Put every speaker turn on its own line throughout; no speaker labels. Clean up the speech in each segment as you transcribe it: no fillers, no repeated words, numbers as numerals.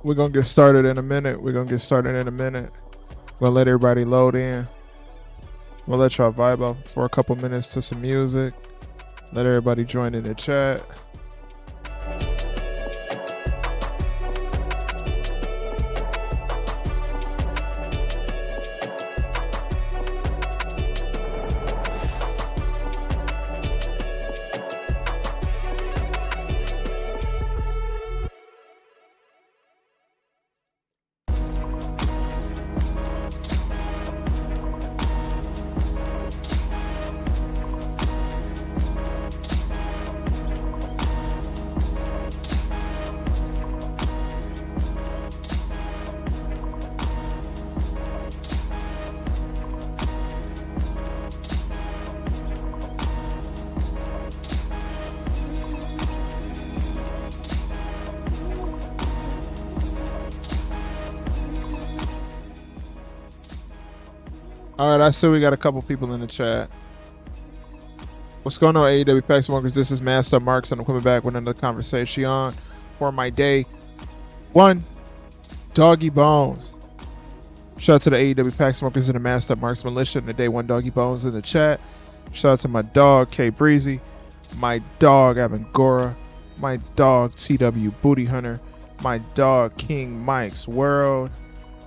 We're going to get started in a minute. We're going to let everybody load in. We'll let y'all vibe out for a couple minutes to some music. Let everybody join in the chat. All right, I see we got a couple people in the chat. What's going on, AEW Pack Smokers? This is Master Marks, and I'm coming back with another conversation for my day one, Doggy Bones. Shout out to the AEW Pack Smokers and the Master Marks Militia and the day one Doggy Bones in the chat. Shout out to my dog, K Breezy, my dog, Avangora, my dog, TW Booty Hunter, my dog, King Mike's World,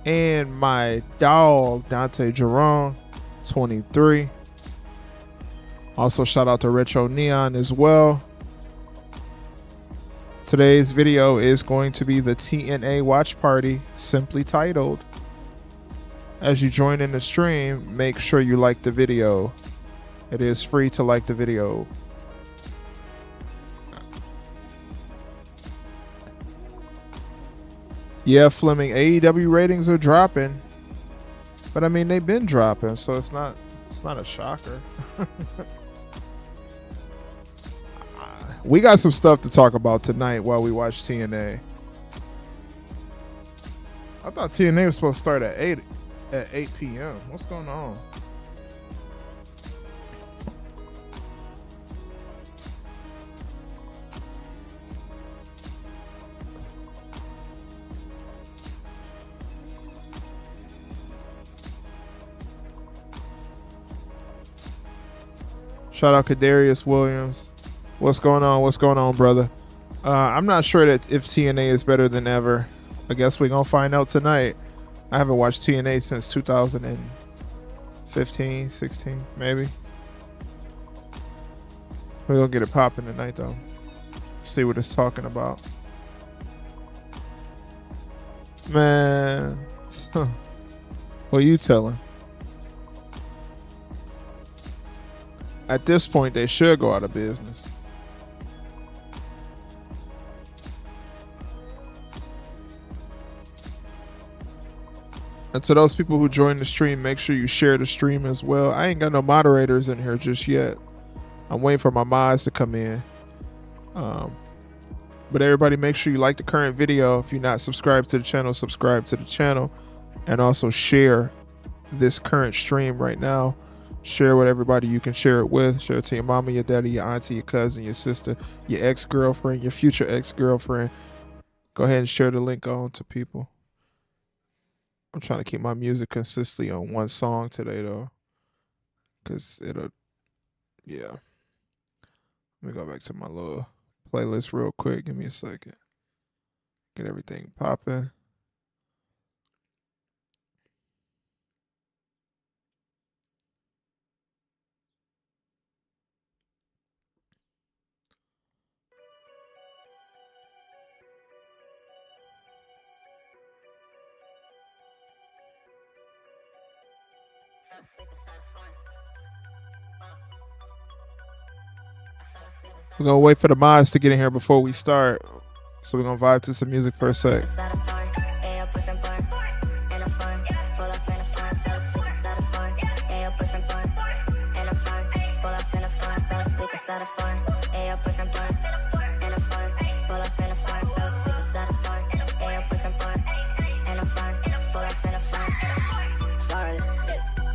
and my dog, Dante Jerome, 23. Also, shout out to Retro Neon as well. Today's video is going to be the TNA Watch Party, simply titled. As you join in the stream, make sure you like the video. It is free to like the video. Yeah, Fleming, AEW ratings are dropping. But I mean, they've been dropping, so it's not a shocker. We got some stuff to talk about tonight while we watch TNA. I thought TNA was supposed to start at 8 p.m. What's going on? Shout out Kadarius Williams. What's going on? What's going on, brother? I'm not sure that if TNA is better than ever. I guess we're going to find out tonight. I haven't watched TNA since 2015, 16, maybe. We're going to get it popping tonight, though. See what it's talking about. Man. What you telling? At this point, they should go out of business. And to those people who join the stream, make sure you share the stream as well. I ain't got no moderators in here just yet. I'm waiting for my mods to come in. But everybody, make sure you like the current video. If you're not subscribed to the channel, subscribe to the channel. And also share this current stream right now. Share with everybody you can share it with. Share it to your mama, your daddy, your auntie, your cousin, your sister, your ex-girlfriend, your future ex-girlfriend. Go ahead and share the link on to people. I'm trying to keep my music consistently on one song today, though. Because it'll, yeah. Let me go back to my little playlist real quick. Give me a second. Get everything popping. We're going to wait for the mods to get in here before we start. So we're going to vibe to some music for a sec.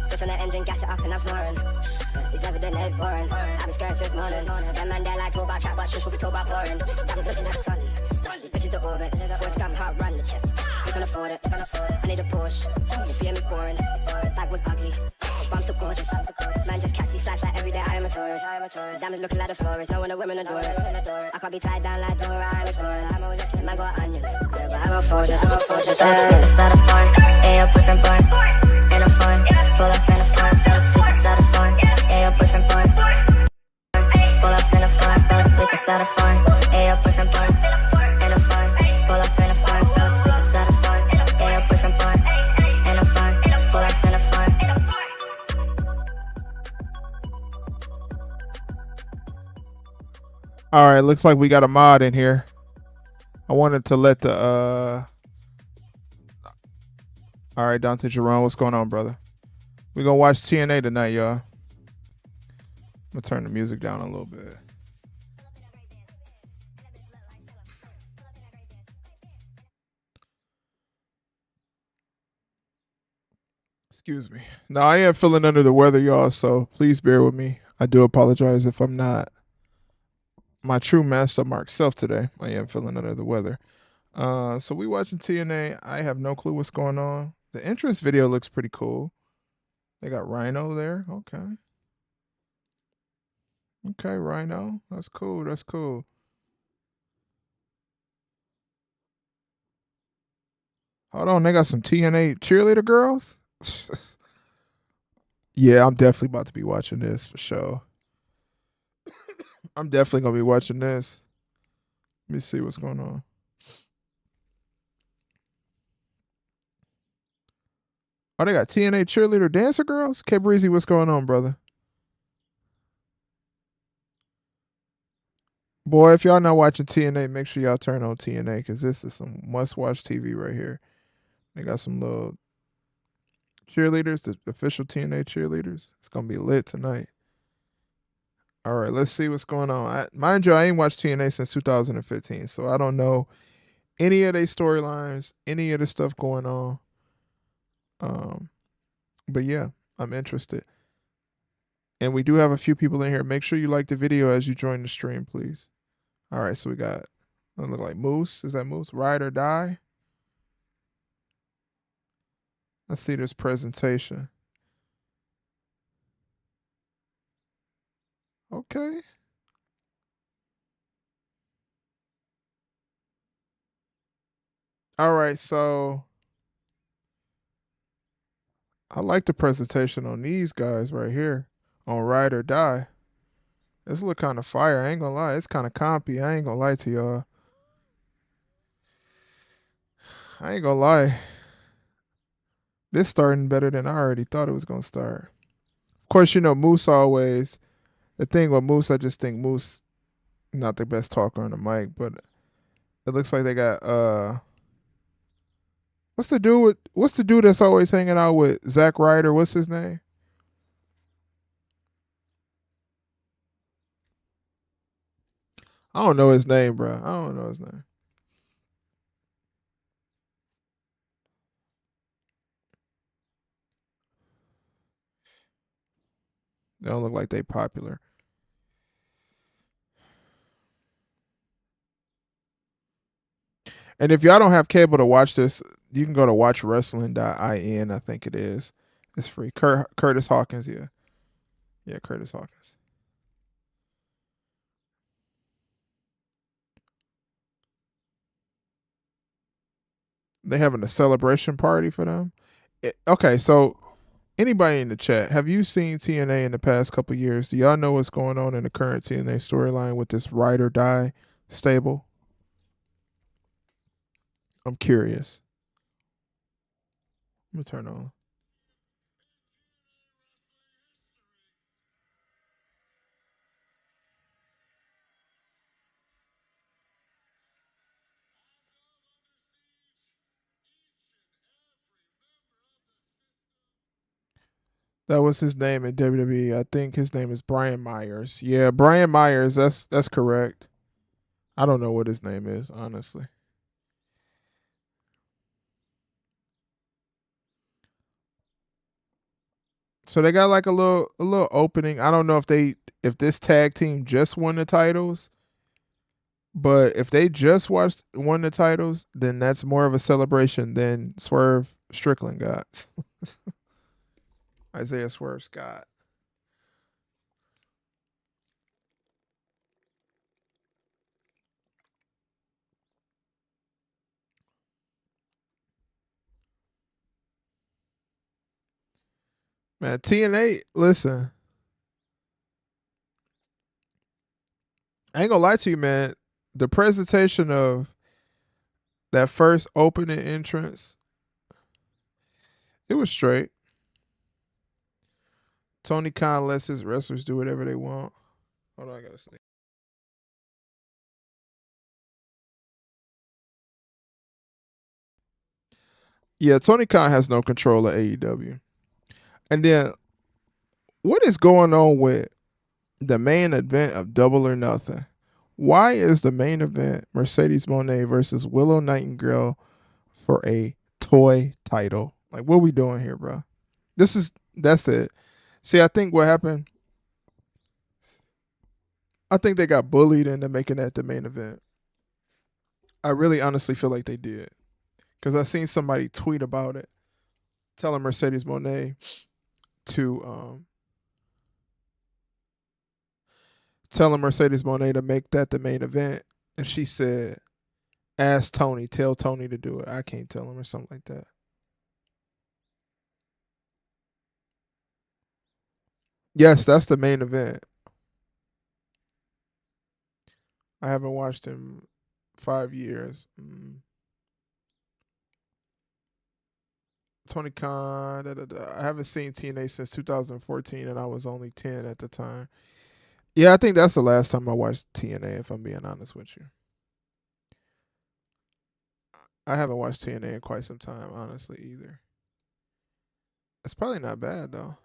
Switch on the engine, gas it up and I'm snoring. It's evident that it's boring. I've been scared since morning. That man there like told about trap, but shush will be told about pouring. That was looking at the sun. These bitches the orbit. First come hot, run the chip. can afford it. I need a Porsche, you pay me boring. Bag was ugly, but I'm still gorgeous. Man, just catch these flights like every day. I am a tourist. Diamonds looking like the forest. No one, the women adore it. I can't be tied down like Dora. I'm exploring. Man, got onion, but I'm a fortress. Fell asleep beside a farm. Hey, your boyfriend born. Ain't no fun. Pull up in a farm. Fell asleep beside a farm. Hey, your boyfriend born. Pull up in a farm. Fell asleep beside a farm. Hey, your boyfriend born. Ain't no fun. Pull up in a farm. Fell asleep beside a farm. Hey, your boyfriend born. Ain't no fun. Pull up in a farm.
All right, looks like we got a mod in here. I wanted to let the all right, Dante Jerome, what's going on, brother? We're gonna watch TNA tonight, y'all. I'm gonna turn the music down a little bit. Excuse me. Now I am feeling under the weather, y'all, so please bear with me. I do apologize if I'm not my true Master Mark self today. I am feeling under the weather. So we watching TNA. I have no clue what's going on. The entrance video looks pretty cool. They got Rhino there. Okay. Okay, Rhino. That's cool. That's cool. Hold on, they got some TNA cheerleader girls? Yeah, I'm definitely about to be watching this for sure. I'm definitely going to be watching this. Let me see what's going on. Oh, they got TNA cheerleader dancer girls? K Breezy, what's going on, brother? Boy, if y'all not watching TNA, make sure y'all turn on TNA because this is some must-watch TV right here. They got some little cheerleaders, the official TNA cheerleaders. It's going to be lit tonight. All right, let's see what's going on. Mind you, I ain't watched TNA since 2015, so I don't know any of their storylines, any of the stuff going on. But yeah, I'm interested. And we do have a few people in here. Make sure you like the video as you join the stream, please. All right, so we got, it look like Moose. Is that Moose? Ride or Die? Let's see this presentation. Okay. All right, so I like the presentation on these guys right here on Ride or Die. This look kind of fire. I ain't gonna lie. It's kind of compy. I ain't gonna lie to y'all. I ain't gonna lie. This starting better than I already thought it was gonna start. Of course, you know, Moose always, the thing with Moose, I just think Moose not the best talker on the mic, but it looks like they got what's the dude that's always hanging out with Zack Ryder? What's his name? I don't know his name, bro. I don't know his name. They don't look like they popular. And if y'all don't have cable to watch this, you can go to watchwrestling.in, I think it is. It's free. Curtis Hawkins, yeah. Yeah, Curtis Hawkins. They having a celebration party for them. Okay, so anybody in the chat, have you seen TNA in the past couple of years? Do y'all know what's going on in the current TNA storyline with this Ride or Die stable? I'm curious. Let me turn on. That was his name in WWE. I think his name is Brian Myers. Yeah, Brian Myers. That's correct. I don't know what his name is, honestly. So they got like a little opening. I don't know if this tag team just won the titles, But if they just won the titles, then that's more of a celebration than Swerve Strickland got. Isaiah Swerve Scott. Man, TNA, listen. I ain't gonna lie to you, man. The presentation of that first opening entrance, it was straight. Tony Khan lets his wrestlers do whatever they want. Hold on, I gotta sneak. Yeah, Tony Khan has no control of AEW. And then, what is going on with the main event of Double or Nothing? Why is the main event Mercedes Moné versus Willow Nightingale for a toy title? Like, what are we doing here, bro? That's it. See, I think what happened, I think they got bullied into making that the main event. I really honestly feel like they did. Because I seen somebody tweet about it, telling Mercedes Moné to make that the main event. And she said, ask Tony, tell Tony to do it. I can't tell him, or something like that. Yes, that's the main event. I haven't watched in 5 years. Tony Khan. I haven't seen TNA since 2014, and I was only 10 at the time. Yeah, I think that's the last time I watched TNA, if I'm being honest with you. I haven't watched TNA in quite some time, honestly, either. It's probably not bad, though.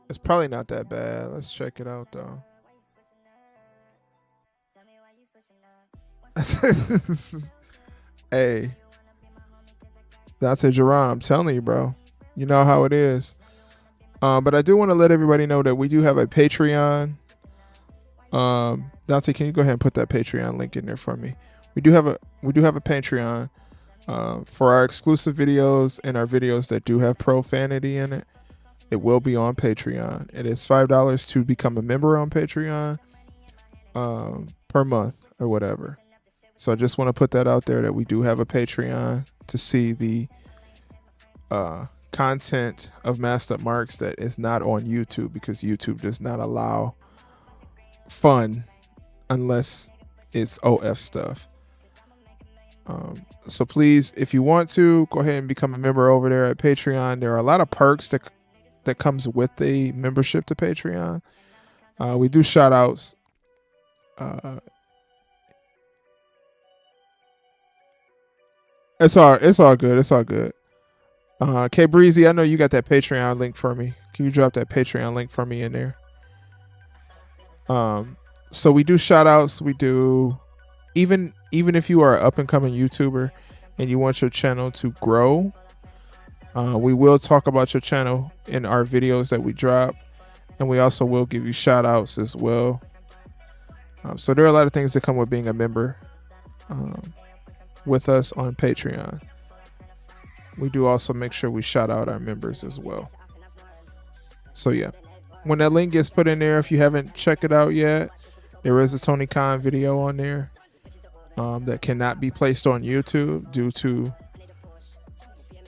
It's probably not that bad. Let's check it out, though. Hey, Dante Jerron, I'm telling you, bro. You know how it is. But I do want to let everybody know that we do have a Patreon. Dante, can you go ahead and put that Patreon link in there for me? We do have a Patreon for our exclusive videos and our videos that do have profanity in it. It will be on Patreon. It is $5 to become a member on Patreon per month or whatever. So I just want to put that out there that we do have a Patreon to see the content of Masked Up Marks that is not on YouTube, because YouTube does not allow fun unless it's OF stuff. So please, if you want to, go ahead and become a member over there at Patreon. There are a lot of perks that comes with the membership to Patreon. We do shout outs. It's all good. It's all good. K Breezy, I know you got that Patreon link for me. Can you drop that Patreon link for me in there? So we do shout outs. We do, even if you are an up and coming YouTuber and you want your channel to grow, we will talk about your channel in our videos that we drop, and we also will give you shout outs as well. So there are a lot of things that come with being a member with us on Patreon. We do also make sure we shout out our members as well. So yeah, when that link gets put in there, if you haven't checked it out yet, there is a Tony Khan video on there that cannot be placed on YouTube due to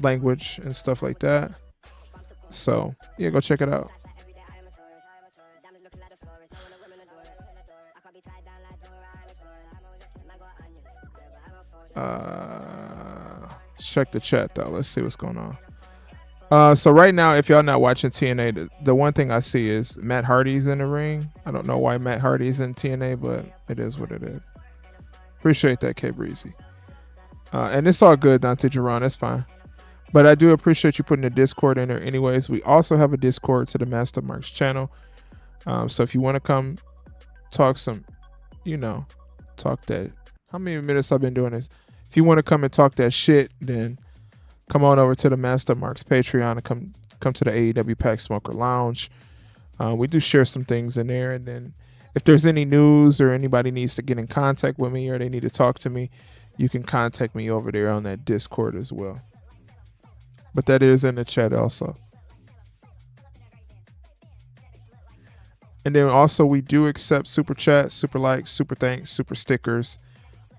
language and stuff like that. So yeah, go check it out. Check the chat though. Let's see what's going on. So right now, if y'all not watching TNA, the one thing I see is Matt Hardy's in the ring. I don't know why Matt Hardy's in TNA, but it is what it is. Appreciate that, K Breezy. And it's all good, Dante Jerron. That's fine. But I do appreciate you putting the Discord in there anyways. We also have a Discord to the Master Marks channel. So if you want to come talk some, talk that. How many minutes I've been doing this? If you want to come and talk that shit, then come on over to the Master Marks Patreon and come to the AEW Pack Smoker Lounge. We do share some things in there, and then if there's any news or anybody needs to get in contact with me or they need to talk to me, you can contact me over there on that Discord as well. But that is in the chat also. And then also we do accept super chats, super likes, super thanks, super stickers,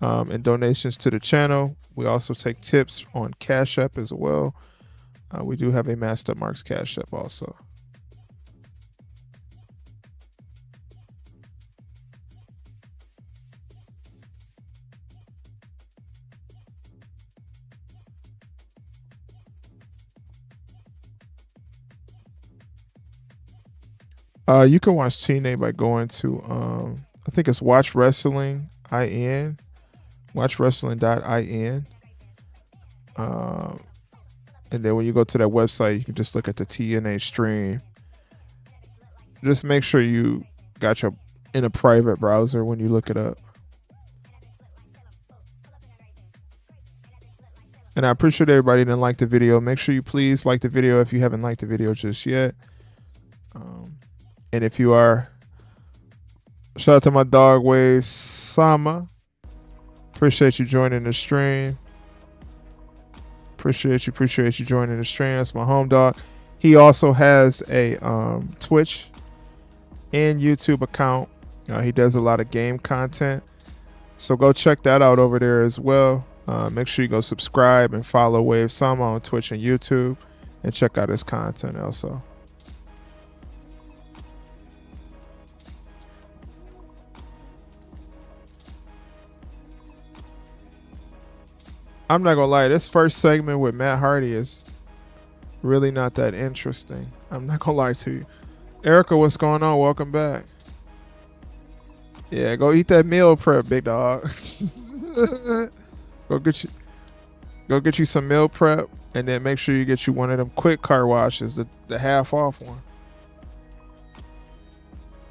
and donations to the channel. We also take tips on Cash App as well. We do have a Master Marks Cash App also. You can watch Tna by going to I think it's Watch Wrestling IN, watchwrestling.in. And then when you go to that website, you can just look at the TNA stream. Just make sure you got your in a private browser when you look it up. And I appreciate everybody that liked the video. Make sure you please like the video if you haven't liked the video just yet. And if you are, shout out to my dog Wave Sama. Appreciate you joining the stream. Appreciate you joining the stream. That's my home dog. He also has a Twitch and YouTube account. He does a lot of game content. So go check that out over there as well. Make sure you go subscribe and follow Wave Sama on Twitch and YouTube and check out his content also. I'm not gonna lie, this first segment with Matt Hardy is really not that interesting. I'm not gonna lie to you. Erica, what's going on? Welcome back. Yeah, go eat that meal prep, big dog. Go get you some meal prep, and then make sure you get you one of them quick car washes, the half off one.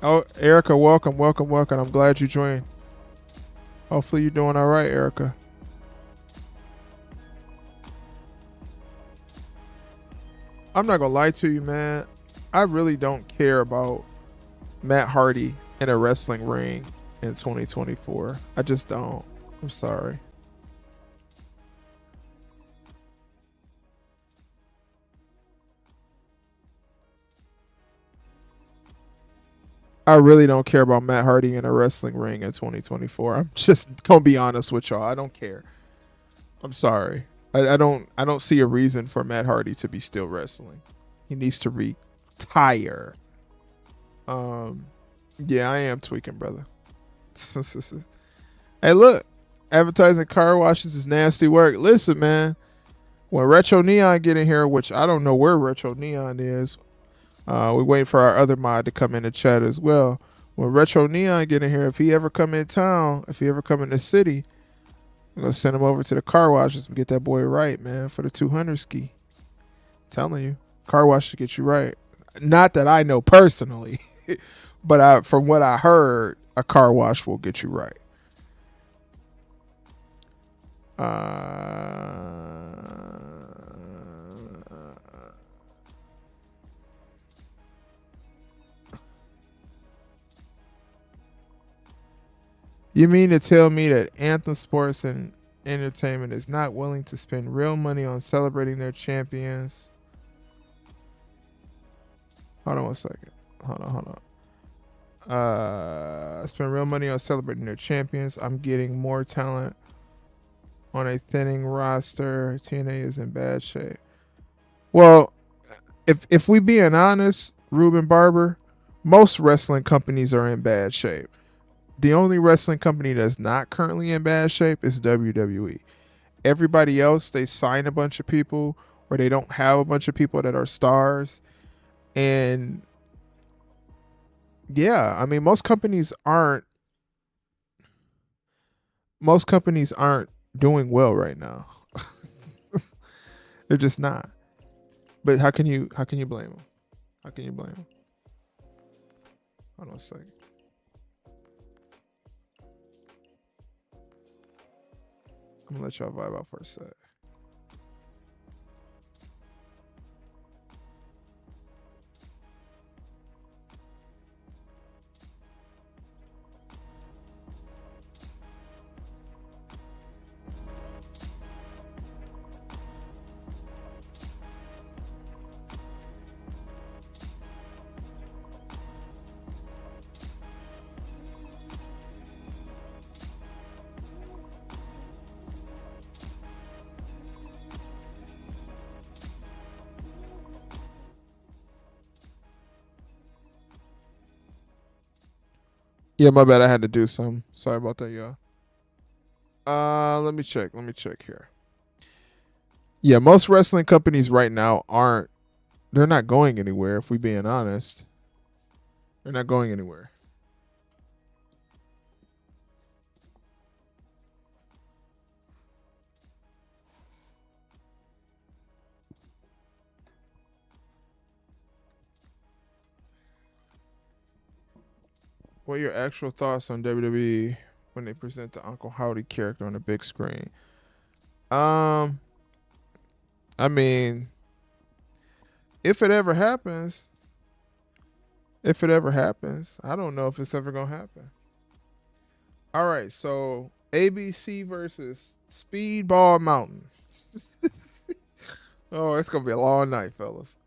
Oh, Erica, welcome. I'm glad you joined. Hopefully you're doing all right, Erica. I'm not gonna lie to you, man. I really don't care about Matt Hardy in a wrestling ring in 2024. I just don't. I'm sorry. I really don't care about Matt Hardy in a wrestling ring in 2024. I'm just gonna be honest with y'all. I don't care. I'm sorry. I don't see a reason for Matt Hardy to be still wrestling. He needs to retire. Yeah, I am tweaking, brother. Hey, look, advertising car washes is nasty work. Listen, man, when Retro Neon get in here, which I don't know where Retro Neon is, we're waiting for our other mod to come in the chat as well. When Retro Neon get in here, if he ever come in town, if he ever come in the city, I'm going to send him over to the car washes and get that boy right, man, for the 200 ski. I'm telling you, car wash should get you right. Not that I know personally, but from what I heard, a car wash will get you right. You mean to tell me that Anthem Sports and Entertainment is not willing to spend real money on celebrating their champions? Hold on one second. Hold on. Spend real money on celebrating their champions. I'm getting more talent on a thinning roster. TNA is in bad shape. Well, if we being honest, Ruben Barber, most wrestling companies are in bad shape. The only wrestling company that's not currently in bad shape is WWE. Everybody else, they sign a bunch of people or they don't have a bunch of people that are stars. And yeah, I mean, most companies aren't doing well right now. They're just not. But how can you blame them? How can you blame them? Hold on a second. I'm gonna let y'all vibe out for a sec. Yeah, my bad. I had to do some. Sorry about that, y'all. Let me check. Let me check here. Yeah, most wrestling companies right now aren't. They're not going anywhere. If we being honest, they're not going anywhere. What are your actual thoughts on WWE when they present the Uncle Howdy character on the big screen? I mean, if it ever happens, I don't know if it's ever gonna happen. All right, so ABC versus Speedball Mountain. Oh, it's gonna be a long night, fellas.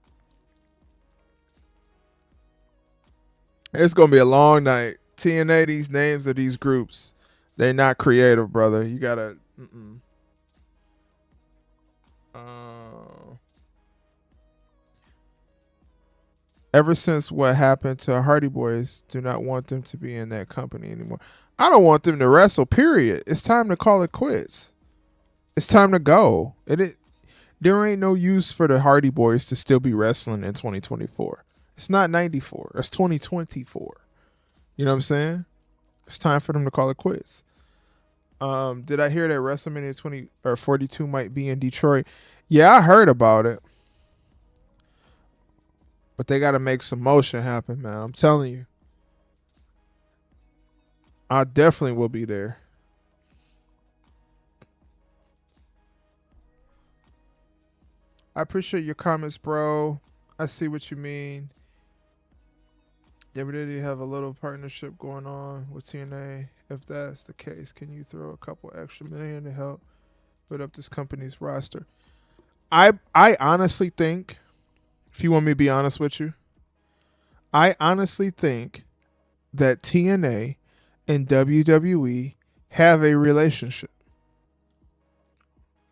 It's gonna be a long night. TNA, these names of these groups, they're not creative, brother. You gotta. Ever since what happened to Hardy Boys, do not want them to be in that company anymore. I don't want them to wrestle. Period. It's time to call it quits. It's time to go. There ain't no use for the Hardy Boys to still be wrestling in 2024. It's not 94. It's 2024. You know what I'm saying? It's time for them to call it quits. Did I hear that WrestleMania 20 or 42 might be in Detroit? Yeah, I heard about it. But they got to make some motion happen, man. I'm telling you. I definitely will be there. I appreciate your comments, bro. I see what you mean. Every day you have a little partnership going on with TNA. If that's the case, can you throw a couple extra million to help build up this company's roster? I honestly think, if you want me to be honest with you, I honestly think that TNA and WWE have a relationship.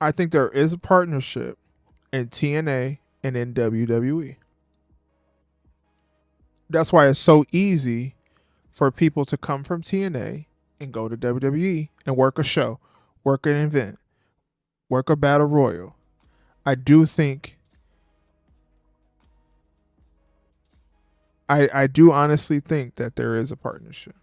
I think there is a partnership in TNA and in WWE. That's why it's so easy for people to come from TNA and go to WWE and work a show, work an event, work a battle royal. I do think, I do honestly think that there is a partnership.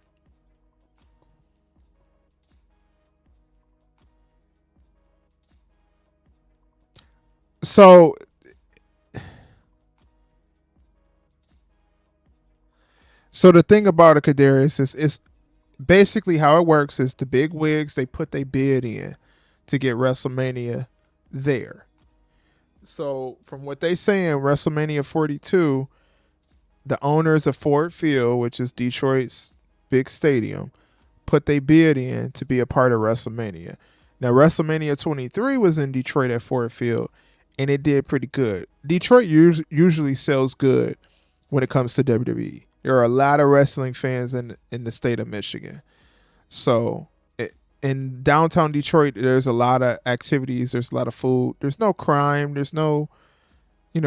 So the thing about it, Kadarius, is basically how it works is the big wigs, they put their bid in to get WrestleMania there. So from what they say in WrestleMania 42, the owners of Ford Field, which is Detroit's big stadium, put their bid in to be a part of WrestleMania. Now, WrestleMania 23 was in Detroit at Ford Field, and it did pretty good. Detroit usually sells good when it comes to WWE. There are a lot of wrestling fans in the state of Michigan. So in downtown Detroit, there's a lot of activities. There's a lot of food. There's no crime. There's no,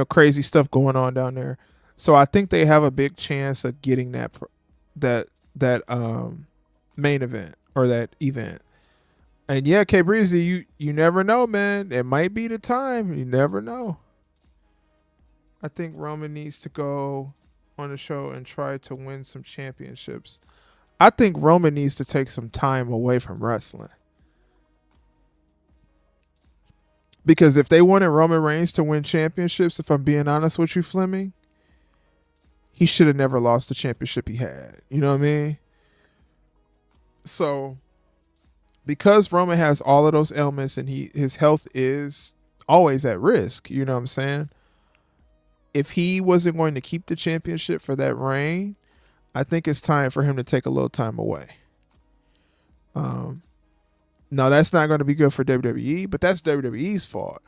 crazy stuff going on down there. So I think they have a big chance of getting that main event or that event. And yeah, K Breezy, you never know, man. It might be the time. You never know. I think Roman needs to go on the show and try to win some championships. I think Roman needs to take some time away from wrestling. Because if they wanted Roman Reigns to win championships, if I'm being honest with you, Fleming, he should have never lost the championship he had. You know what I mean? So because Roman has all of those ailments and his health is always at risk, you know what I'm saying? If he wasn't going to keep the championship for that reign, I think it's time for him to take a little time away. Now, that's not going to be good for WWE, but that's WWE's fault.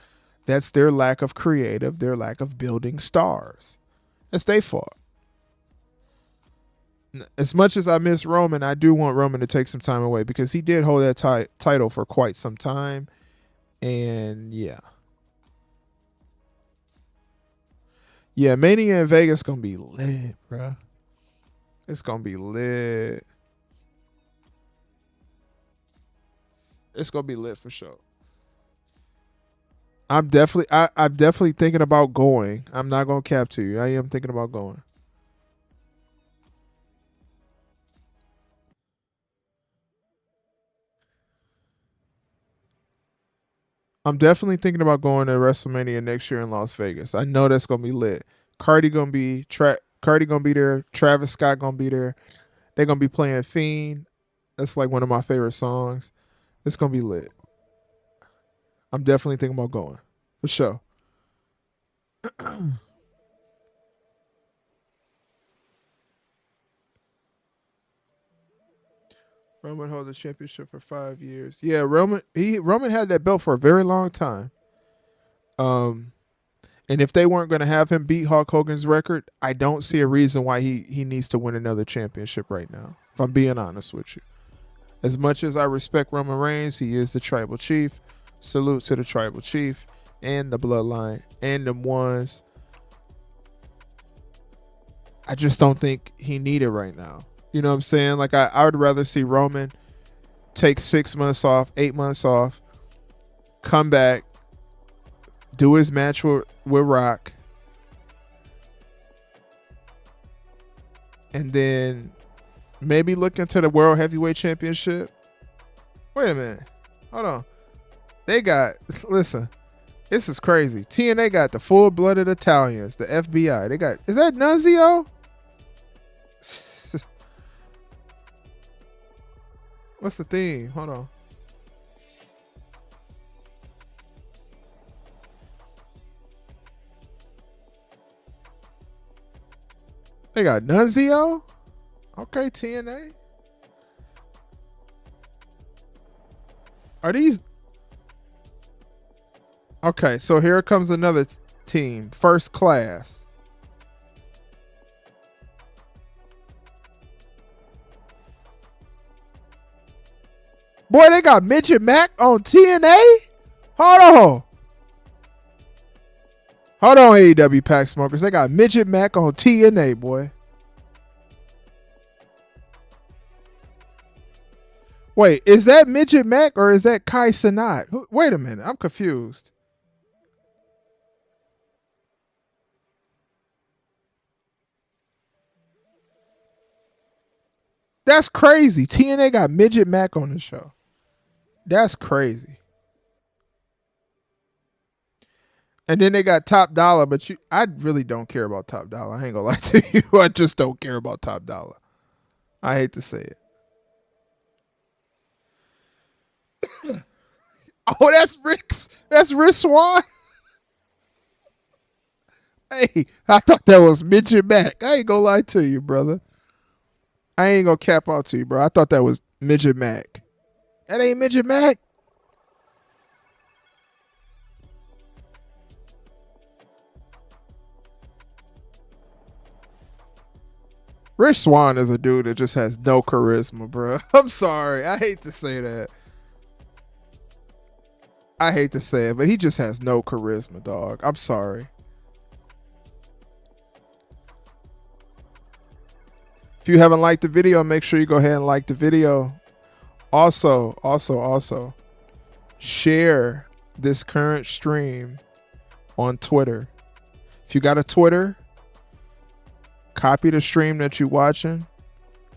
That's their lack of creative, their lack of building stars. That's their fault. As much as I miss Roman, I do want Roman to take some time away because he did hold that title for quite some time. And yeah. Yeah, Mania in Vegas going to be lit, bro. It's going to be lit. It's going to be lit for sure. I'm definitely thinking about going. I'm not going to cap to you. I am thinking about going. I'm definitely thinking about going to WrestleMania next year in Las Vegas. I know that's going to be lit. Cardi going to be there. Travis Scott going to be there. They're going to be playing Fiend. That's like one of my favorite songs. It's going to be lit. I'm definitely thinking about going. For sure. Roman held the championship for 5 years. Yeah, Roman had that belt for a very long time. And if they weren't going to have him beat Hulk Hogan's record, I don't see a reason why he needs to win another championship right now, if I'm being honest with you. As much as I respect Roman Reigns, he is the tribal chief. Salute to the tribal chief and the bloodline and them ones. I just don't think he needed right now. You know what I'm saying? Like I would rather see Roman take 6 months off, 8 months off, come back, do his match with Rock, and then maybe look into the World Heavyweight Championship. Wait a minute. Hold on. Listen, this is crazy. TNA got the full-blooded Italians, the FBI. Is that Nunzio? What's the theme? Hold on. They got Nunzio? Okay, TNA. Are these... Okay, so here comes another team. First Class. Boy, they got Midget Mac on TNA? Hold on, AEW Pack Smokers. They got Midget Mac on TNA, boy. Wait, is that Midget Mac or is that Kai Cenat? Wait a minute, I'm confused. That's crazy. TNA got Midget Mac on the show. That's crazy. And then they got Top Dollar, but I really don't care about Top Dollar. I ain't gonna lie to you. I just don't care about Top Dollar. I hate to say it. Oh, that's Rick Swan. Hey, I thought that was Midget Mac. I ain't gonna lie to you, brother. I ain't gonna cap out to you, bro. I thought that was Midget Mac. That ain't Midget Mac. Rich Swann is a dude that just has no charisma, bro. I'm sorry. I hate to say that. I hate to say it, but he just has no charisma, dog. I'm sorry. If you haven't liked the video, make sure you go ahead and like the video. Also, share this current stream on Twitter. If you got a Twitter, copy the stream that you're watching.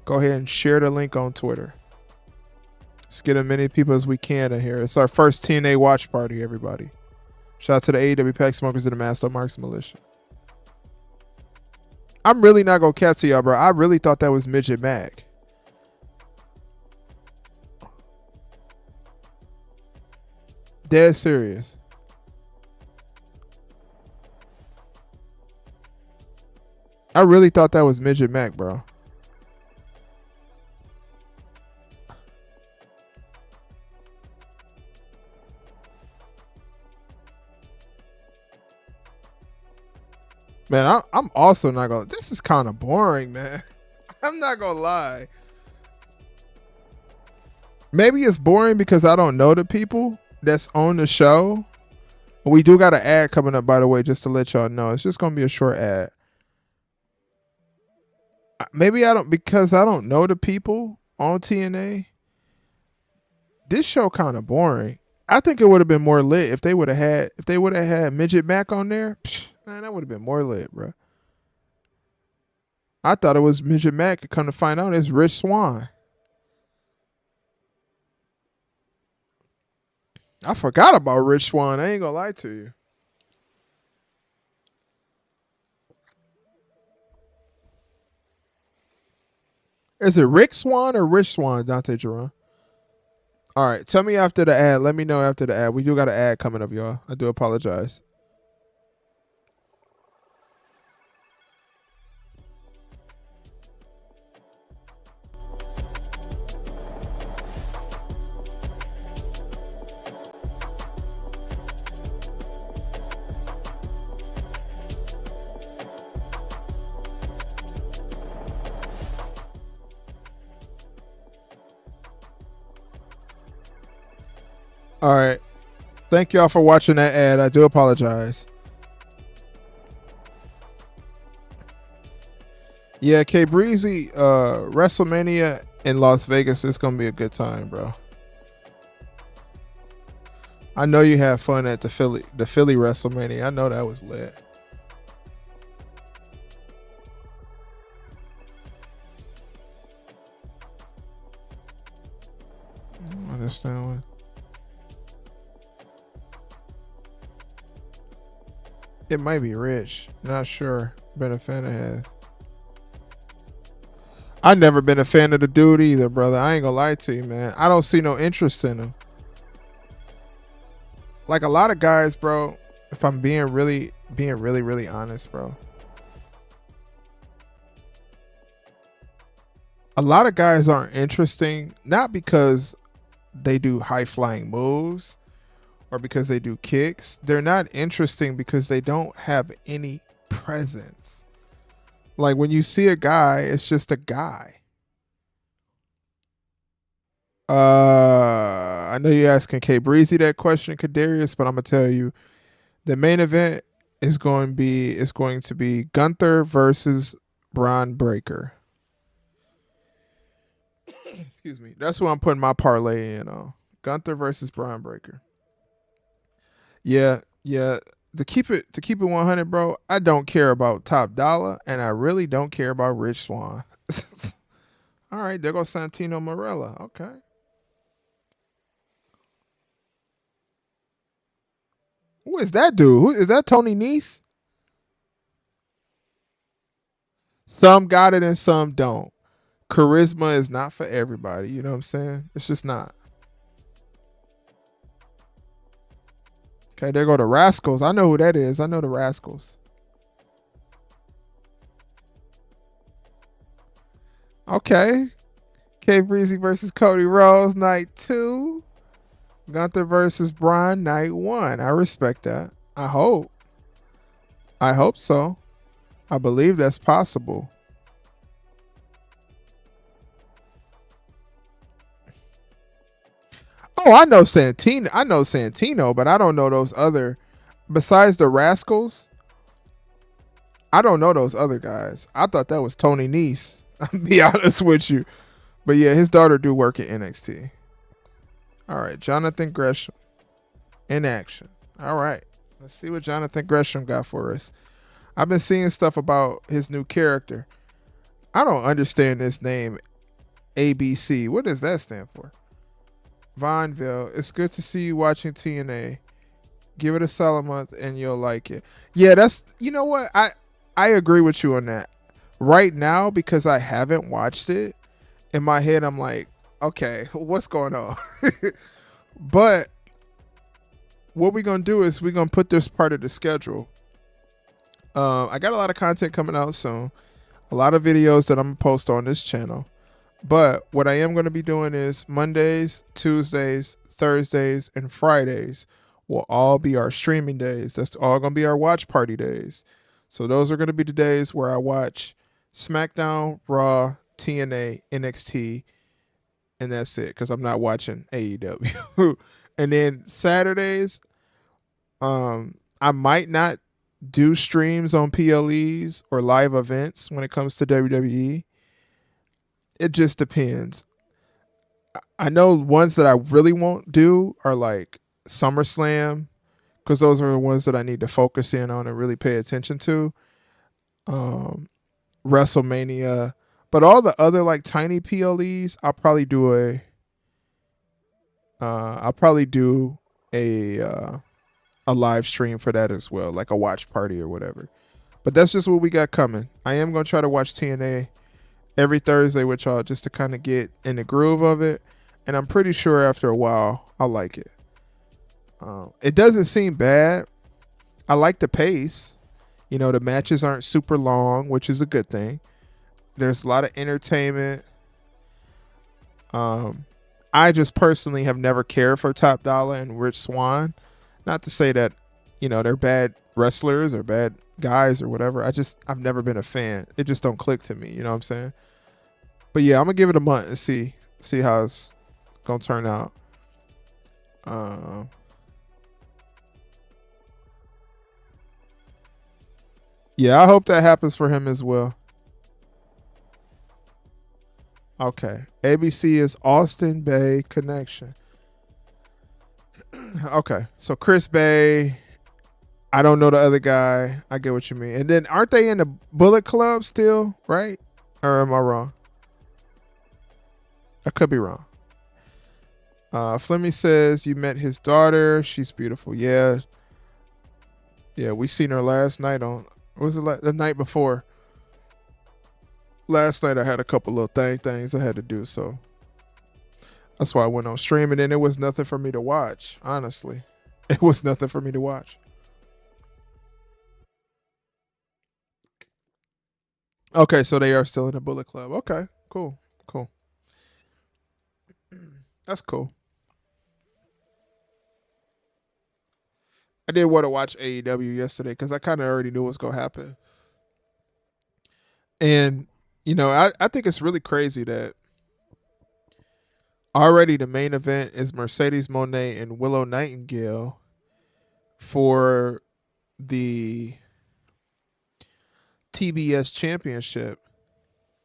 Go ahead and share the link on Twitter. Let's get as many people as we can in here. It's our first Tna Watch Party, everybody. Shout out to the AEW Pack Smokers and the Master Marks Militia. I'm really not going to cap to y'all, bro. I really thought that was Midget Mac. Dead serious. I really thought that was Midget Mac, bro. Man, I'm also not gonna. This is kind of boring, man. I'm not gonna lie. Maybe it's boring because I don't know the people that's on the show. We do got an ad coming up, by the way, just to let y'all know. It's just gonna be a short ad. Maybe I don't, because I don't know the people on TNA. This show kind of boring. I think it would have been more lit if they would have had Midget Mac on there. Psh, man, that would have been more lit, bro. I thought it was Midget Mac. Come to find out, it's Rich Swann. I forgot about Rich Swann. I ain't gonna lie to you. Is it Rick Swan or Rich Swan, Dante Jerome? All right, tell me after the ad. Let me know after the ad. We do got an ad coming up, y'all. I do apologize. All right. Thank y'all for watching that ad. I do apologize. Yeah, K Breezy, WrestleMania in Las Vegas is gonna be a good time, bro. I know you had fun at the Philly WrestleMania. I know that was lit. I don't understand what. It might be Rich. Not sure. Been a fan of his. I never been a fan of the dude either, brother. I ain't gonna lie to you, man. I don't see no interest in him. Like a lot of guys, bro. If I'm being really honest, bro. A lot of guys aren't interesting, not because they do high flying moves or because they do kicks. They're not interesting because they don't have any presence. Like when you see a guy, it's just a guy. I know you're asking K Breezy that question, Kadarius, but I'm gonna tell you, the main event is going to be Gunther versus Braun Breaker. Excuse me. That's what I'm putting my parlay in on. Gunther versus Braun Breaker. Yeah. To keep it 100, bro, I don't care about Top Dollar, and I really don't care about Rich Swann. All right, there goes Santino Marella. Okay. Who is that dude? Who is that? Tony Nese? Some got it and some don't. Charisma is not for everybody. You know what I'm saying? It's just not. Okay, there go the Rascals. I know who that is. I know the Rascals. Okay. K Breezy versus Cody Rhodes, night 2. Gunther versus Braun, night 1. I respect that. I hope so. I believe that's possible. Oh, I know Santino, but I don't know those other. Besides the Rascals, I don't know those other guys. I thought that was Tony Nese. I'll be honest with you. But yeah, his daughter do work at NXT. All right, Jonathan Gresham in action. All right, let's see what Jonathan Gresham got for us. I've been seeing stuff about his new character. I don't understand this name, ABC. What does that stand for? Vonville, it's good to see you watching TNA. Give it a solid month and you'll like it. Yeah, that's, you know what? I agree with you on that. Right now, because I haven't watched it, in my head I'm like, okay, what's going on? But what we're gonna do is we're gonna put this part of the schedule. I got a lot of content coming out soon, a lot of videos that I'm gonna post on this channel. But what I am gonna be doing is Mondays, Tuesdays, Thursdays, and Fridays will all be our streaming days. That's all gonna be our watch party days. So those are gonna be the days where I watch SmackDown, Raw, TNA, NXT, and that's it. Because I'm not watching AEW. And then Saturdays, I might not do streams on PLEs or live events when it comes to WWE. It just depends. I know ones that I really won't do are like SummerSlam, because those are the ones that I need to focus in on and really pay attention to. WrestleMania, but all the other like tiny PLEs, I'll probably do a live stream for that as well, like a watch party or whatever. But that's just what we got coming. I am gonna try to watch TNA every Thursday with y'all just to kind of get in the groove of it, and I'm pretty sure after a while I'll like it. It doesn't seem bad. I like the pace. You know, the matches aren't super long, which is a good thing. There's a lot of entertainment. I just personally have never cared for Top Dollar and Rich Swann. Not to say that, you know, they're bad wrestlers or bad guys or whatever. I've never been a fan. It just don't click to me. You know what I'm saying? But yeah, I'm gonna give it a month and see how it's gonna turn out. Yeah, I hope that happens for him as well. Okay. ABC is Austin Bay Connection. Okay. So Chris Bay. I don't know the other guy. I get what you mean. And then aren't they in the Bullet Club still, right? Or am I wrong? I could be wrong. Flemmy says you met his daughter. She's beautiful. Yeah. Yeah, we seen her last night on, was it the night before? Last night I had a couple little things I had to do, so that's why I went on streaming, and it was nothing for me to watch, honestly. It was nothing for me to watch. Okay, so they are still in the Bullet Club. Okay, cool. That's cool. I did want to watch AEW yesterday because I kind of already knew what's going to happen. And, you know, I think it's really crazy that already the main event is Mercedes Moné and Willow Nightingale for the TBS Championship.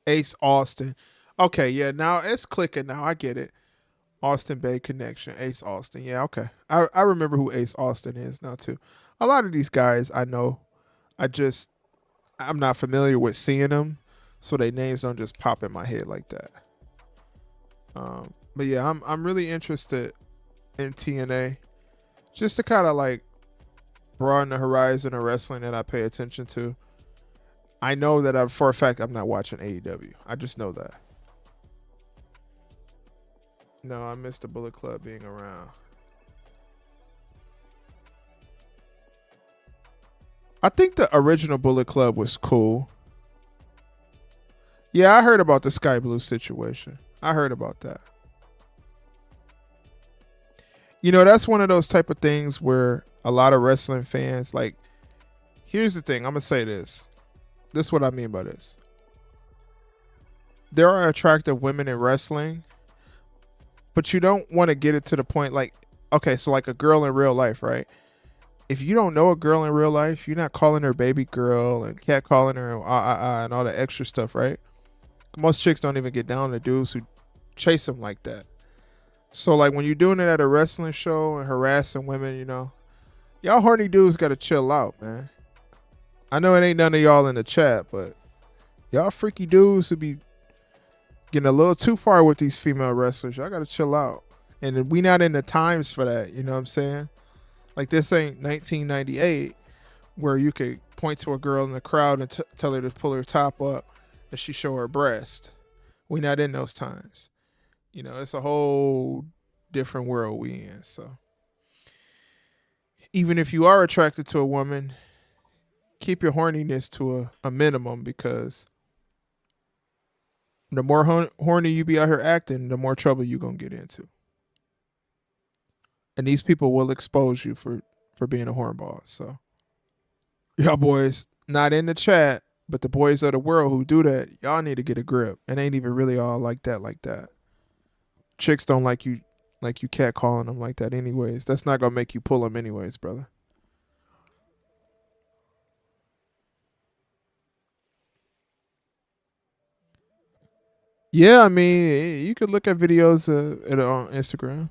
Ace Austin. Okay, yeah, now it's clicking now. I get it. Austin Bay Connection. Ace Austin. Yeah, okay. I remember who Ace Austin is now too. A lot of these guys I know. I'm not familiar with seeing them, so their names don't just pop in my head like that. But yeah, I'm really interested in TNA, just to kind of like broaden the horizon of wrestling that I pay attention to. I know that for a fact I'm not watching AEW. I just know that. No, I missed the Bullet Club being around. I think the original Bullet Club was cool. Yeah, I heard about the Sky Blue situation. I heard about that. You know, that's one of those type of things where a lot of wrestling fans, like, here's the thing. I'm going to say this. This is what I mean by this. There are attractive women in wrestling, but you don't want to get it to the point like, okay, so like a girl in real life, right? If you don't know a girl in real life, you're not calling her baby girl and cat calling her and all the extra stuff, right? Most chicks don't even get down to dudes who chase them like that. So like when you're doing it at a wrestling show and harassing women, you know, y'all horny dudes got to chill out, man. I know it ain't none of y'all in the chat, but y'all freaky dudes who be getting a little too far with these female wrestlers. Y'all got to chill out. And we not in the times for that, you know what I'm saying? Like this ain't 1998 where you could point to a girl in the crowd and tell her to pull her top up and she show her breast. We not in those times. You know, it's a whole different world we in. So even if you are attracted to a woman, keep your horniness to a minimum, because the more horny you be out here acting, the more trouble you gonna get into. And these people will expose you for being a hornball. So y'all boys not in the chat, but the boys of the world who do that, y'all need to get a grip. It ain't even really all like that, like that. Chicks don't like you cat calling them like that anyways. That's not gonna make you pull them anyways, brother. Yeah, I mean, you could look at videos on Instagram.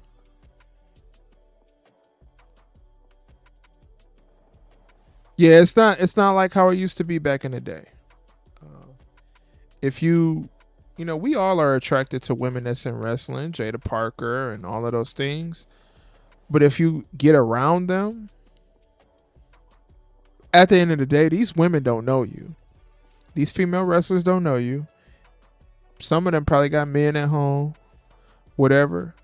Yeah, it's not like how it used to be back in the day. Uh, if you, we all are attracted to women that's in wrestling, Jada Parker and all of those things. But if you get around them, at the end of the day, these women don't know you. These female wrestlers don't know you. Some of them probably got men at home, whatever.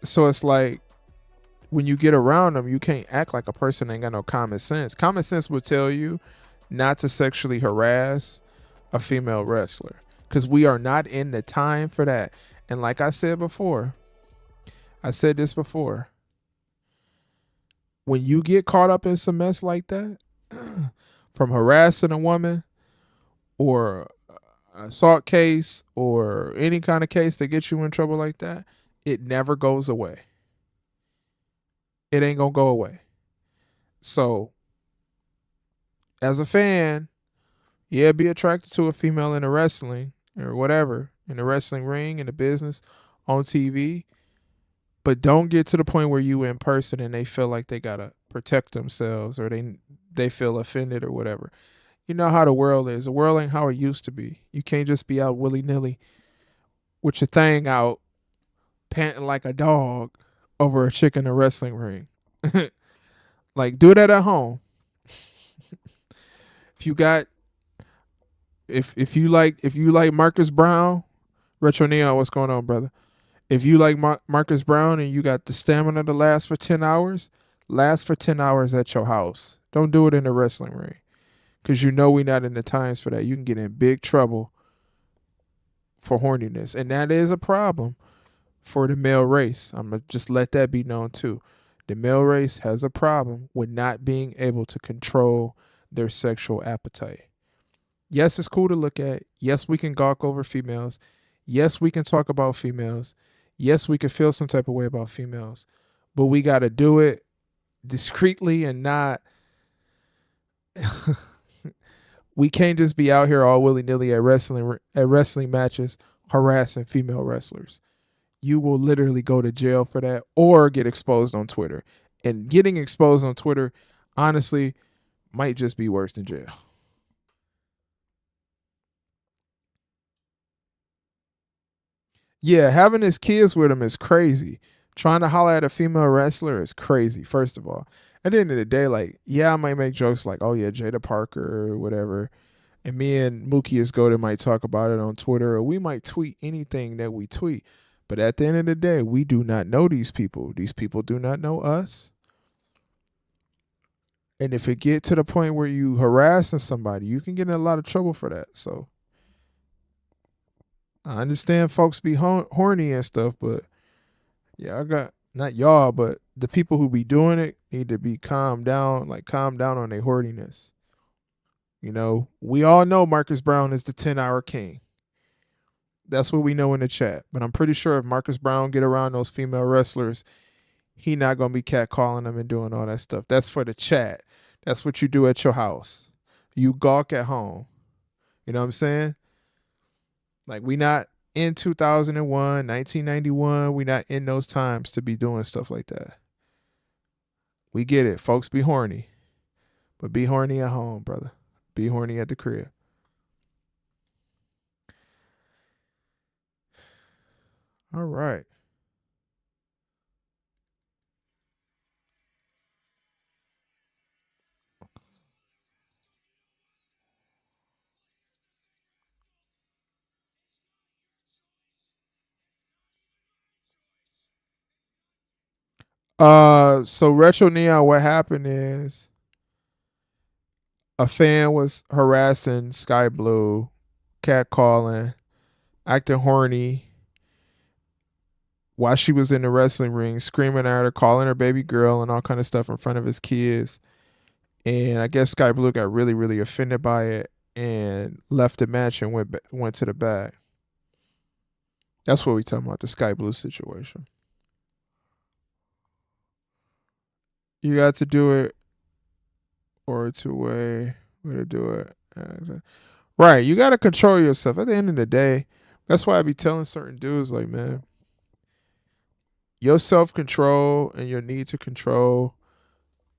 So it's like when you get around them, you can't act like a person that ain't got no common sense. Common sense will tell you not to sexually harass a female wrestler, because we are not in the time for that. And like I said before, I said this before, when you get caught up in some mess like that, from harassing a woman or an assault case or any kind of case that gets you in trouble like that, it never goes away. It ain't gonna go away. So, as a fan, yeah, be attracted to a female in the wrestling or whatever, in the wrestling ring, in the business, on TV, but don't get to the point where you in person and they feel like they gotta protect themselves, or they feel offended or whatever. You know how the world is. The world ain't how it used to be. You can't just be out willy nilly with your thing out, panting like a dog over a chick in a wrestling ring. Like, do that at home. If you got, if you like Marcus Brown, Retro Neon, what's going on, brother? If you like Marcus Brown and you got the stamina to last for 10 hours, last for 10 hours at your house. Don't do it in the wrestling ring, because we not in the times for that. You can get in big trouble for horniness, and that is a problem for the male race. I'm going to just let that be known too. The male race has a problem with not being able to control their sexual appetite. Yes, it's cool to look at. Yes, we can gawk over females. Yes, we can talk about females. Yes, we can feel some type of way about females. But we got to do it discreetly and not. We can't just be out here all willy nilly at wrestling matches harassing female wrestlers. You will literally go to jail for that or get exposed on Twitter. And getting exposed on Twitter, honestly, might just be worse than jail. Yeah, having his kids with him is crazy. Trying to holler at a female wrestler is crazy, first of all. At the end of the day, like, yeah, I might make jokes like, oh yeah, Jada Parker or whatever. And me and Mookie Esgoda might talk about it on Twitter, or we might tweet anything that we tweet. But at the end of the day, we do not know these people. These people do not know us. And if it get to the point where you harassing somebody, you can get in a lot of trouble for that. So I understand folks be horny and stuff, but yeah, I got not y'all, but the people who be doing it need to be calmed down, like calm down on their horniness. We all know Marcus Brown is the 10-hour king. That's what we know in the chat. But I'm pretty sure if Marcus Brown get around those female wrestlers, he not gonna be catcalling them and doing all that stuff. That's for the chat. That's what you do at your house. You gawk at home. You know what I'm saying? Like, we not in 2001, 1991. We not in those times to be doing stuff like that. We get it. Folks be horny. But be horny at home, brother. Be horny at the crib. All right. So Retro Neon, what happened is a fan was harassing Sky Blue, catcalling, acting horny while she was in the wrestling ring, screaming at her, calling her baby girl, and all kind of stuff in front of his kids. And I guess Sky Blue got really, really offended by it and left the match and went to the back. That's what we talking about, the Sky Blue situation. You got to do it, or it's a way to do it. Right, you got to control yourself. At the end of the day, that's why I be telling certain dudes, like, man, your self-control and your need to control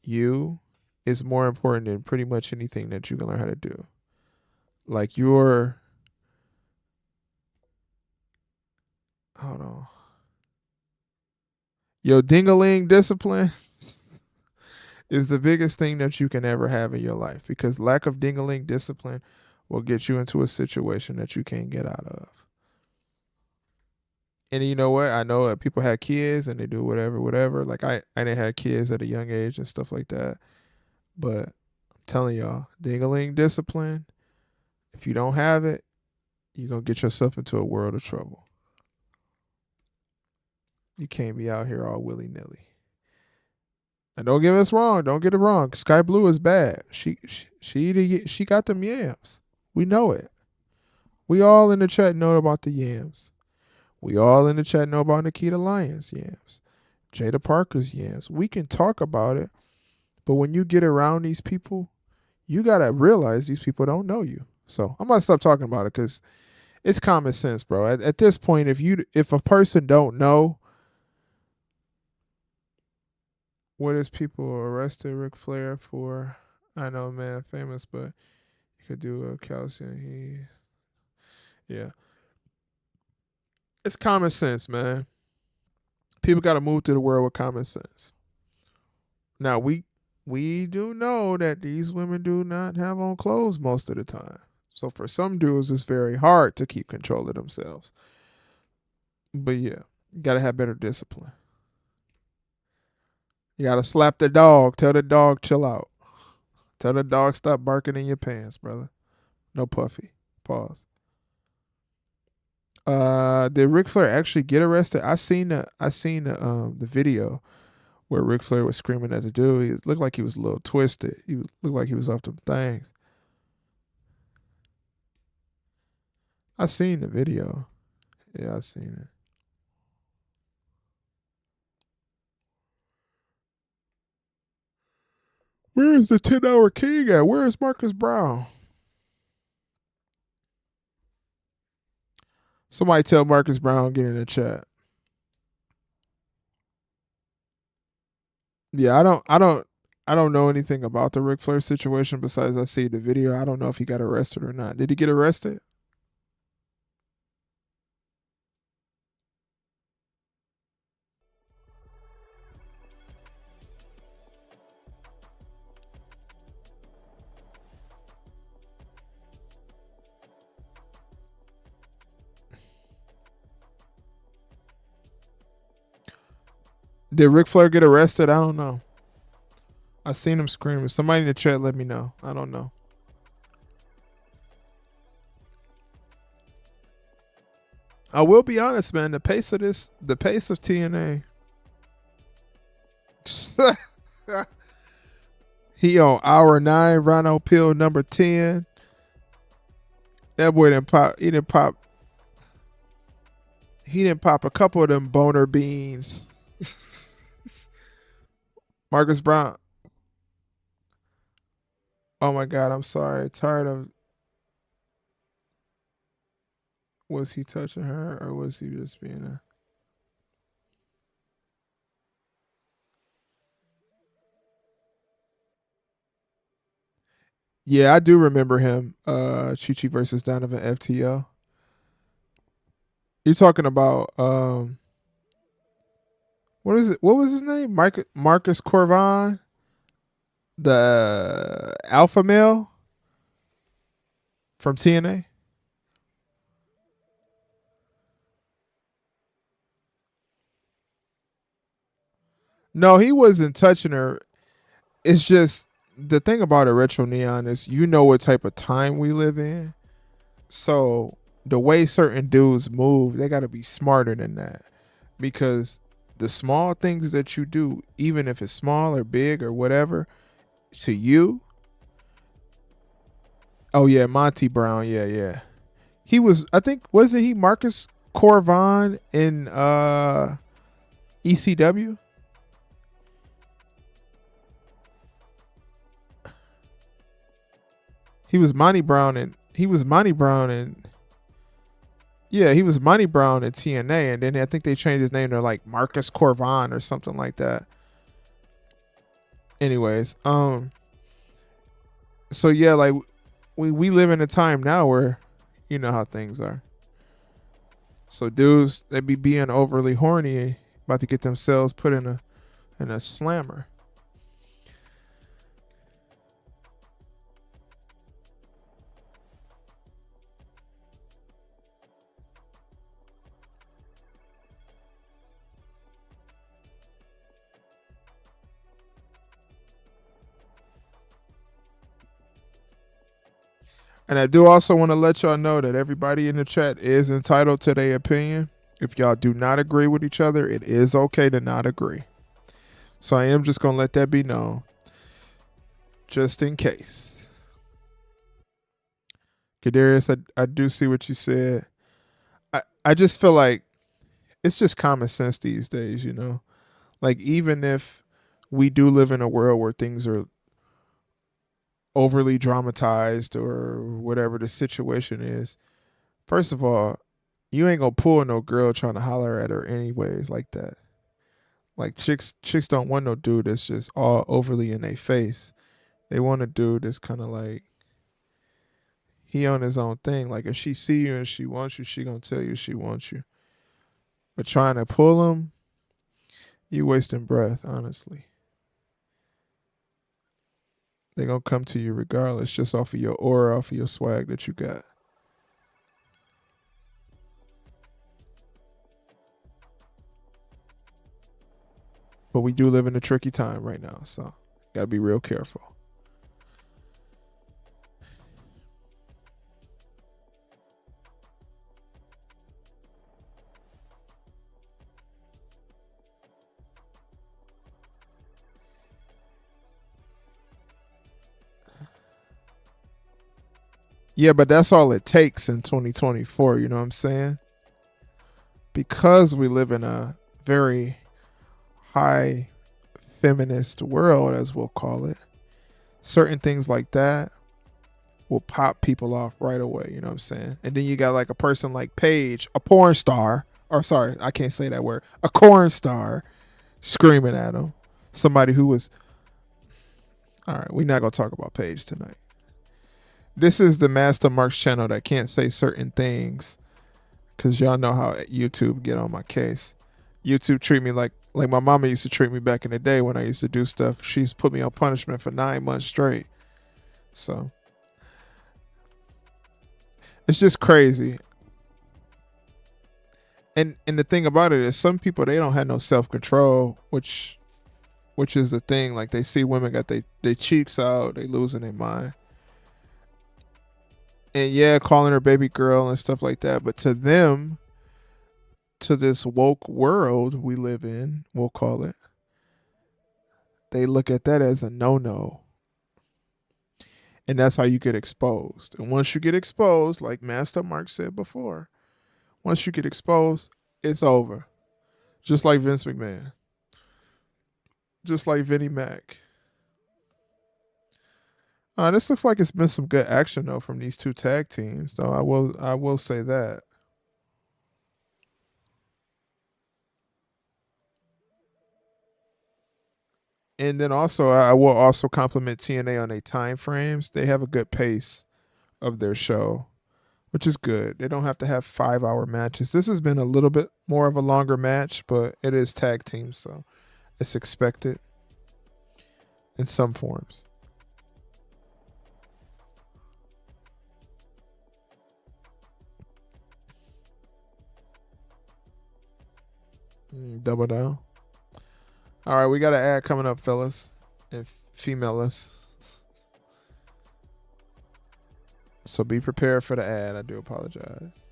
you is more important than pretty much anything that you can learn how to do. Like hold on, your ding-a-ling discipline is the biggest thing that you can ever have in your life, because lack of ding-a-ling discipline will get you into a situation that you can't get out of. And you know what? I know that people had kids and they do whatever. Like I didn't have kids at a young age and stuff like that. But I'm telling y'all, ding-a-ling discipline, if you don't have it, you're going to get yourself into a world of trouble. You can't be out here all willy-nilly. And don't get us wrong. Don't get it wrong. Sky Blue is bad. She got them yams. We know it. We all in the chat know about the yams. We all in the chat know about Nikita Lyons' yams. Jada Parker's yams. We can talk about it. But when you get around these people, you got to realize these people don't know you. So I'm going to stop talking about it because it's common sense, bro. At this point, if a person don't know, what is people arrested Ric Flair for? I know, man, famous, but you could do a calcium. Yeah. It's common sense, man. People got to move through the world with common sense. Now, we do know that these women do not have on clothes most of the time. So for some dudes, it's very hard to keep control of themselves. But yeah, you got to have better discipline. You got to slap the dog. Tell the dog, chill out. Tell the dog, stop barking in your pants, brother. No puffy. Pause. Did Ric Flair actually get arrested? I seen the video where Ric Flair was screaming at the dude. He looked like he was a little twisted. He looked like he was off them things. I seen the video. Yeah, I seen it. Where is the 10-hour king at? Where is Marcus Brown? Somebody tell Marcus Brown get in the chat. Yeah, I don't know anything about the Ric Flair situation besides I see the video. I don't know if he got arrested or not. Did he get arrested? Did Ric Flair get arrested? I don't know. I seen him screaming. Somebody in the chat let me know. I don't know. I will be honest, man. The pace of TNA. He on hour 9, Rhino Pill number 10. That boy didn't pop. He didn't pop a couple of them boner beans. Marcus Brown. Oh my God, I'm sorry. Tired of. Was he touching her or was he just being a. Yeah, I do remember him. Chi-Chi versus Donovan FTO. You're talking about what is it? What was his name? Marcus Corvin, the alpha male from TNA. No, he wasn't touching her. It's just the thing about a retro neon is you know what type of time we live in. So the way certain dudes move, they got to be smarter than that, because the small things that you do, even if it's small or big or whatever, to you. Oh yeah, Monty Brown. Yeah, yeah. He was. I think wasn't he Marcus Corvon in ECW? He was Monty Brown and he was Monty Brown and yeah, he was Monty Brown in TNA, and then I think they changed his name to like Marcus Corvon or something like that. Anyways, so yeah, like we live in a time now where you know how things are. So dudes, they be being overly horny, about to get themselves put in a slammer. And I do also want to let y'all know that everybody in the chat is entitled to their opinion. If y'all do not agree with each other, it is okay to not agree. So I am just going to let that be known, just in case. Kadarius, I do see what you said. I just feel like it's just common sense these days, you know? Like, even if we do live in a world where things are overly dramatized or whatever the situation is, first of all, you ain't gonna pull no girl trying to holler at her anyways like that. Like chicks don't want no dude that's just all overly in their face. They want a dude that's kind of like he on his own thing. Like if she see you and she wants you, she gonna tell you she wants you. But trying to pull him, you wasting breath, honestly. They gonna come to you regardless, just off of your aura, off of your swag that you got. But we do live in a tricky time right now, so gotta be real careful. Yeah, but that's all it takes in 2024, you know what I'm saying? Because we live in a very high feminist world, as we'll call it, certain things like that will pop people off right away, you know what I'm saying? And then you got like a person like Paige, a porn star, or sorry, I can't say that word, a corn star screaming at him. Somebody who was, all right, we're not going to talk about Paige tonight. This is the Master Marks channel that can't say certain things because y'all know how YouTube get on my case. YouTube treat me like my mama used to treat me back in the day when I used to do stuff. She's put me on punishment for 9 months straight. So it's just crazy. And the thing about it is some people, they don't have no self-control, which is the thing. Like they see women got they cheeks out, they losing their mind. And yeah, calling her baby girl and stuff like that. But to them, to this woke world we live in, we'll call it, they look at that as a no-no. And that's how you get exposed. And once you get exposed, like Master Mark said before, once you get exposed, it's over. Just like Vince McMahon. Just like Vinnie Mac. This looks like it's been some good action though from these two tag teams, though. I will say that. And then also I will also compliment TNA on their time frames. They have a good pace of their show, which is good. They don't have to have 5-hour matches. This has been a little bit more of a longer match, but it is tag team, so it's expected in some forms. Double down. All right, we got an ad coming up, fellas and females. So be prepared for the ad. I do apologize.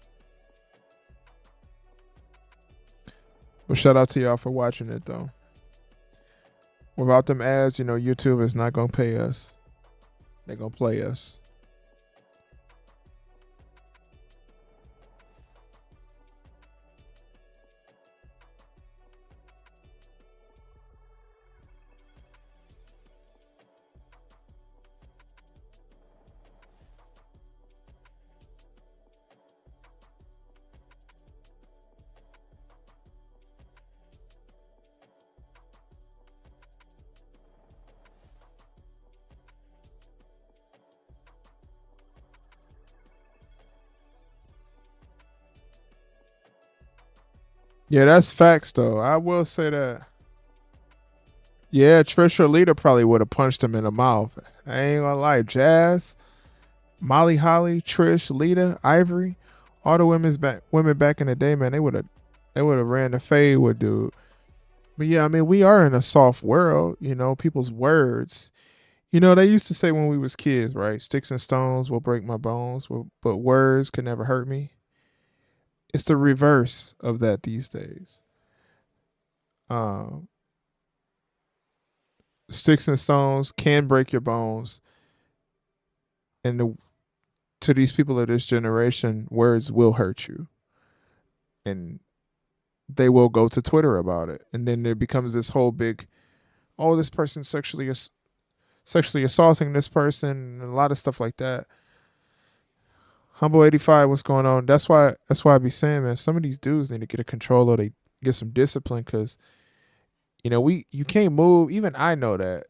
But shout out to y'all for watching it, though. Without them ads, YouTube is not going to pay us. They're going to play us. Yeah, that's facts, though. I will say that. Yeah, Trish or Lita probably would have punched him in the mouth. I ain't gonna lie. Jazz, Molly Holly, Trish, Lita, Ivory, all the women back in the day, man, they would have ran the fade with dude. But yeah, I mean, we are in a soft world, people's words. They used to say when we was kids, right? Sticks and stones will break my bones, but words can never hurt me. It's the reverse of that these days. Sticks and stones can break your bones, and to these people of this generation, words will hurt you, and they will go to Twitter about it, and then there becomes this whole big, oh, this person sexually assaulting this person, and a lot of stuff like that. Humble 85, what's going on? That's why I be saying, man, some of these dudes need to get a control, or they get some discipline, because you can't move. Even I know that,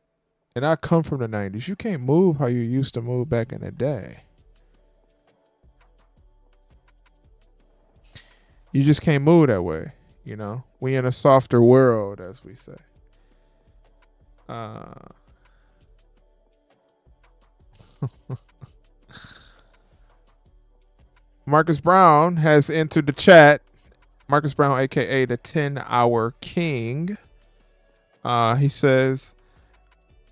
and I come from the 90s. You can't move how you used to move back in the day. You just can't move that way. We in a softer world, as we say. Marcus Brown has entered the chat. Marcus Brown, a.k.a. the 10-Hour King. He says,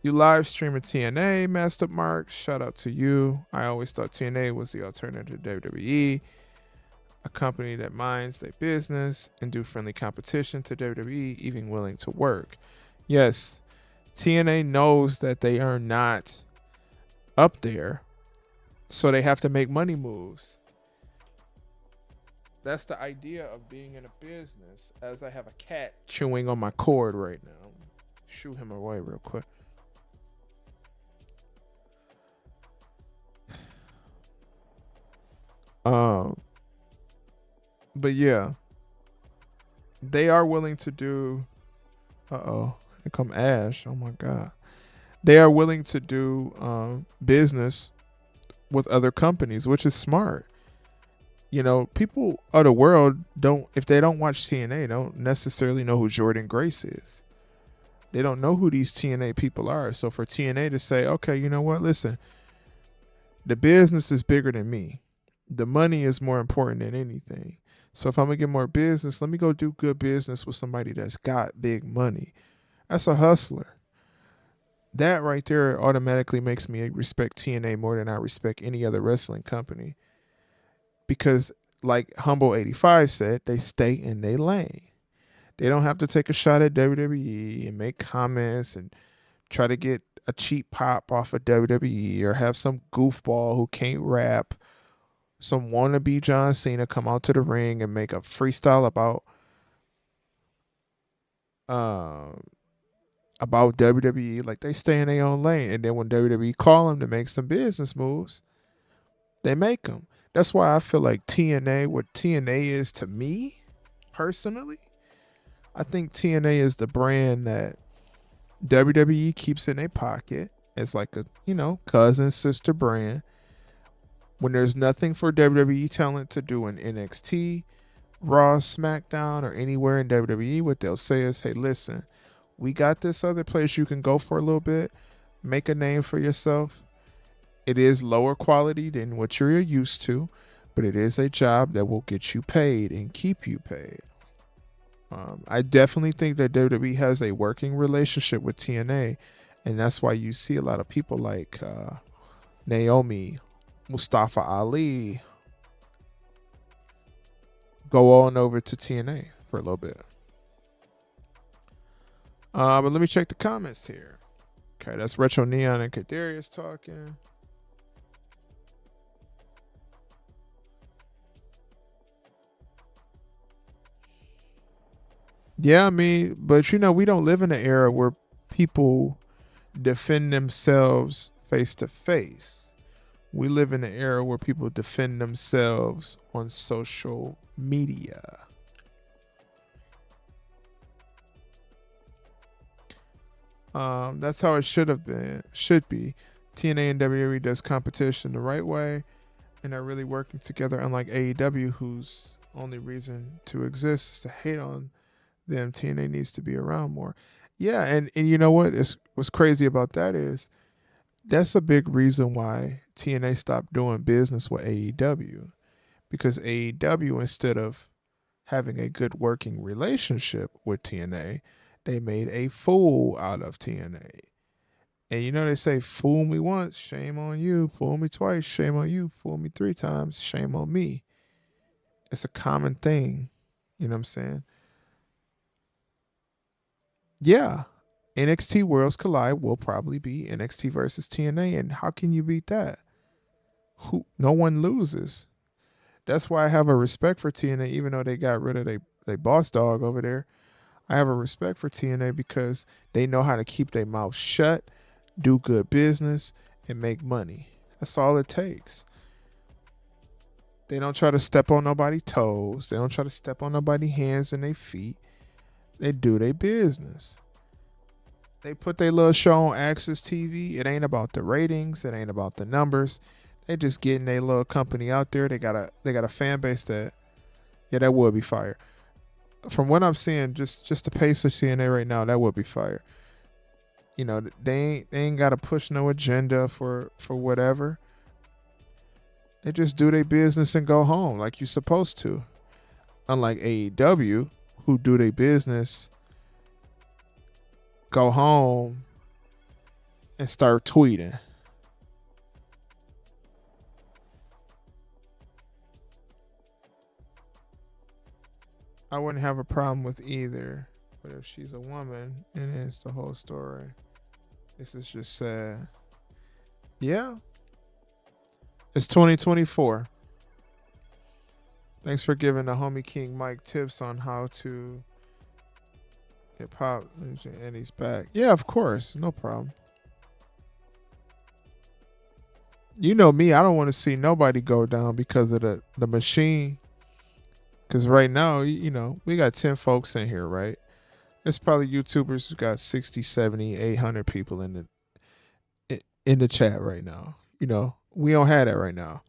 you live stream at TNA, Master Mark. Shout out to you. I always thought TNA was the alternative to WWE. A company that minds their business and do friendly competition to WWE, even willing to work. Yes, TNA knows that they are not up there, so they have to make money moves. That's the idea of being in a business. As I have a cat chewing on my cord right now. Shoo him away real quick. But yeah, they are willing to do. Here come Ash. Oh my God. They are willing to do business with other companies, which is smart. People of the world if they don't watch TNA, don't necessarily know who Jordan Grace is. They don't know who these TNA people are. So for TNA to say, okay, you know what? Listen, the business is bigger than me. The money is more important than anything. So if I'm going to get more business, let me go do good business with somebody that's got big money. That's a hustler. That right there automatically makes me respect TNA more than I respect any other wrestling company. Because like Humble 85 said, they stay in their lane. They don't have to take a shot at WWE and make comments and try to get a cheap pop off of WWE, or have some goofball who can't rap, some wannabe John Cena come out to the ring and make a freestyle about WWE. Like, they stay in their own lane, and then when WWE call them to make some business moves, they make them. That's why I feel like TNA, what TNA is to me personally, I think TNA is the brand that WWE keeps in their pocket as like a, cousin, sister brand. When there's nothing for WWE talent to do in NXT, Raw, SmackDown, or anywhere in WWE, what they'll say is, hey, listen, we got this other place you can go for a little bit, make a name for yourself. It is lower quality than what you're used to, but it is a job that will get you paid and keep you paid. I definitely think that WWE has a working relationship with TNA, and that's why you see a lot of people like Naomi, Mustafa Ali go on over to TNA for a little bit. But let me check the comments here. Okay, that's Retro Neon and Kadarius talking. Yeah, I mean, but we don't live in an era where people defend themselves face to face. We live in an era where people defend themselves on social media. That's how it should be. TNA and WWE does competition the right way and are really working together, unlike AEW, whose only reason to exist is to hate on them. TNA needs to be around more. Yeah, and you know what? What's crazy about that is that's a big reason why TNA stopped doing business with AEW, because AEW, instead of having a good working relationship with TNA, they made a fool out of TNA. And they say, fool me once, shame on you. Fool me twice, shame on you. Fool me 3 times, shame on me. It's a common thing. You know what I'm saying? Yeah. NXT Worlds Collide will probably be NXT versus TNA. And how can you beat that? No one loses. That's why I have a respect for TNA, even though they got rid of their boss dog over there. I have a respect for TNA because they know how to keep their mouth shut, do good business, and make money. That's all it takes. They don't try to step on nobody's toes. They don't try to step on nobody's hands and their feet. They do their business. They put their little show on Access TV. It ain't about the ratings. It ain't about the numbers. They just getting their little company out there. They got a fan base that would be fire. From what I'm seeing, just the pace of TNA right now, that would be fire. They ain't got to push no agenda for whatever. They just do their business and go home like you're supposed to. Unlike AEW, who do their business, go home, and start tweeting. I wouldn't have a problem with either. But if she's a woman, and it's the whole story. This is just sad. Yeah. It's 2024. Thanks for giving the homie King Mike tips on how to get pop. And he's back. Yeah, of course. No problem. You know me. I don't want to see nobody go down because of the machine. Because right now, we got 10 folks in here, right? There's probably YouTubers who got 60, 70, 800 people in the chat right now. We don't have that right now.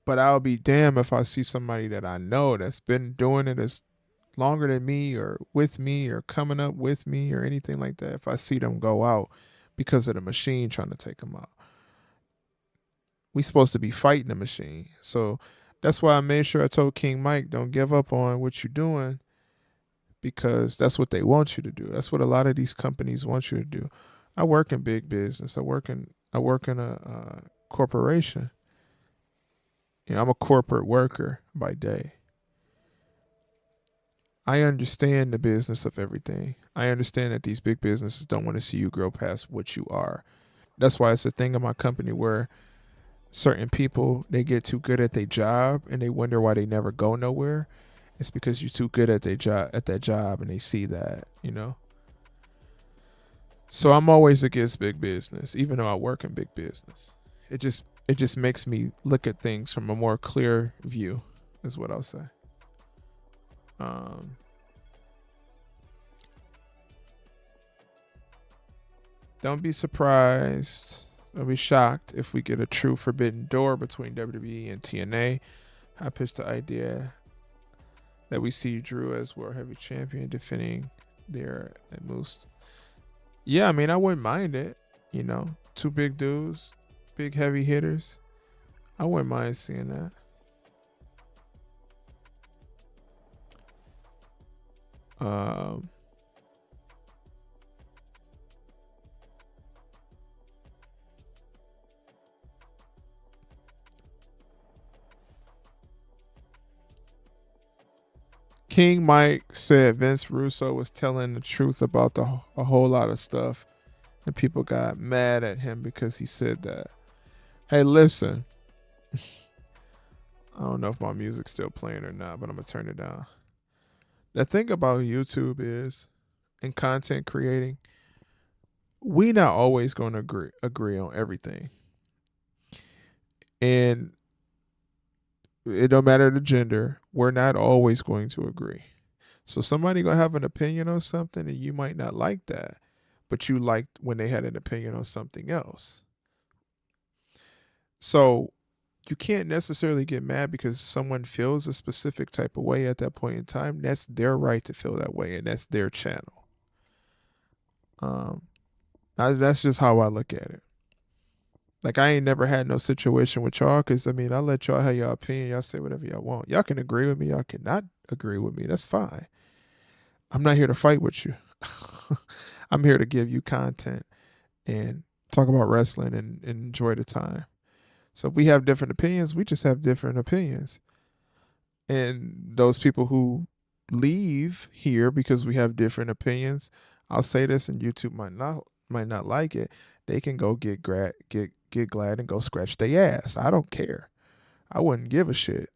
But I'll be damned if I see somebody that I know that's been doing it as longer than me or with me or coming up with me or anything like that. If I see them go out because of the machine trying to take them out. We supposed to be fighting the machine. So that's why I made sure I told King Mike, don't give up on what you're doing, because that's what they want you to do. That's what a lot of these companies want you to do. I work in big business. I work in a corporation. I'm a corporate worker by day. I understand the business of everything. I understand that these big businesses don't want to see you grow past what you are. That's why it's a thing in my company where certain people, they get too good at their job and they wonder why they never go nowhere. It's because you're too good at that job, and they see that, So I'm always against big business, even though I work in big business. It just makes me look at things from a more clear view, is what I'll say. Don't be surprised. Don't be shocked if we get a true forbidden door between WWE and TNA. I pitched the idea that we see Drew as World Heavy Champion defending there at most. Yeah, I mean, I wouldn't mind it. 2 big dudes, big heavy hitters. I wouldn't mind seeing that. Um, King Mike said Vince Russo was telling the truth about a whole lot of stuff, and people got mad at him because he said that. Hey, listen. I don't know if my music's still playing or not, but I'm gonna turn it down. The thing about YouTube is, in content creating, we not always going to agree on everything, and it don't matter the gender. We're not always going to agree. So somebody gonna have an opinion on something, and you might not like that, but you liked when they had an opinion on something else. So you can't necessarily get mad because someone feels a specific type of way at that point in time. That's their right to feel that way, and that's their channel. That's just how I look at it. Like, I ain't never had no situation with y'all, because I mean, I let y'all have your opinion. Y'all say whatever y'all want. Y'all can agree with me. Y'all cannot agree with me. That's fine. I'm not here to fight with you. I'm here to give you content and talk about wrestling and enjoy the time. So if we have different opinions, we just have different opinions. And those people who leave here because we have different opinions, I'll say this, and YouTube might not like it. They can go get glad and go scratch their ass. I don't care. I wouldn't give a shit.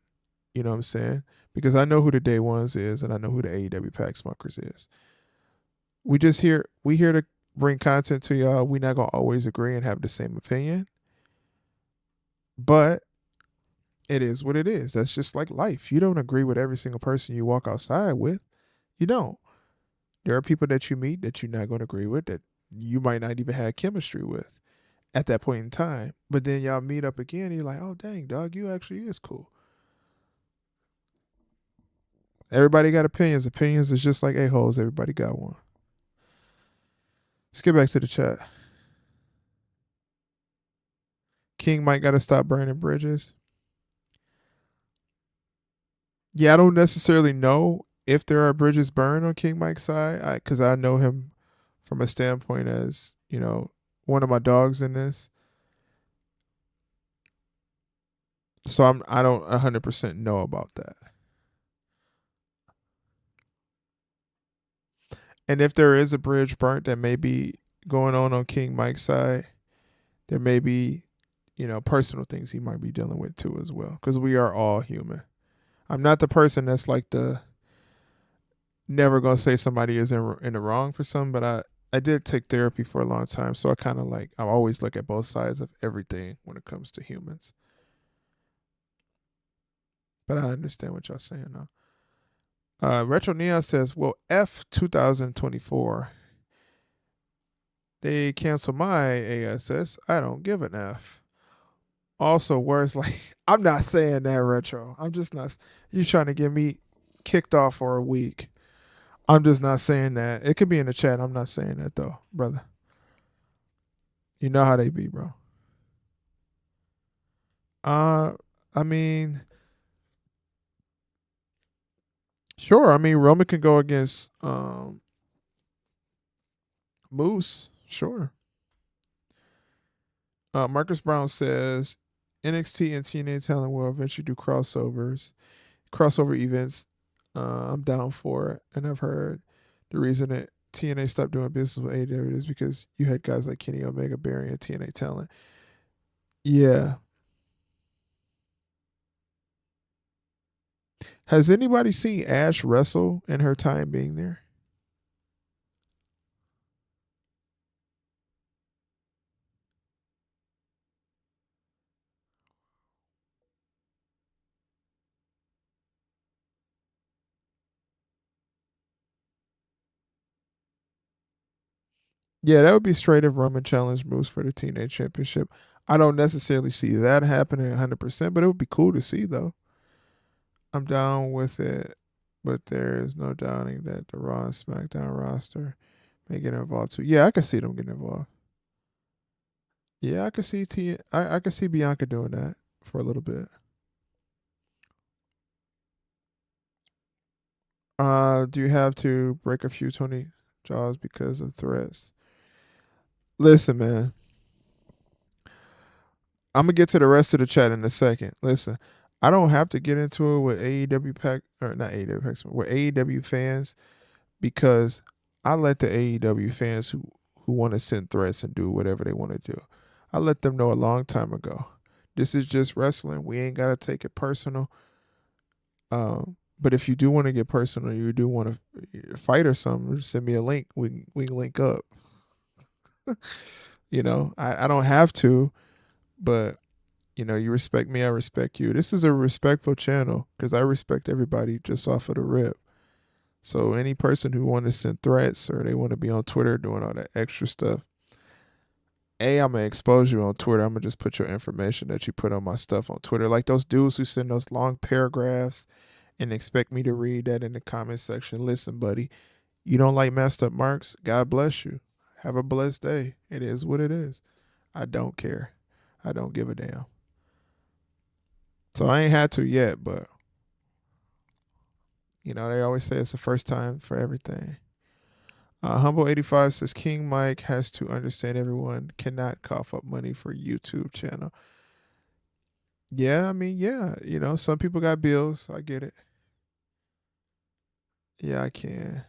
You know what I'm saying? Because I know who the Day Ones is, and I know who the AEW Pack Smokers is. We here to bring content to y'all. We not gonna always agree and have the same opinion, but it is what it is. That's just like life. You don't agree with every single person you walk outside with. You don't. There are people that you meet that you're not going to agree with, that you might not even have chemistry with at that point in time. But then y'all meet up again and you're like, oh, dang, dog, you actually is cool. Everybody got opinions. Opinions is just like a-holes. Everybody got one. Let's get back to the chat. King Mike got to stop burning bridges. Yeah, I don't necessarily know if there are bridges burned on King Mike's side, because I know him from a standpoint as, one of my dogs in this. So I don't 100% know about that. And if there is a bridge burnt that may be going on King Mike's side, there may be, personal things he might be dealing with too as well, because we are all human. I'm not the person that's like never gonna say somebody is in the wrong for something, but I did take therapy for a long time, so I always look at both sides of everything when it comes to humans. But I understand what y'all saying though. Retro Neon says, well, F 2024. They cancel my ASS. I don't give an F. Also, words like, I'm not saying that, Retro. I'm just not. You trying to get me kicked off for a week. I'm just not saying that. It could be in the chat. I'm not saying that, though, brother. You know how they be, bro. I mean, sure. I mean, Roman can go against Moose. Sure. Marcus Brown says NXT and TNA Talent will eventually do crossover events. I'm down for it, and I've heard the reason that TNA stopped doing business with AEW is because you had guys like Kenny Omega burying TNA Talent. Yeah. Has anybody seen Ash wrestle in her time being there? Yeah, that would be straight if Roman challenged Moose for the TNA Championship. I don't necessarily see that happening 100%, but it would be cool to see, though. I'm down with it, but there is no doubting that the Raw and SmackDown roster may get involved too. Yeah, I can see them getting involved. Yeah, I could see Bianca doing that for a little bit. Do you have to break a few Tony jaws because of threats? Listen, man. I'm gonna get to the rest of the chat in a second. Listen, I don't have to get into it with AEW pack or not AEW packs, with AEW fans because I let the AEW fans who want to send threats and do whatever they want to do. I let them know a long time ago. This is just wrestling. We ain't gotta take it personal. But if you do want to get personal, you do want to fight or something, send me a link. We can link up. I don't have to, but you respect me, I respect you. This is a respectful channel because I respect everybody just off of the rip. So any person who want to send threats or they want to be on Twitter doing all that extra stuff, I'm going to expose you on Twitter. I'm going to just put your information that you put on my stuff on Twitter. Like those dudes who send those long paragraphs and expect me to read that in the comment section. Listen, buddy, you don't like messed up marks? God bless you. Have a blessed day. It is what it is. I don't care. I don't give a damn. So I ain't had to yet, but they always say it's the first time for everything. Humble85 says King Mike has to understand everyone cannot cough up money for YouTube channel. Yeah, I mean, yeah, some people got bills. I get it. Yeah, I can.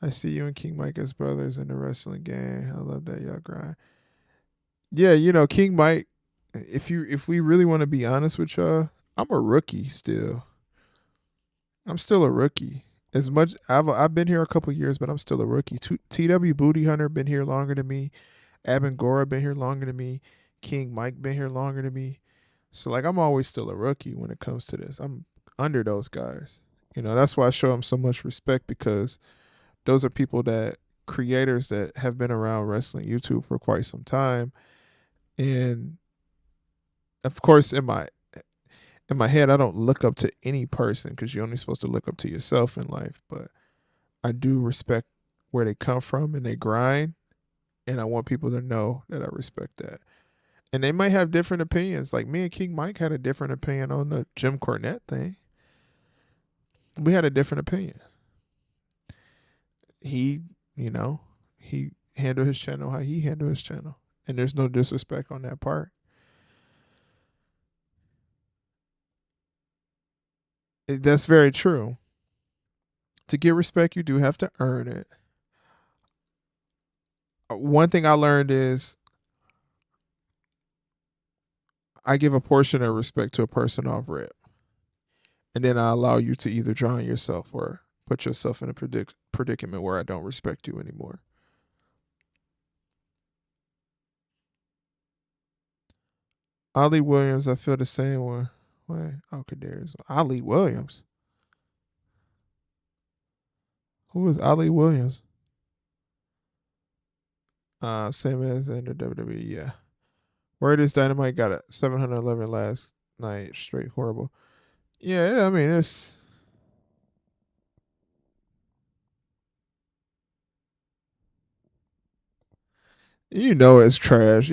I see you and King Mike as brothers in the wrestling game. I love that y'all grind. Yeah, King Mike, if we really want to be honest with y'all, I'm a rookie still. I'm still a rookie. As much I've been here a couple years, but I'm still a rookie. TW Booty Hunter been here longer than me. Abengora been here longer than me. King Mike been here longer than me. So like I'm always still a rookie when it comes to this. I'm under those guys. That's why I show them so much respect because those are people creators that have been around wrestling YouTube for quite some time. And of course in my head, I don't look up to any person because you're only supposed to look up to yourself in life. But I do respect where they come from and they grind. And I want people to know that I respect that. And they might have different opinions. Like me and King Mike had a different opinion on the Jim Cornette thing. We had a different opinion. He handled his channel how he handled his channel. And there's no disrespect on that part. That's very true. To get respect, you do have to earn it. One thing I learned is I give a portion of respect to a person off rip. And then I allow you to either drown yourself or put yourself in a predicament where I don't respect you anymore. Ali Williams, I feel the same way. Okay, there's Ali Williams. Who is Ali Williams? Same as in the WWE, yeah. Word is Dynamite got a 711 last night, straight horrible. Yeah, I mean it's it's trash.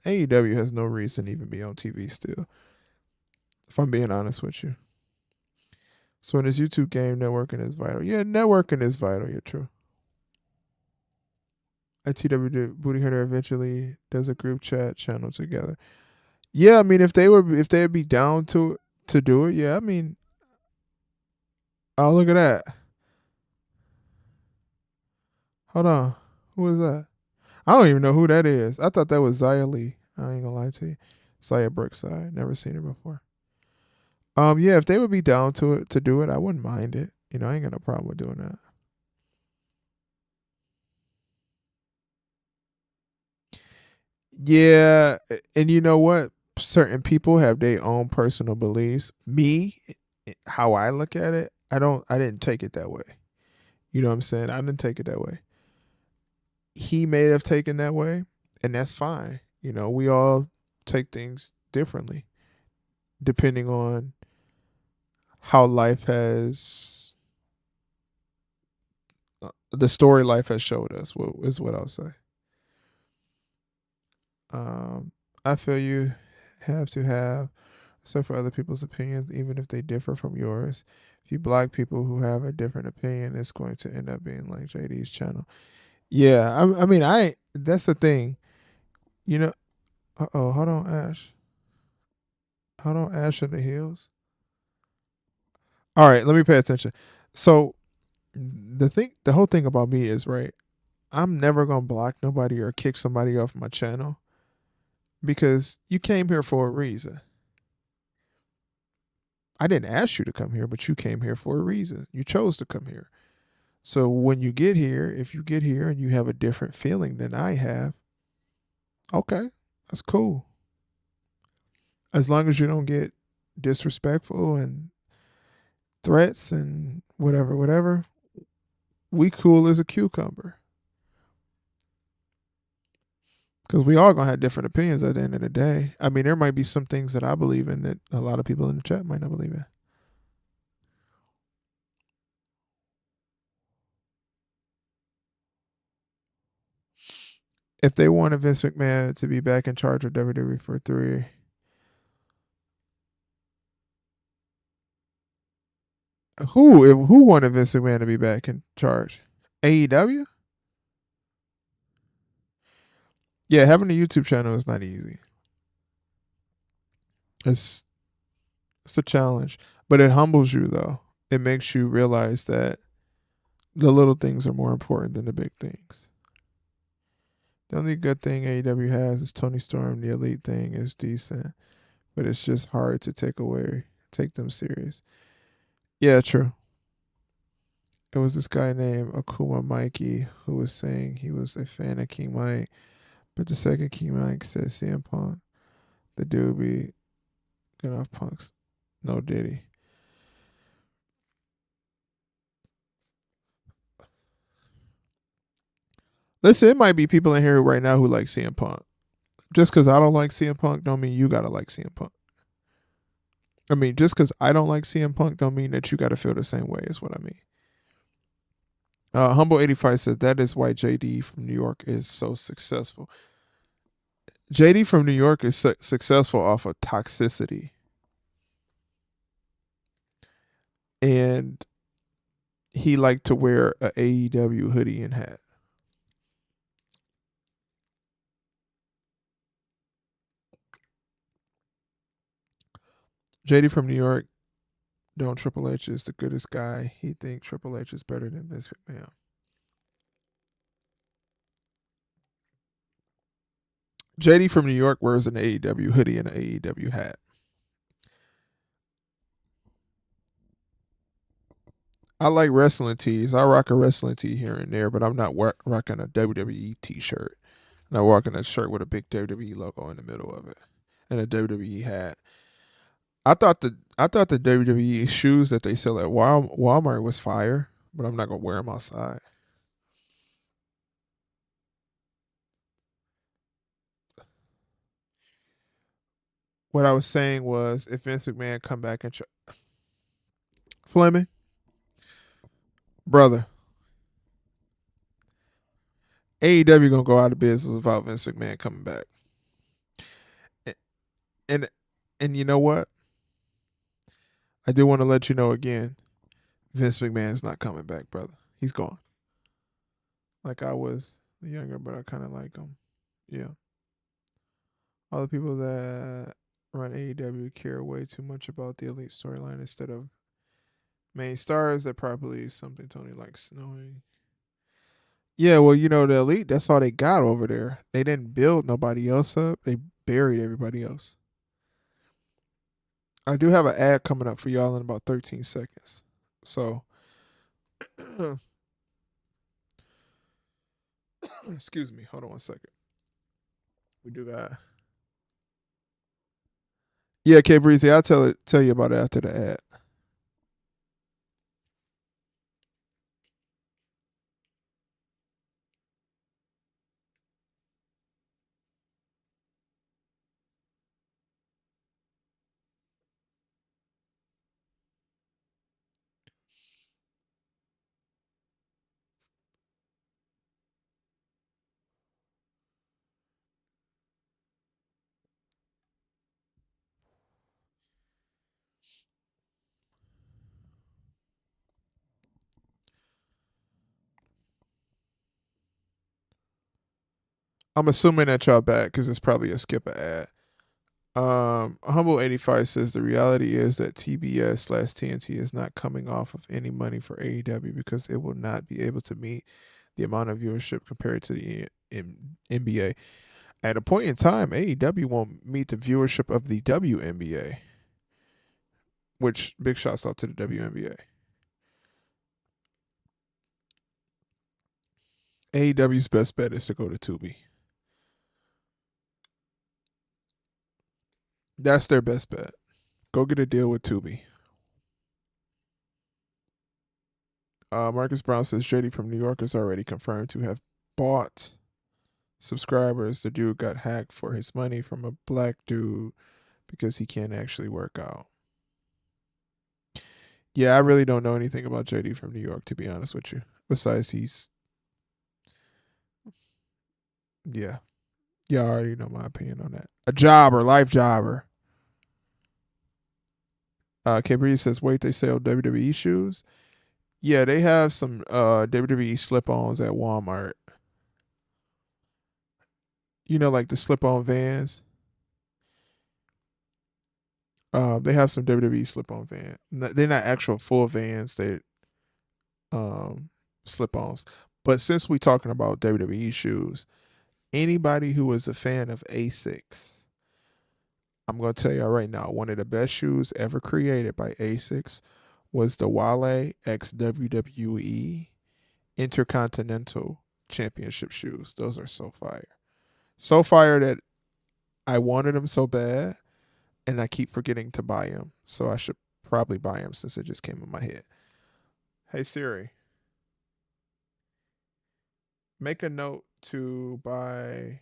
AEW has no reason to even be on TV still. If I'm being honest with you. So in this YouTube game, networking is vital. Yeah, networking is vital. You're true. ITW Booty Hunter eventually does a group chat channel together. Yeah, I mean if they'd be down to do it, yeah, I mean, oh look at that. Hold on, who is that? I don't even know who that is. I thought that was Zia Lee. I ain't gonna lie to you. Zia Brookside. Never seen her before. Yeah, if they would be down to do it, I wouldn't mind it. I ain't got no problem with doing that. Yeah, and you know what? Certain people have their own personal beliefs. Me, how I look at it, I didn't take it that way. You know what I'm saying? I didn't take it that way. He may have taken that way, and that's fine. We all take things differently depending on how life has the story life has showed us is what I'll say. I feel you have to have respect for other people's opinions, even if they differ from yours. If you block people who have a different opinion, it's going to end up being like JD's channel. Yeah, I mean, I that's the thing. You know, hold on, Ash. Hold on, Ash in the Hills. All right, let me pay attention. So the whole thing about me is right. I'm never gonna block nobody or kick somebody off my channel because you came here for a reason. I didn't ask you to come here, but you came here for a reason. You chose to come here. So when you get here, if you get here and you have a different feeling than I have, okay, that's cool. As long as you don't get disrespectful and threats and whatever, we cool as a cucumber. Because we all gonna have different opinions at the end of the day. I mean, there might be some things that I believe in that a lot of people in the chat might not believe in. If they wanted Vince McMahon to be back in charge of WWE for 3, who wanted Vince McMahon to be back in charge? AEW? Yeah, having a YouTube channel is not easy. It's it's a challenge, but it humbles you though. It makes you realize that the little things are more important than the big things. The only good thing AEW has is Tony Storm. The Elite thing is decent, but it's just hard to take them serious. Yeah, true. It was this guy named Akuma Mikey who was saying he was a fan of King Mike, but the second King Mike said CM Punk, the dude be good off Punk's no Diddy. Listen, it might be people in here right now who like CM Punk. Just because I don't like CM Punk don't mean you gotta like CM Punk. I mean, just because I don't like CM Punk don't mean that you gotta feel the same way is what I mean. Humble85 says that is why JD from New York is so successful. JD from New York is successful off of toxicity. And he liked to wear a AEW hoodie and hat. JD from New York, don't Triple H is the goodest guy. He thinks Triple H is better than Vince McMahon. JD from New York wears an AEW hoodie and an AEW hat. I like wrestling tees. I rock a wrestling tee here and there, but I'm not rocking a WWE t-shirt. I'm not rocking a shirt with a big WWE logo in the middle of it and a WWE hat. I thought the WWE shoes that they sell at Walmart was fire, but I'm not gonna wear them outside. What I was saying was, if Vince McMahon come back and Fleming, brother, AEW gonna go out of business without Vince McMahon coming back. And and you know what? I do want to let you know again, Vince McMahon's not coming back, brother. He's gone. Like I was younger, but I kind of like him. Yeah. All the people that run AEW care way too much about the elite storyline instead of main stars. That probably is something Tony likes knowing. Yeah, well, the elite, that's all they got over there. They didn't build nobody else up. They buried everybody else. I do have an ad coming up for y'all in about 13 seconds. So, excuse me. Hold on one second. We do got. Yeah, K Breezy, I'll tell you about it after the ad. I'm assuming that y'all back because it's probably a skip a ad. Humble 85 says the reality is that TBS/TNT is not coming off of any money for AEW because it will not be able to meet the amount of viewership compared to the NBA. At a point in time, AEW won't meet the viewership of the WNBA, which big shots out to the WNBA. AEW's best bet is to go to Tubi. That's their best bet. Go get a deal with Tubi. Marcus Brown says JD from New York is already confirmed to have bought subscribers. The dude got hacked for his money from a black dude because he can't actually work out. Yeah, I really don't know anything about JD from New York, to be honest with you. Besides, yeah. Y'all already know my opinion on that. A jobber, life jobber. K Breeze says, wait, they sell WWE shoes? Yeah, they have some WWE slip-ons at Walmart. You know, like the slip-on Vans. They have some WWE slip-on Vans. They're not actual full Vans. They're slip-ons. But since we're talking about WWE shoes, anybody who is a fan of Asics, I'm going to tell y'all right now, one of the best shoes ever created by Asics was the Wale X WWE Intercontinental Championship shoes. Those are so fire. So fire that I wanted them so bad, and I keep forgetting to buy them. So I should probably buy them since it just came in my head. Hey Siri, make a note to buy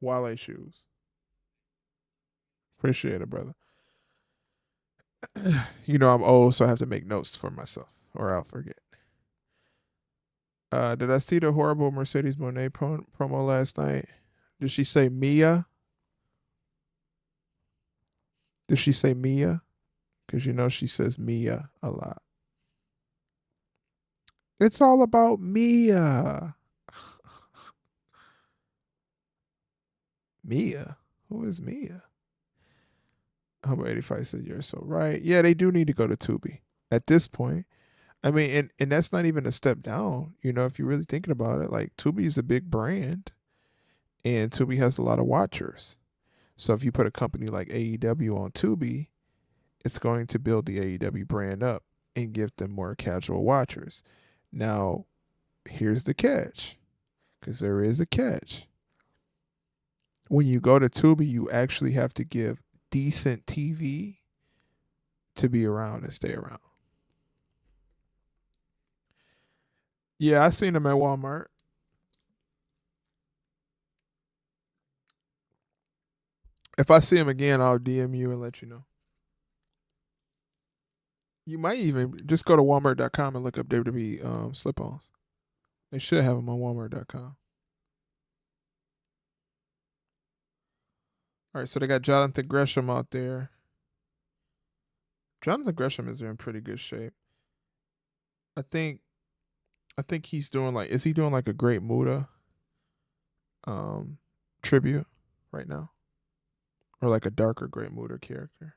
Wale shoes. Appreciate it, brother. You know I'm old, so I have to make notes for myself, or I'll forget. Did I see the horrible Mercedes Monet promo last night? Did she say Mia? Did she say Mia? Because you know she says Mia a lot. It's all about Mia. Mia? Who is Mia? Humble 85 said you're so right. Yeah, they do need to go to Tubi at this point. I mean, and that's not even a step down. You know, if you're really thinking about it, like Tubi is a big brand, and Tubi has a lot of watchers. So if you put a company like AEW on Tubi, it's going to build the AEW brand up and give them more casual watchers. Now, here's the catch, because there is a catch. When you go to Tubi, you actually have to give decent TV to be around and stay around. Yeah, I seen them at Walmart. If I see them again, I'll DM you and let you know. You might even just go to Walmart.com and look up WWE slip-ons. They should have them on Walmart.com. All right, so they got Jonathan Gresham out there. Jonathan Gresham is in pretty good shape. I think he's doing like, is he doing like a Great Muta tribute right now? Or like a darker Great Muta character?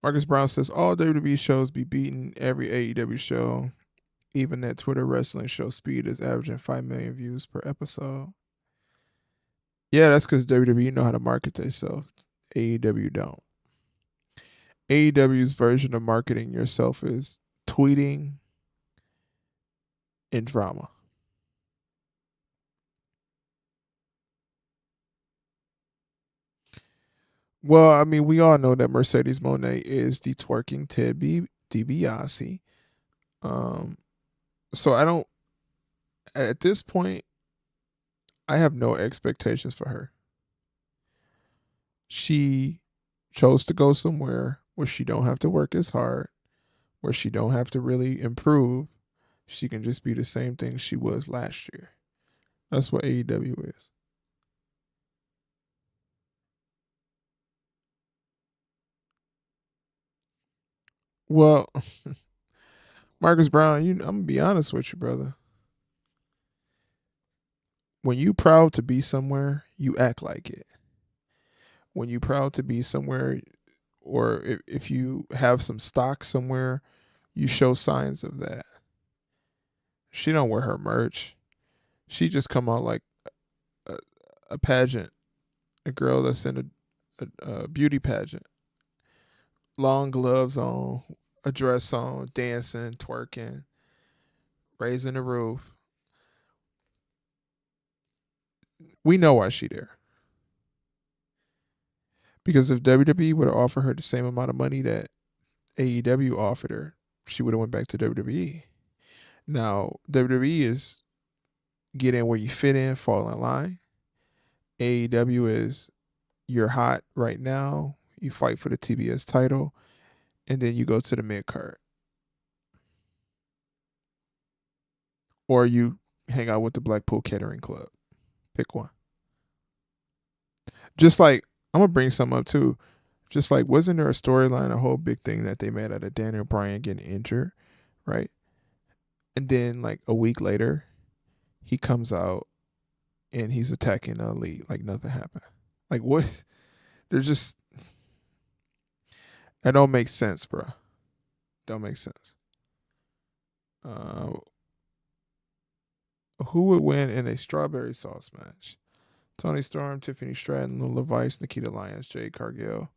Marcus Brown says all WWE shows be beating every AEW show. Even that Twitter wrestling show Speed is averaging 5 million views per episode. Yeah, that's because WWE know how to market themselves. AEW don't. AEW's version of marketing yourself is tweeting and drama. Well, I mean, we all know that Mercedes Moné is the twerking Ted DiBiase. So I don't, at this point, I have no expectations for her. She chose to go somewhere where she don't have to work as hard, where she don't have to really improve. She can just be the same thing she was last year. That's what AEW is. Well, Marcus Brown, I'm gonna be honest with you, brother. When you proud to be somewhere, you act like it. When you proud to be somewhere, or if you have some stock somewhere, you show signs of that. She don't wear her merch. She just come out like a, a pageant, a girl that's in a beauty pageant. Long gloves on, a dress on, dancing, twerking, raising the roof. We know why she there. Because if WWE would have offered her the same amount of money that AEW offered her, she would have went back to WWE. Now, WWE is get in where you fit in, fall in line. AEW is you're hot right now, you fight for the TBS title, and then you go to the mid card. Or you hang out with the Blackpool Catering Club. Pick one. Just like, I'm going to bring some up too. Just like, wasn't there a storyline, a whole big thing that they made out of Daniel Bryan getting injured, right? And then, like, a week later, he comes out and he's attacking the elite like nothing happened. Like, what? There's just, that don't make sense, bro. Don't make sense. Who would win in a strawberry sauce match? Tony Storm, Tiffany Stratton, Lola Vice, Nikita Lyons, Jade Cargill,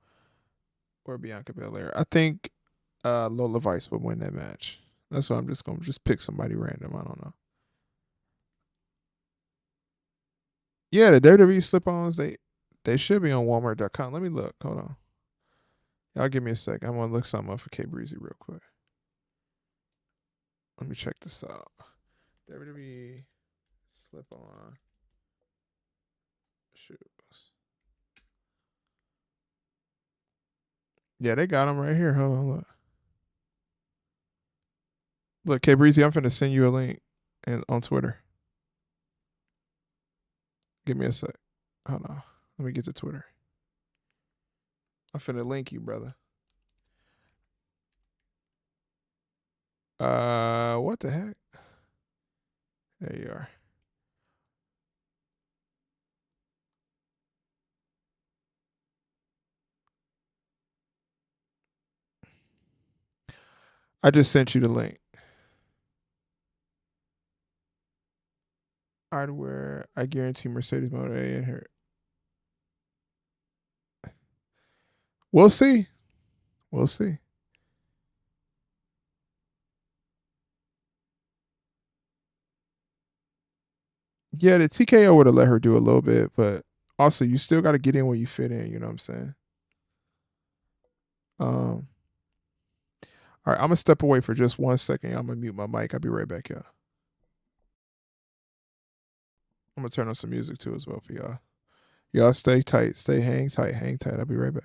or Bianca Belair. I think Lola Vice would win that match. That's why I'm just going to just pick somebody random. I don't know. Yeah, the WWE slip-ons, they should be on Walmart.com. Let me look. Hold on. Y'all give me a sec. I'm going to look something up for K Breezy real quick. Let me check this out. WWE slip-on shoes. Yeah, they got them right here. Hold on, look. Look, K Breezy, I'm finna send you a link on Twitter. Give me a sec. Hold on. Let me get to Twitter. I'm finna link you, brother. What the heck? There you are. I just sent you the link. Hardware, I guarantee Mercedes Motor A in here. We'll see. We'll see. Yeah, the TKO would have let her do a little bit, but also you still got to get in where you fit in. You know what I'm saying? All right, I'm gonna step away for just 1 second. I'm gonna mute my mic. I'll be right back, y'all. I'm gonna turn on some music too as well for y'all. Y'all stay tight, hang tight, hang tight. I'll be right back.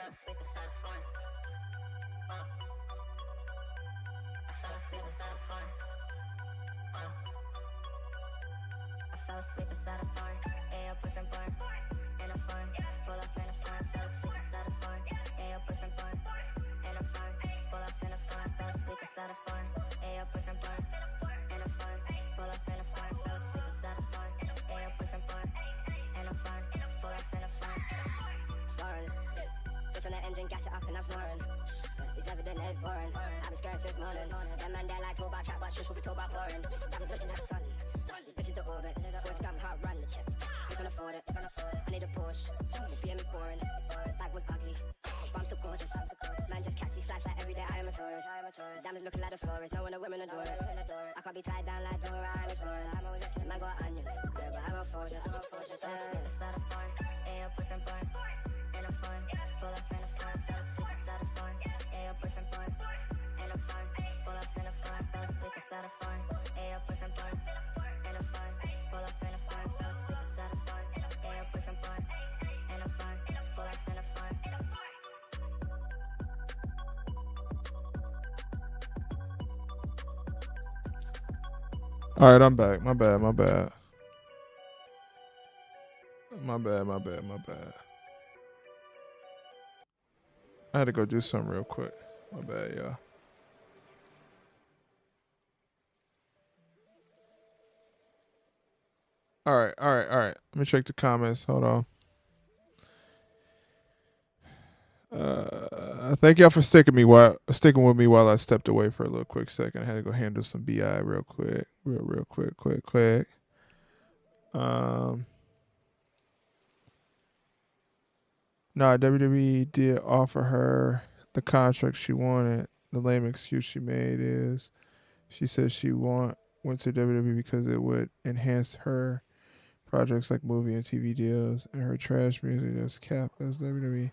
Fell asleep inside a phone. I fell asleep inside a phone. I fell asleep inside a phone. Ayo, boyfriend born. In a phone. Pull up in a phone. Fell asleep inside a phone. Ayo, boyfriend born. In a phone. Pull up in a phone. Fell asleep inside a phone. Ayo, boyfriend born. In a phone. Pull up in a phone. Fell asleep inside a phone. Ayo, boyfriend born. In a phone. Pull up in a phone. Foreign. Switch on the engine, gas it up and I'm snoring. It's evident it's boring. I've been scared since morning. Them man there like talk about trap, but shush will be told about pouring. That was looking at the sun. Bitches the orbit. First come hot, run the check. You can afford it. I need a Porsche. You being me boring. Bag was ugly. But I'm still gorgeous. Man just catch these flights like every day I am a tourist. Diamonds looking like the forest. No one the women adore it. I can't be tied down like Dora, I'm exploring. Man got onion. Yeah, but I'm a fortress. Fell asleep inside a phone. Ayo, boyfriend born. In a phone. Pull up in a phone. Fell asleep inside a phone. Ayo, boyfriend born. In a phone. Pull up in a phone. Fell asleep inside a phone. Ayo, boyfriend born. In a phone. Pull up in a phone. Fell asleep inside a phone. Ayo, boyfriend born. In a phone.
All right, I'm back. My bad. My bad. My bad. My bad. My bad. I had to go do something real quick. My bad, y'all. All right. All right. All right. Let me check the comments. Hold on. Thank y'all for sticking with me while I stepped away for a little quick second. I had to go handle some BI real quick, real quick. No, WWE did offer her the contract she wanted. The lame excuse she made is she said she went to WWE because it would enhance her projects like movie and TV deals, and her trash music is capped as WWE.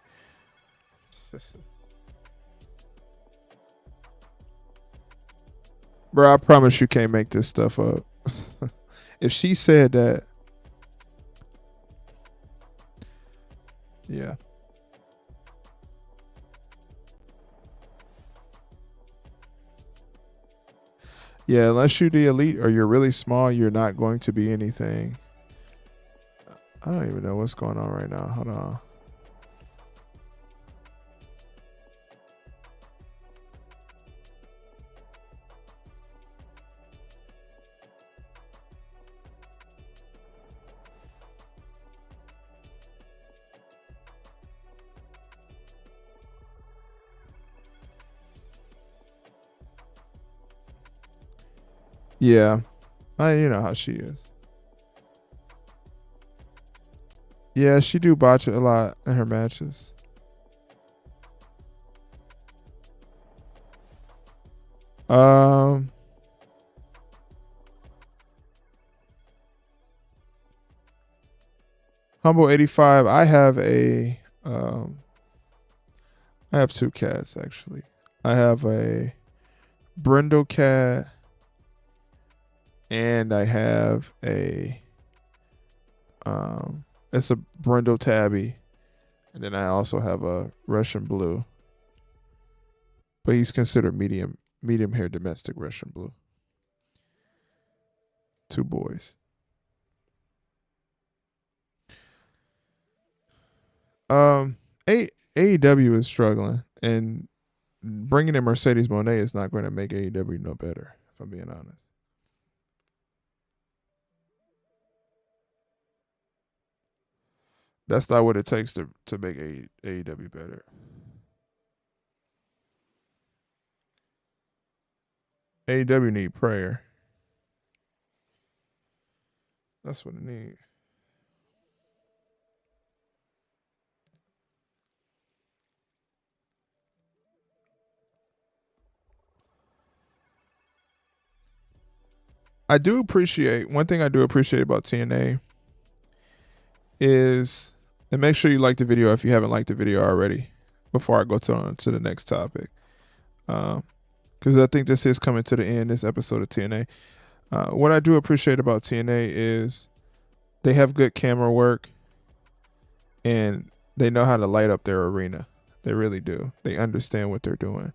Bro, I promise you can't make this stuff up. If she said that, yeah. Yeah, unless you're the elite or you're really small, you're not going to be anything. I don't even know what's going on right now. Hold on. Yeah, you know how she is. Yeah, she do botch it a lot in her matches. Um, Humble 85. I have two cats actually. I have a Brindle cat and I have a it's a Brindle tabby, and then I also have a Russian blue. But he's considered medium hair domestic Russian blue. Two boys. AEW is struggling, and bringing in Mercedes Moné is not going to make AEW no better, if I'm being honest. That's not what it takes to make AEW better. AEW need prayer. That's what it needs. I do appreciate one thing I do appreciate about TNA is, and make sure you like the video if you haven't liked the video already before I go to the next topic. Because I think this is coming to the end, this episode of TNA. What I do appreciate about TNA is they have good camera work and they know how to light up their arena. They really do. They understand what they're doing.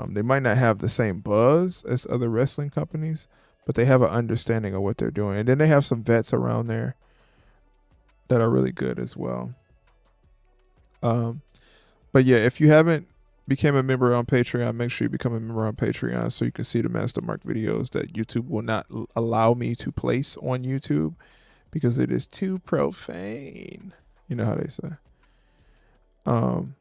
They might not have the same buzz as other wrestling companies, but they have an understanding of what they're doing. And then they have some vets around there that are really good as well. But yeah, if you haven't became a member on Patreon, make sure you become a member on Patreon so you can see the Master Mark videos that YouTube will not allow me to place on YouTube because it is too profane. You know how they say. And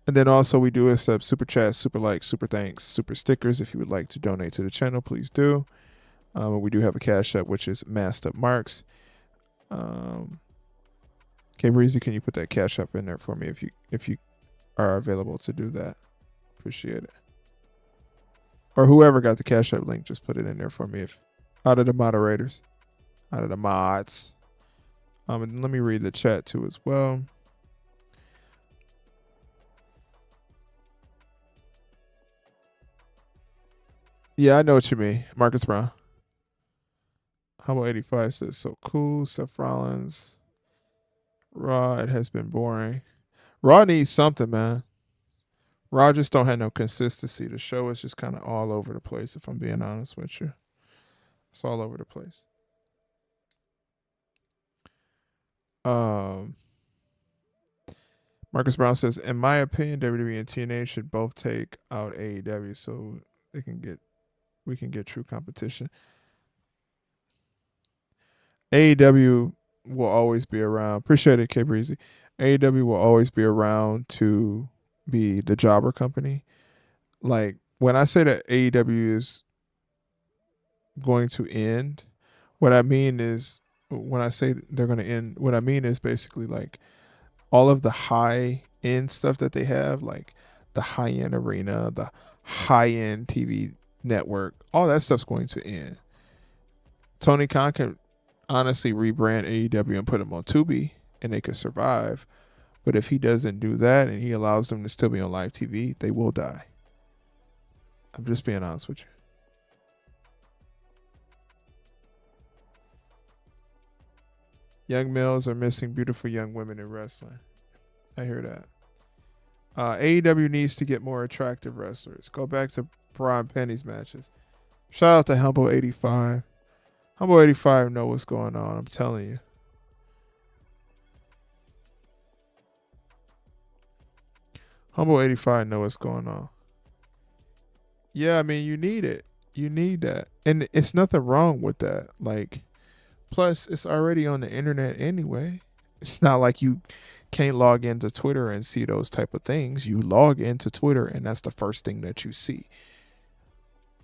then also we do accept super chats, super likes, super thanks, super stickers. If you would like to donate to the channel, please do. We do have a Cash App, which is Master Marks. Okay, Breezy, can you put that Cash App in there for me if you are available to do that? Appreciate it. Or whoever got the Cash App link, just put it in there for me. If out of the moderators, out of the mods. And let me read the chat too as well. Yeah, I know what you mean. Marcus Brown. Humble 85 says, so cool. Seth Rollins. Raw, it has been boring. Raw needs something, man. Raw just don't have no consistency. The show is just kind of all over the place, if I'm being honest with you. It's all over the place. Um, Marcus Brown says, in my opinion, WWE and TNA should both take out AEW so we can get true competition. AEW will always be around. Appreciate it, K Breezy. AEW will always be around to be the jobber company. Like when I say that AEW is going to end, what I mean is when I say they're going to end, what I mean is basically like all of the high end stuff that they have, like the high end arena, the high end TV network, all that stuff's going to end. Tony Khan can honestly rebrand AEW and put them on Tubi and they could survive. But if he doesn't do that and he allows them to still be on live TV, they will die. I'm just being honest with you. Young males are missing beautiful young women in wrestling. I hear that. AEW needs to get more attractive wrestlers. Go back to Braun Penny's matches. Shout out to Humble 85. Humble 85 know what's going on. I'm telling you. Humble 85 know what's going on. Yeah, I mean, you need it. You need that. And it's nothing wrong with that. Like, plus, it's already on the internet anyway. It's not like you can't log into Twitter and see those type of things. You log into Twitter and that's the first thing that you see.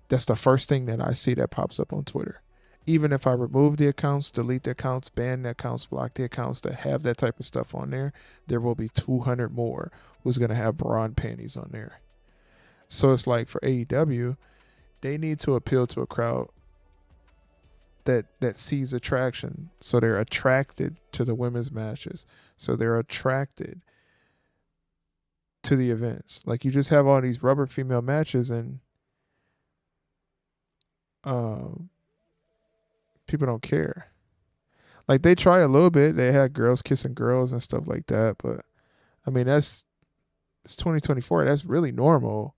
That's the first thing that I see that pops up on Twitter. Even if I remove the accounts, delete the accounts, ban the accounts, block the accounts that have that type of stuff on there will be 200 more who's going to have Braun panties on there. So it's like for AEW, they need to appeal to a crowd that sees attraction. So they're attracted to the women's matches. So they're attracted to the events. Like you just have all these rubber female matches and people don't care. Like they try a little bit. They had girls kissing girls and stuff like that. But I mean, it's 2024. That's really normal.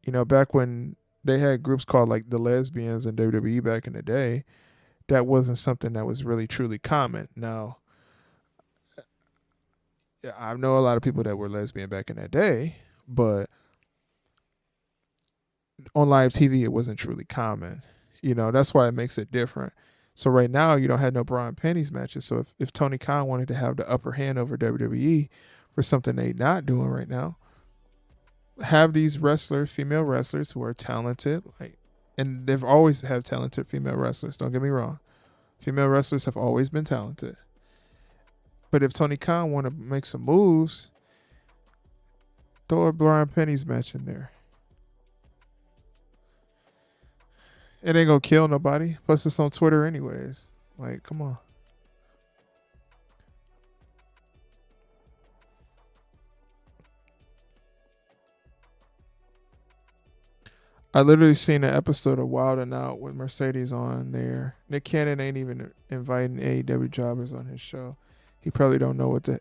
You know, back when they had groups called like the lesbians in WWE back in the day, that wasn't something that was really truly common. Now, I know a lot of people that were lesbian back in that day, but on live TV, it wasn't truly common. You know, that's why it makes it different. So right now, you don't have no Braun Penny's matches. So if Tony Khan wanted to have the upper hand over WWE for something they're not doing right now, have these wrestlers, female wrestlers who are talented, like, and they've always had talented female wrestlers. Don't get me wrong. Female wrestlers have always been talented. But if Tony Khan want to make some moves, throw a Braun Penny's match in there. It ain't gonna kill nobody. Plus, it's on Twitter anyways. Like, come on. I literally seen an episode of Wild 'N Out with Mercedes on there. Nick Cannon ain't even inviting AEW jobbers on his show. He probably don't know what the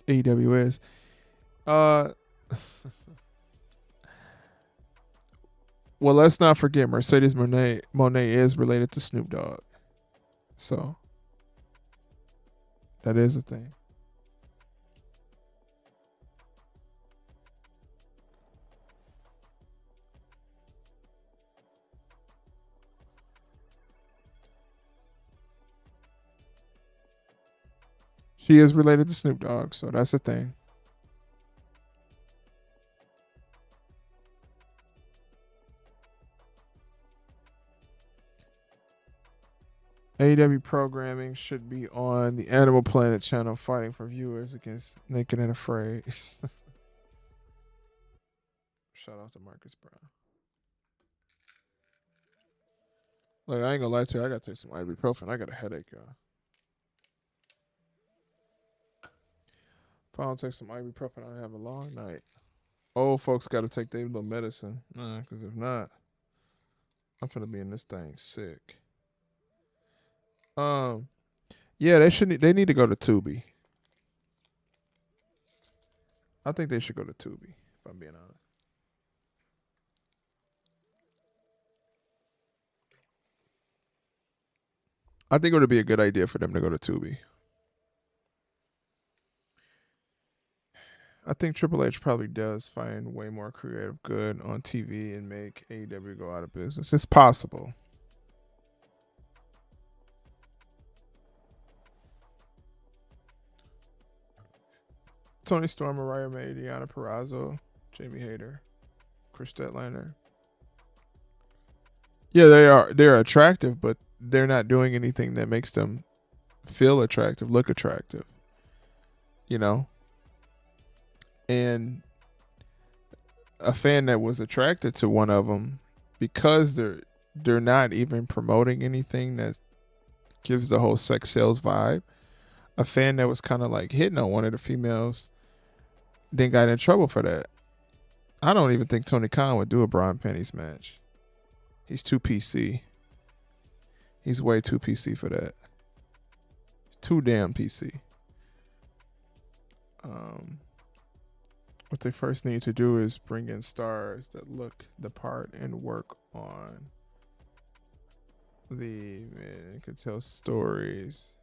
AEW is. Well, let's not forget Mercedes Moné is related to Snoop Dogg. So that is a thing. She is related to Snoop Dogg, so that's a thing. AEW programming should be on the Animal Planet channel fighting for viewers against Naked and Afraid. Shout out to Marcus Brown. Look, I ain't gonna lie to you. I gotta take some ibuprofen. I got a headache, y'all. If I don't take some ibuprofen, I have a long night. Old folks gotta take their little medicine. Because if not, I'm finna be in this thing sick. Yeah, they need to go to Tubi. I think they should go to Tubi, if I'm being honest. I think it would be a good idea for them to go to Tubi. I think Triple H probably does find way more creative good on TV and make AEW go out of business. It's possible. Tony Storm, Mariah May, Deonna Purrazzo, Jamie Hayter, Chris Statlander. Yeah, they're attractive, but they're not doing anything that makes them feel attractive, look attractive. You know? And a fan that was attracted to one of them because they're not even promoting anything that gives the whole sex sales vibe. A fan that was kind of like hitting on one of the females then got in trouble for that. I don't even think Tony Khan would do a bra and panties match. He's too PC. He's way too PC for that. Too damn PC. What they first need to do is bring in stars that look the part and work on man, could tell stories.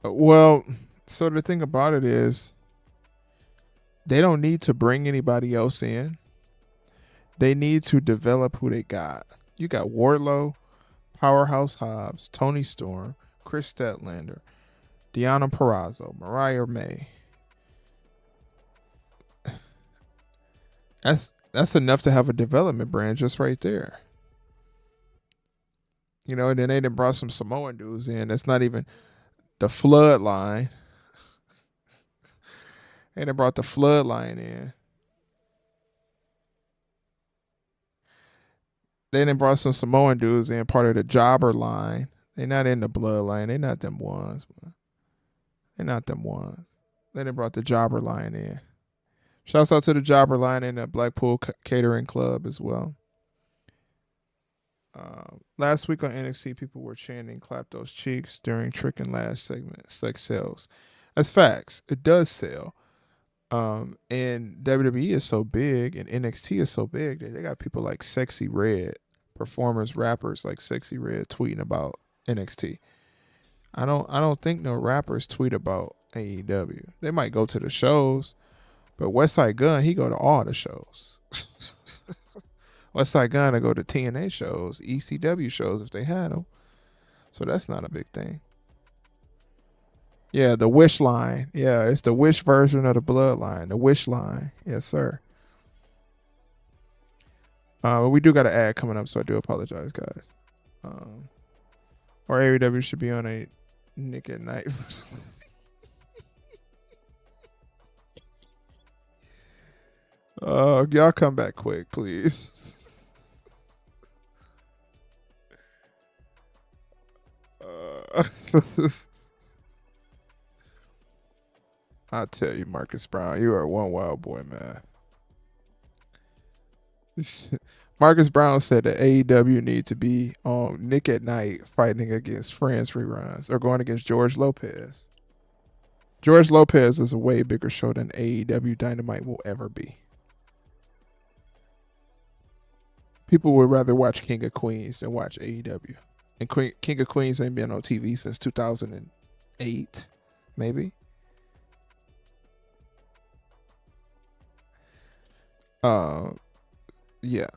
Well, so the thing about it is they don't need to bring anybody else in. They need to develop who they got. You got Wardlow, Powerhouse Hobbs, Tony Storm, Chris Statlander, Deonna Purrazzo, Mariah May. That's enough to have a development brand just right there. You know, and then they done brought some Samoan dudes in. That's not even the Flood line. They done brought the Flood line in. They done brought some Samoan dudes in, part of the Jobber line. They not in the Bloodline. They not them ones. They not them ones. They done brought the Jobber line in. Shouts out to the Jobber line in the Blackpool Catering Club as well. Last week on NXT, people were chanting "Clap those cheeks" during Trick and Lash segment. Sex sells. That's facts. It does sell. And WWE is so big and NXT is so big that they got people like Sexy Red, performers, rappers like Sexy Red tweeting about NXT. I don't think no rappers tweet about AEW. They might go to the shows, but Westside Gunn, he go to all the shows. Westside Gunn to go to TNA shows, ECW shows if they had them. So that's not a big thing. Yeah, the Wish line. Yeah, it's the Wish version of the Bloodline. The Wish line. Yes, sir. We do got an ad coming up, so I do apologize, guys. Or AEW should be on a Nick at Night. Y'all come back quick, please. I tell you, Marcus Brown, you are one wild boy, man. Marcus Brown said that AEW need to be on Nick at Night fighting against Friends reruns or going against George Lopez. George Lopez is a way bigger show than AEW Dynamite will ever be. People would rather watch King of Queens than watch AEW. And King of Queens ain't been on TV since 2008, maybe. Yeah.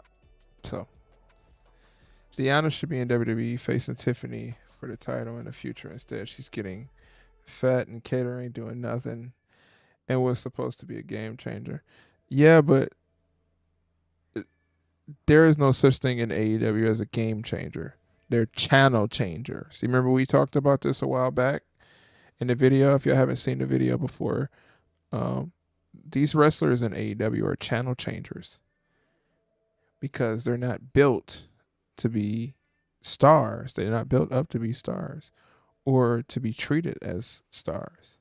So Deonna should be in WWE facing Tiffany for the title in the future. Instead, she's getting fat and catering, doing nothing, and was supposed to be a game changer. Yeah, but there is no such thing in AEW as a game changer. They're channel changers. You remember we talked about this a while back in the video? If y'all haven't seen the video before, these wrestlers in AEW are channel changers because they're not built to be stars. They're not built up to be stars or to be treated as stars.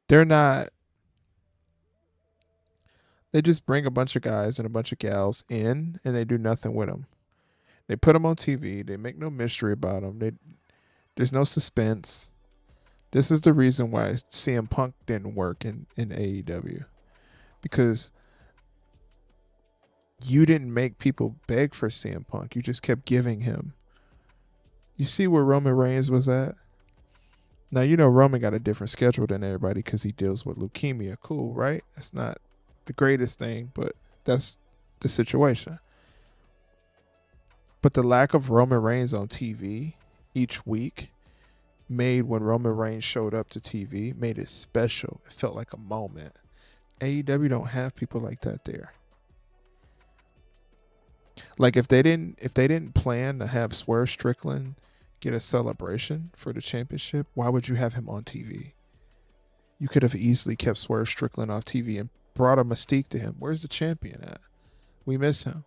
They're not. They just bring a bunch of guys and a bunch of gals in and they do nothing with them. They put them on TV. They make no mystery about them. There's no suspense. This is the reason why CM Punk didn't work in AEW. Because You didn't make people beg for CM Punk. You just kept giving him. You see where Roman Reigns was at? Now, you know Roman got a different schedule than everybody because he deals with leukemia. Cool, right? It's not the greatest thing, but that's the situation. But the lack of Roman Reigns on TV each week made when Roman Reigns showed up to TV, made it special. It felt like a moment. AEW don't have people like that there. Like if they didn't plan to have Swerve Strickland get a celebration for the championship, why would you have him on TV? You could have easily kept Swerve Strickland off TV and brought a mystique to him. Where's the champion at? We miss him.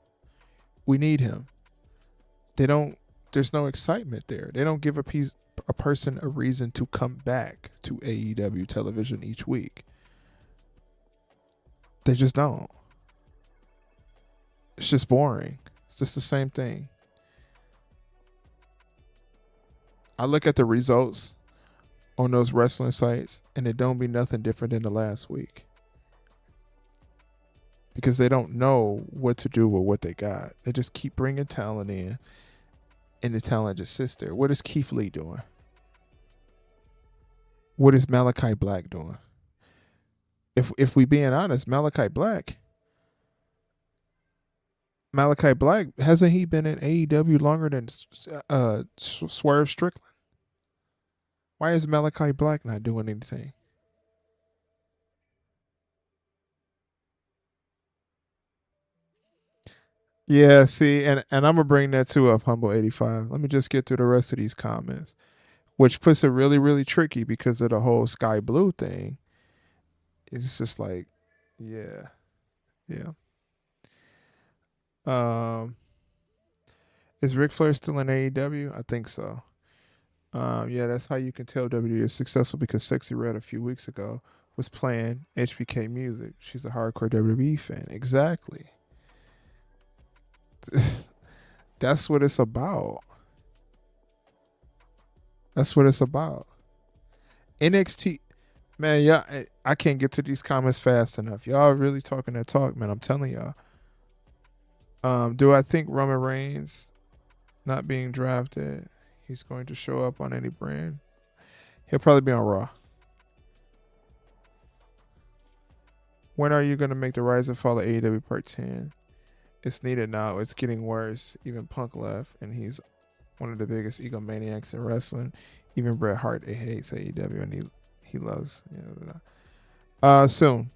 We need him. There's no excitement there. They don't give a person a reason to come back to AEW television each week. They just don't. It's just boring. It's just the same thing. I look at the results on those wrestling sites and it don't be nothing different than the last week. Because they don't know what to do with what they got. They just keep bringing talent in and the talent just sits there. What is Keith Lee doing? What is Malachi Black doing? If we being honest, Malachi Black, hasn't he been in AEW longer than Swerve Strickland? Why is Malachi Black not doing anything? Yeah, see, and I'm gonna bring that too up, Humble 85. Let me just get through the rest of these comments, which puts it really, really tricky because of the whole Sky Blue thing. It's just like, yeah, yeah. Um, is Ric Flair still in AEW? I think so. Yeah, that's how you can tell WWE is successful because Sexy Red a few weeks ago was playing HBK music. She's a hardcore WWE fan. Exactly. That's what it's about. That's what it's about. NXT, man, y'all, I can't get to these comments fast enough. Y'all really talking that talk, man. I'm telling y'all. Do I think Roman Reigns not being drafted, he's going to show up on any brand? He'll probably be on Raw. When are you going to make the Rise and Fall of AEW Part 10? It's needed now. It's getting worse. Even Punk left, and he's one of the biggest egomaniacs in wrestling. Even Bret Hart hates AEW, and he loves. Soon.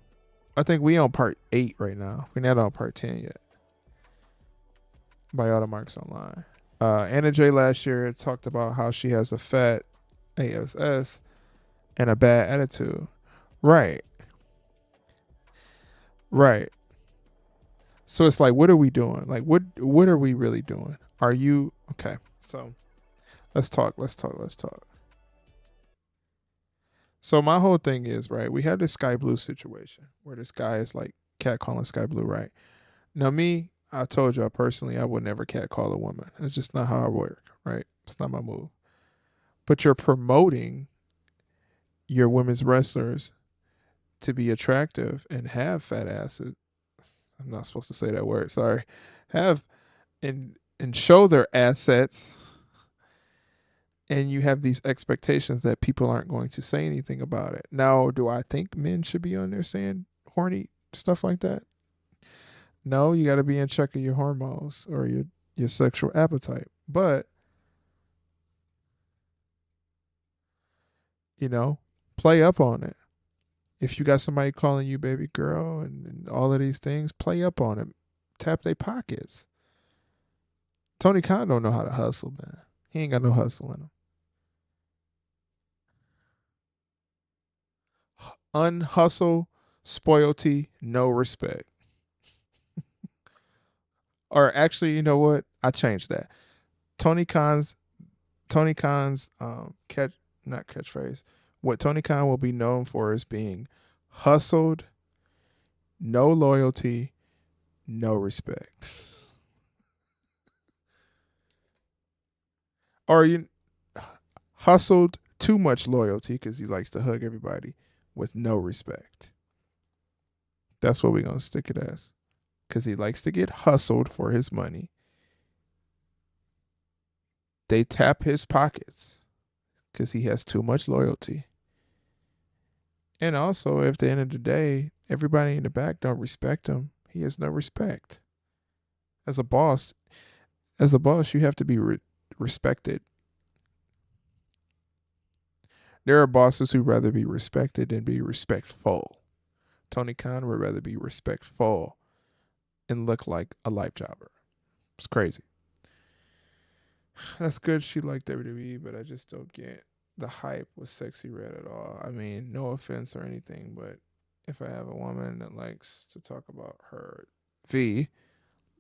I think we on Part 8 right now. We're not on Part 10 yet. By all the marks online. Anna J last year talked about how she has a fat ASS and a bad attitude. Right. Right. So it's like, what are we doing? Like, what are we really doing? Are you okay? So let's talk. So my whole thing is, right, we had this Sky Blue situation where this guy is like catcalling Sky Blue, right? Now me, I told y'all personally, I would never catcall a woman. It's just not how I work, right? It's not my move. But you're promoting your women's wrestlers to be attractive and have fat asses. I'm not supposed to say that word, sorry. Have and show their assets, and you have these expectations that people aren't going to say anything about it. Now, do I think men should be on there saying horny stuff like that? No, you got to be in check of your hormones or your sexual appetite. But, play up on it. If you got somebody calling you baby girl and all of these things, play up on it. Tap their pockets. Tony Khan don't know how to hustle, man. He ain't got no hustle in him. Unhustle, spoilty, no respect. Or actually, you know what? I changed that. Tony Khan's not catchphrase. What Tony Khan will be known for is being hustled, no loyalty, no respect. Or you hustled, too much loyalty because he likes to hug everybody, with no respect. That's what we're going to stick it as. because he likes to get hustled for his money. They tap his pockets because he has too much loyalty. And also, at the end of the day, everybody in the back don't respect him. He has no respect. As a boss, you have to be respected. There are bosses who rather be respected than be respectful. Tony Khan would rather be respectful and look like a life jobber. It's crazy. That's good. She liked WWE, but I just don't get the hype with Sexy Red at all. I mean, no offense or anything, but if I have a woman that likes to talk about her V,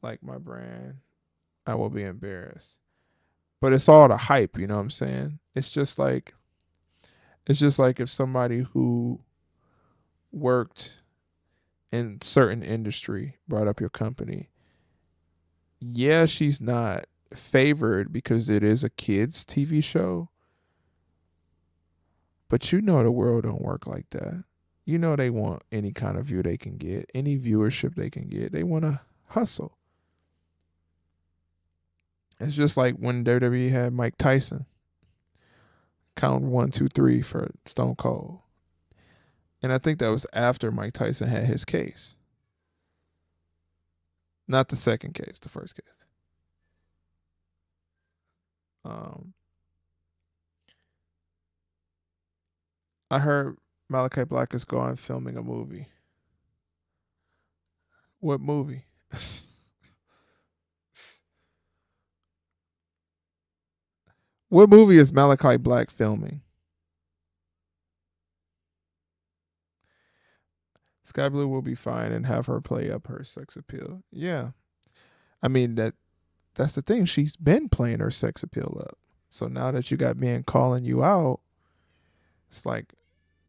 like my brand, I will be embarrassed. But it's all the hype, you know what I'm saying? It's just like if somebody who worked in certain industry brought up your company. Yeah, she's not favored because it is a kids TV show, but you know the world don't work like that. You know they want any kind of view they can get, any viewership they can get. They want to hustle. It's just like when WWE had Mike Tyson. Count 1, 2, 3 for Stone Cold. And I think that was after Mike Tyson had his case. Not the second case, the first case. I heard Malachi Black is gone filming a movie. What movie? What movie is Malachi Black filming? Sky Blue will be fine and have her play up her sex appeal. Yeah. I mean that's the thing. She's been playing her sex appeal up. So now that you got men calling you out, it's like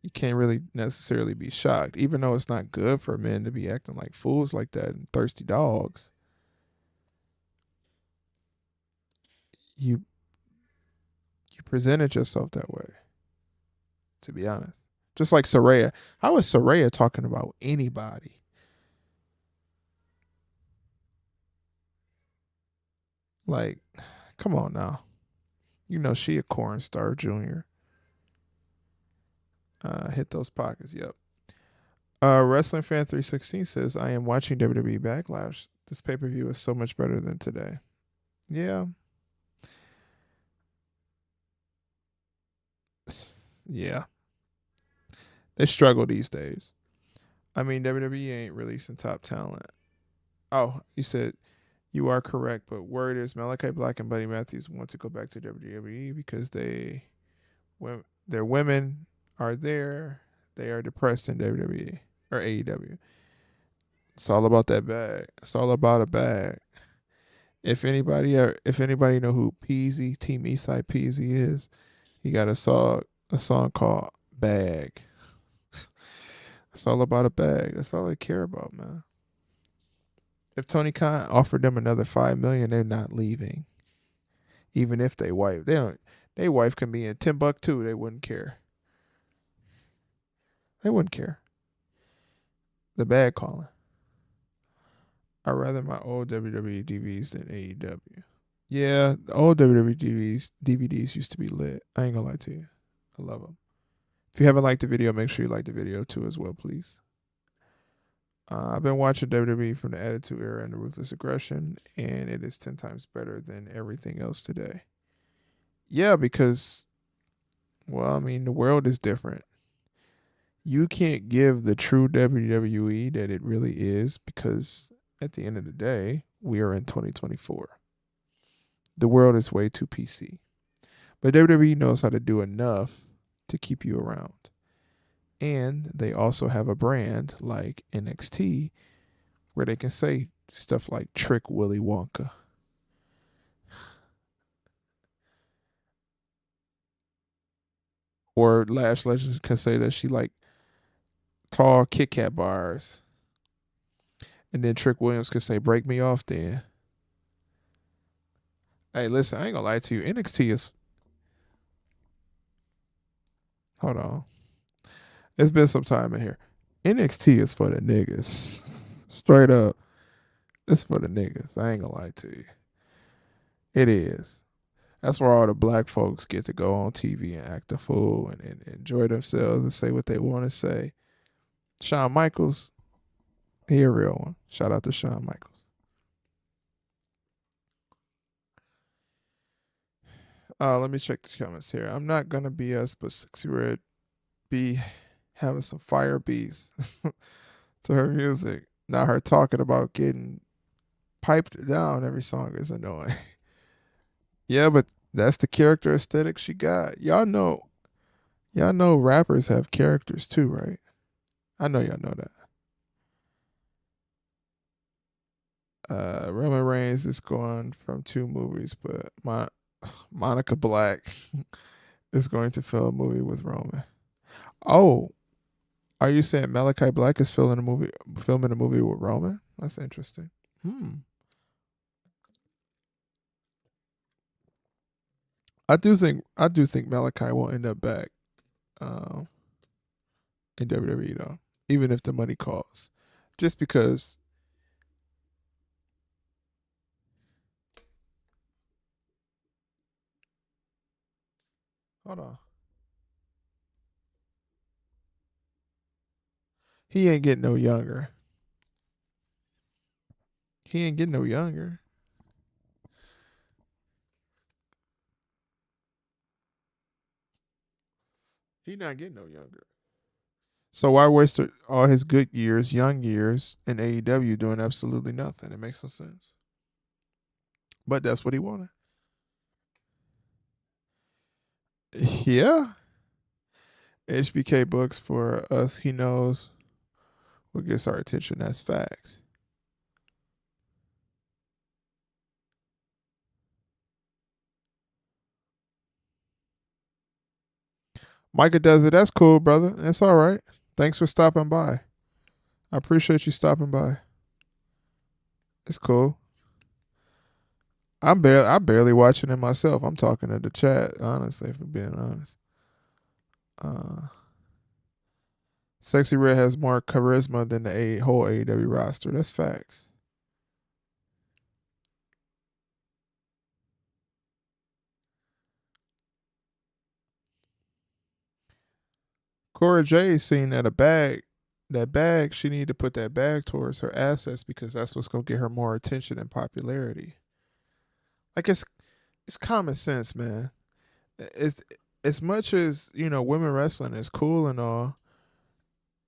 you can't really necessarily be shocked. Even though it's not good for men to be acting like fools like that and thirsty dogs. You presented yourself that way, to be honest. Just like Saraya. How is Saraya talking about anybody? Like, come on now. You know she a corn star junior. Hit those pockets, yep. Wrestling Fan 316 says, I am watching WWE Backlash. This pay-per-view is so much better than today. Yeah. Yeah. They struggle these days. I mean, WWE ain't releasing top talent. Oh, you said you are correct, but word is Malachi Black and Buddy Matthews want to go back to WWE because their women are there. They are depressed in WWE or AEW. It's all about that bag. It's all about a bag. If anybody know who Peasy, Team Eastside Peasy is, he got a song called Bag. It's all about a bag. That's all they care about, man. If Tony Khan offered them another $5 million, they're not leaving. Even if they wife, they wife can be in Timbuktu, they wouldn't care. They wouldn't care. The bag calling. I'd rather my old WWE DVDs than AEW. Yeah, the old WWE DVDs used to be lit. I ain't gonna lie to you. I love them. If you haven't liked the video, make sure you like the video too as well, please. I've been watching WWE from the Attitude Era and the Ruthless Aggression, and it is 10 times better than everything else today. Yeah, because, well, I mean, the world is different. You can't give the true WWE that it really is because at the end of the day, we are in 2024. The world is way too PC. But WWE knows how to do enough to keep you around. And they also have a brand like NXT where they can say stuff like Trick Willy Wonka. Or Lash Legend can say that she like tall Kit Kat bars. And then Trick Williams could say, break me off then. Hey, listen, I ain't gonna lie to you. NXT is... Hold on. It's been some time in here. NXT is for the niggas. Straight up. It's for the niggas. I ain't gonna lie to you. It is. That's where all the black folks get to go on TV and act a fool and enjoy themselves and say what they want to say. Shawn Michaels, he a real one. Shout out to Shawn Michaels. Let me check the comments here. I'm not gonna BS, but Sexy Red be having some fire beats to her music. Now her talking about getting piped down every song is annoying. Yeah, but that's the character aesthetic she got. Y'all know rappers have characters too, right? I know y'all know that. Roman Reigns is going from two movies, but Monica Black is going to film a movie with Roman. Oh, are you saying Malachi Black is filming a movie with Roman? That's interesting. I do think Malachi will end up back um, in WWE though, even if the money calls, just because. Hold on, he ain't getting no younger. He ain't getting no younger. He not getting no younger. So why waste all his good years, young years in AEW doing absolutely nothing? It makes no sense. But that's what he wanted. Yeah. HBK books for us. He knows what gets our attention. That's facts. Micah does it. That's cool, brother. That's all right. Thanks for stopping by. I appreciate you stopping by. It's cool. I'm barely watching it myself. I'm talking to the chat, honestly, for being honest. Uh Sexy Red has more charisma than the whole AEW roster. That's facts. Cora J seen that bag, she need to put that bag towards her assets because that's what's gonna get her more attention and popularity. Like it's common sense, man. It's as much as, women wrestling is cool and all,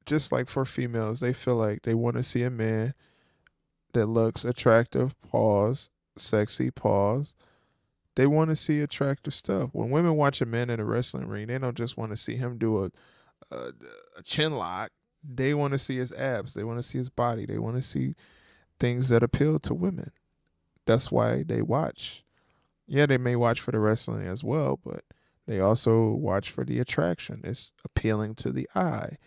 just like for females, they feel like they want to see a man that looks attractive, pause, sexy, pause. They want to see attractive stuff. When women watch a man in a wrestling ring, they don't just want to see him do a, a chin lock. They want to see his abs. They want to see his body. They want to see things that appeal to women. That's why they watch. Yeah, they may watch for the wrestling as well, but they also watch for the attraction. It's appealing to the eye.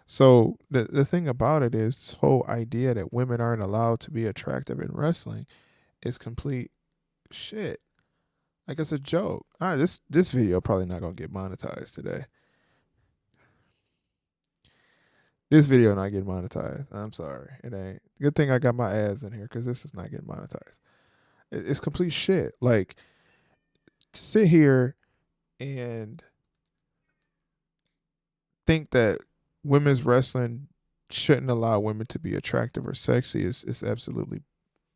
So the thing about it is this whole idea that women aren't allowed to be attractive in wrestling is complete shit. Like it's a joke. This video probably not gonna get monetized today. This video not getting monetized. I'm sorry, it ain't. Good thing I got my ads in here because this is not getting monetized. It's complete shit. Like to sit here and think that women's wrestling shouldn't allow women to be attractive or sexy is absolutely,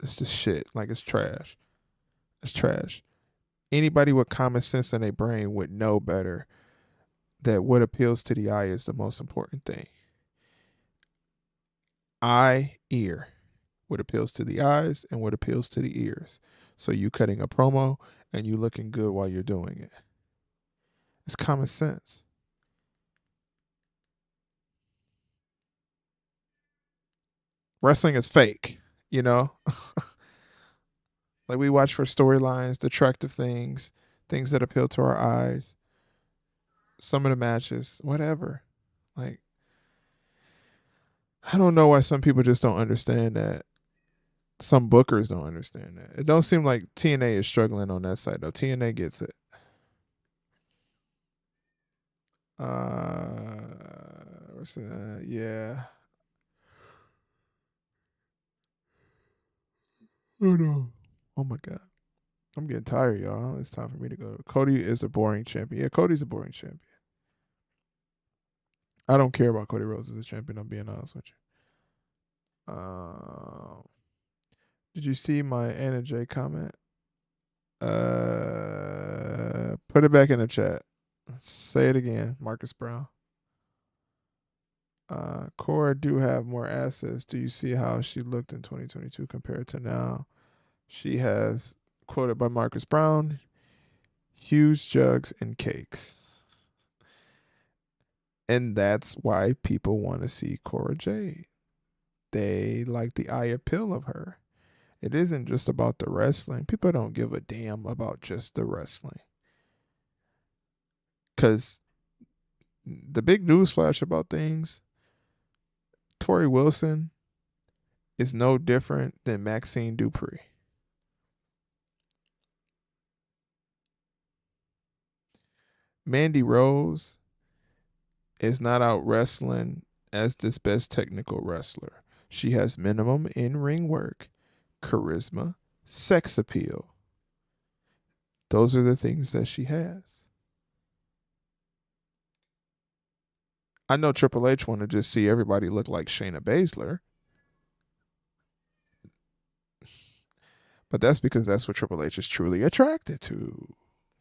it's just shit. Like it's trash. It's trash. Anybody with common sense in their brain would know better that what appeals to the eye is the most important thing. Eye, ear. What appeals to the eyes and what appeals to the ears. So you cutting a promo and you looking good while you're doing it. It's common sense. Wrestling is fake, you know? Like we watch for storylines, attractive things, things that appeal to our eyes, some of the matches, whatever. Like I don't know why some people just don't understand that. Some bookers don't understand that. It don't seem like TNA is struggling on that side though. TNA gets it. Yeah. Oh no. Oh my god. I'm getting tired, y'all. It's time for me to go. Cody is a boring champion. Yeah, Cody's a boring champion. I don't care about Cody Rhodes as a champion. I'm being honest with you. Did you see my Anna J comment? Put it back in the chat. Say it again, Marcus Brown. Cora do have more assets. Do you see how she looked in 2022 compared to now? She has, quoted by Marcus Brown, huge jugs and cakes. And that's why people want to see Cora Jade. They like the eye appeal of her. It isn't just about the wrestling. People don't give a damn about just the wrestling. Because the big news flash about things, Tori Wilson is no different than Maxine Dupree. Mandy Rose is not out wrestling as this best technical wrestler. She has minimum in-ring work, charisma, sex appeal. Those are the things that she has. I know Triple H want to just see everybody look like Shayna Baszler. But that's because that's what Triple H is truly attracted to,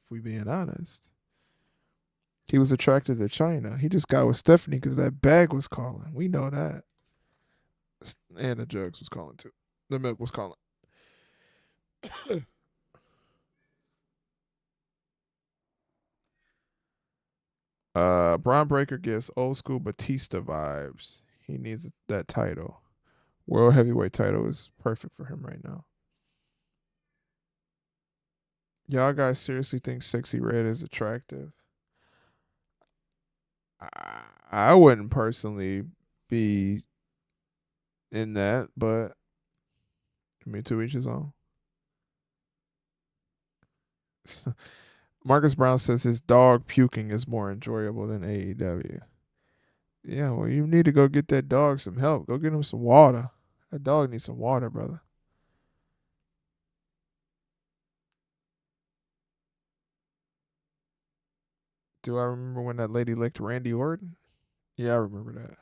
if we being honest. He was attracted to China. He just got with Stephanie because that bag was calling. We know that. And the jugs was calling too. The milk was calling. Braun Breaker gives old school Batista vibes. He needs that title. World heavyweight title is perfect for him right now. Y'all guys seriously think Sexy Red is attractive? I wouldn't personally be in that, but I mean, to each his own. Marcus Brown says his dog puking is more enjoyable than AEW. Yeah, well, you need to go get that dog some help. Go get him some water. That dog needs some water, brother. Do I remember when that lady licked Randy Orton? Yeah, I remember that.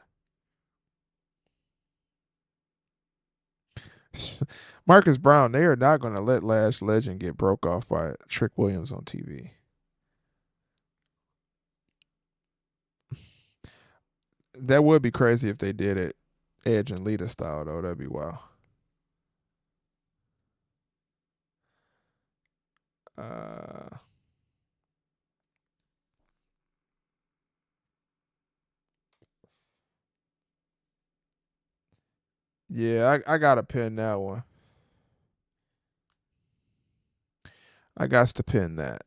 Marcus Brown, they are not going to let Lash Legend get broke off by Trick Williams on TV. That would be crazy if they did it Edge and Lita style, though. That'd be wild. Yeah, I got to pin that one. I got to pin that.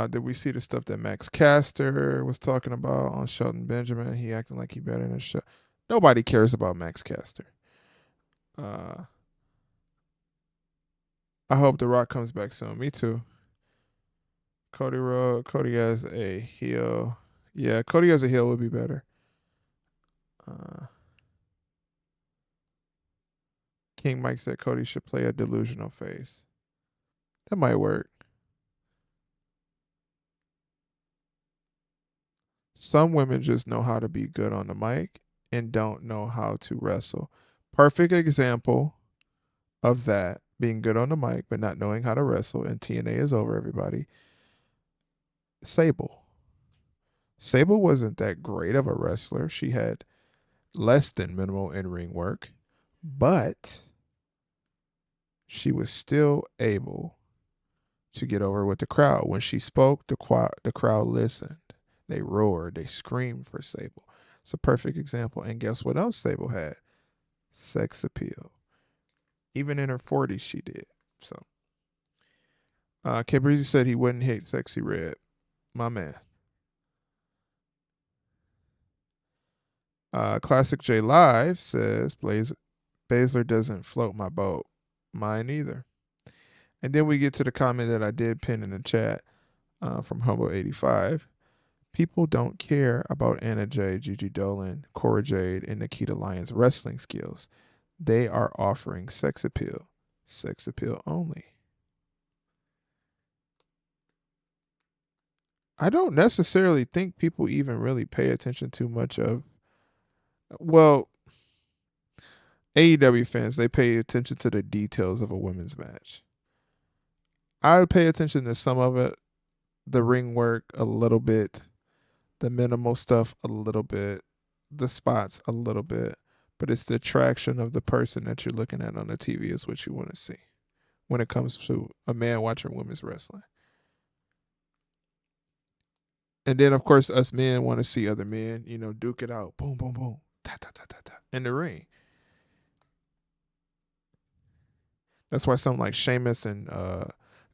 Did we see the stuff that Max Caster was talking about on Shelton Benjamin? He acting like he better than his show. Nobody cares about Max Caster. I hope The Rock comes back soon. Me too. Cody as a heel. Yeah, Cody as a heel would be better. King Mike said Cody should play a delusional face. That might work. Some women just know how to be good on the mic and don't know how to wrestle. Perfect example of that, being good on the mic but not knowing how to wrestle, and TNA is over, everybody. Sable. Sable wasn't that great of a wrestler. She had less than minimal in-ring work, but she was still able to get over with the crowd. When she spoke, the crowd listened. They roared. They screamed for Sable. It's a perfect example. And guess what else Sable had? Sex appeal. Even in her 40s, she did. So, K-Breezy said he wouldn't hate Sexy Red. My man. Classic J Live says Baszler doesn't float my boat. Mine either. And then we get to the comment that I did pin in the chat from Humble85. People don't care about Anna Jay, Gigi Dolan, Cora Jade, and Nikita Lyons' wrestling skills. They are offering sex appeal. Sex appeal only. I don't necessarily think people even really pay attention too much of. Well, AEW fans, they pay attention to the details of a women's match. I would pay attention to some of it, the ring work a little bit, the minimal stuff a little bit, the spots a little bit, but it's the attraction of the person that you're looking at on the TV is what you want to see when it comes to a man watching women's wrestling. And then, of course, us men want to see other men, duke it out. Boom, boom, boom. Ta, ta, ta, ta, ta, in the ring. That's why something like Sheamus and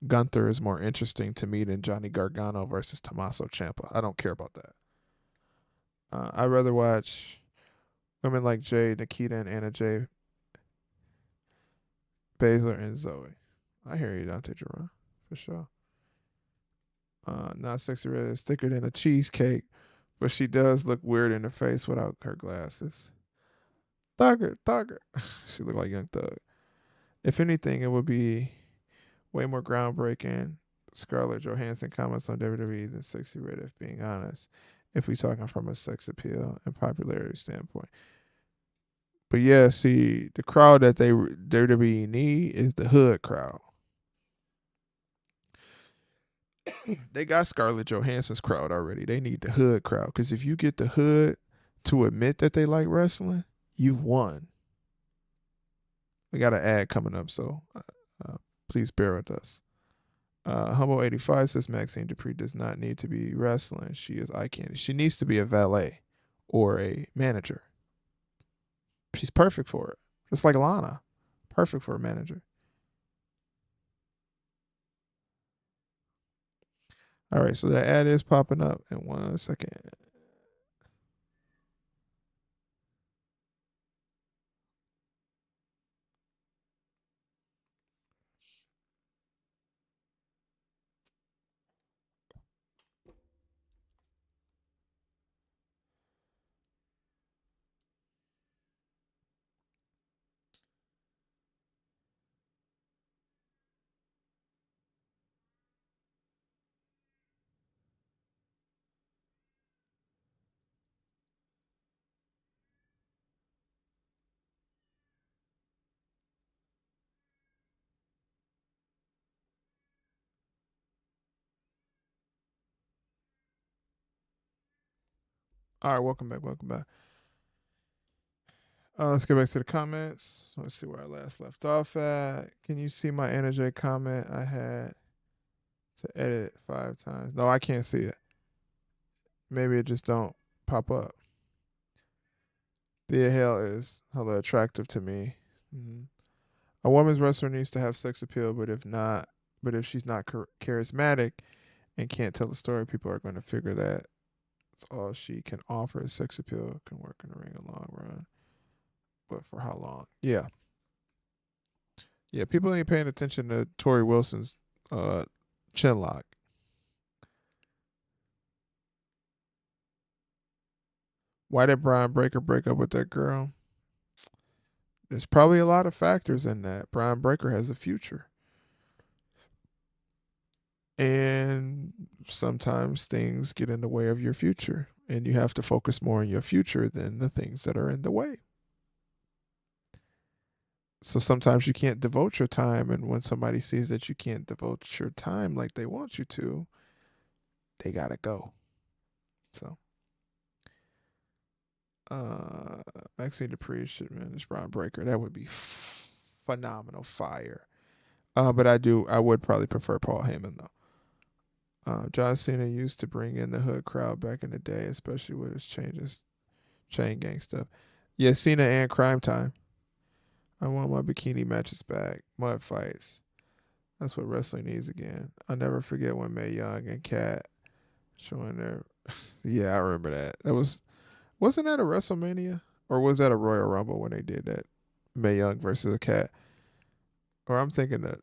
Gunther is more interesting to me than Johnny Gargano versus Tommaso Ciampa. I don't care about that. I'd rather watch women like Jade, Nikita, and Anna Jay, Baszler, and Zoe. I hear you, Dante Jerome, for sure. Not Sexy Red is thicker than a cheesecake, but she does look weird in the face without her glasses. Thugger. She look like Young Thug. If anything, it would be way more groundbreaking. Scarlett Johansson comments on WWE than Sexy Red, if being honest, if we're talking from a sex appeal and popularity standpoint. But yeah, see, the crowd that WWE need is the hood crowd. They got Scarlett Johansson's crowd already. They need the hood crowd. Because if you get the hood to admit that they like wrestling, you've won. We got an ad coming up, so please bear with us. Humble 85 says Maxine Dupree does not need to be wrestling. She is eye candy. She needs to be a valet or a manager. She's perfect for it. Just like Lana. Perfect for a manager. All right, so that ad is popping up in 1 second. All right, welcome back. Let's get back to the comments. Let's see where I last left off at. Can you see my NJ comment I had to edit 5 times? No, I can't see it. Maybe it just don't pop up. The hell is hella attractive to me. Mm-hmm. A woman's wrestler needs to have sex appeal, but if she's not charismatic and can't tell a story, people are going to figure that it's all she can offer is sex appeal. Can work in the ring a long run. But for how long? Yeah. People ain't paying attention to Tori Wilson's chin lock. Why did Brian Breaker break up with that girl? There's probably a lot of factors in that. Brian Breaker has a future. And sometimes things get in the way of your future. And you have to focus more on your future than the things that are in the way. So sometimes you can't devote your time. And when somebody sees that you can't devote your time like they want you to, they got to go. So. Maxine Dupree should manage Brian Breaker. That would be phenomenal fire. But I would probably prefer Paul Heyman though. John Cena used to bring in the hood crowd back in the day, especially with his chain gang stuff. Yeah, Cena and Crime Time. I want my bikini matches back. Mud fights. That's what wrestling needs again. I'll never forget when Mae Young and Kat showing their. Yeah, I remember that. Wasn't that a WrestleMania? Or was that a Royal Rumble when they did that? Mae Young versus a Cat. Or I'm thinking the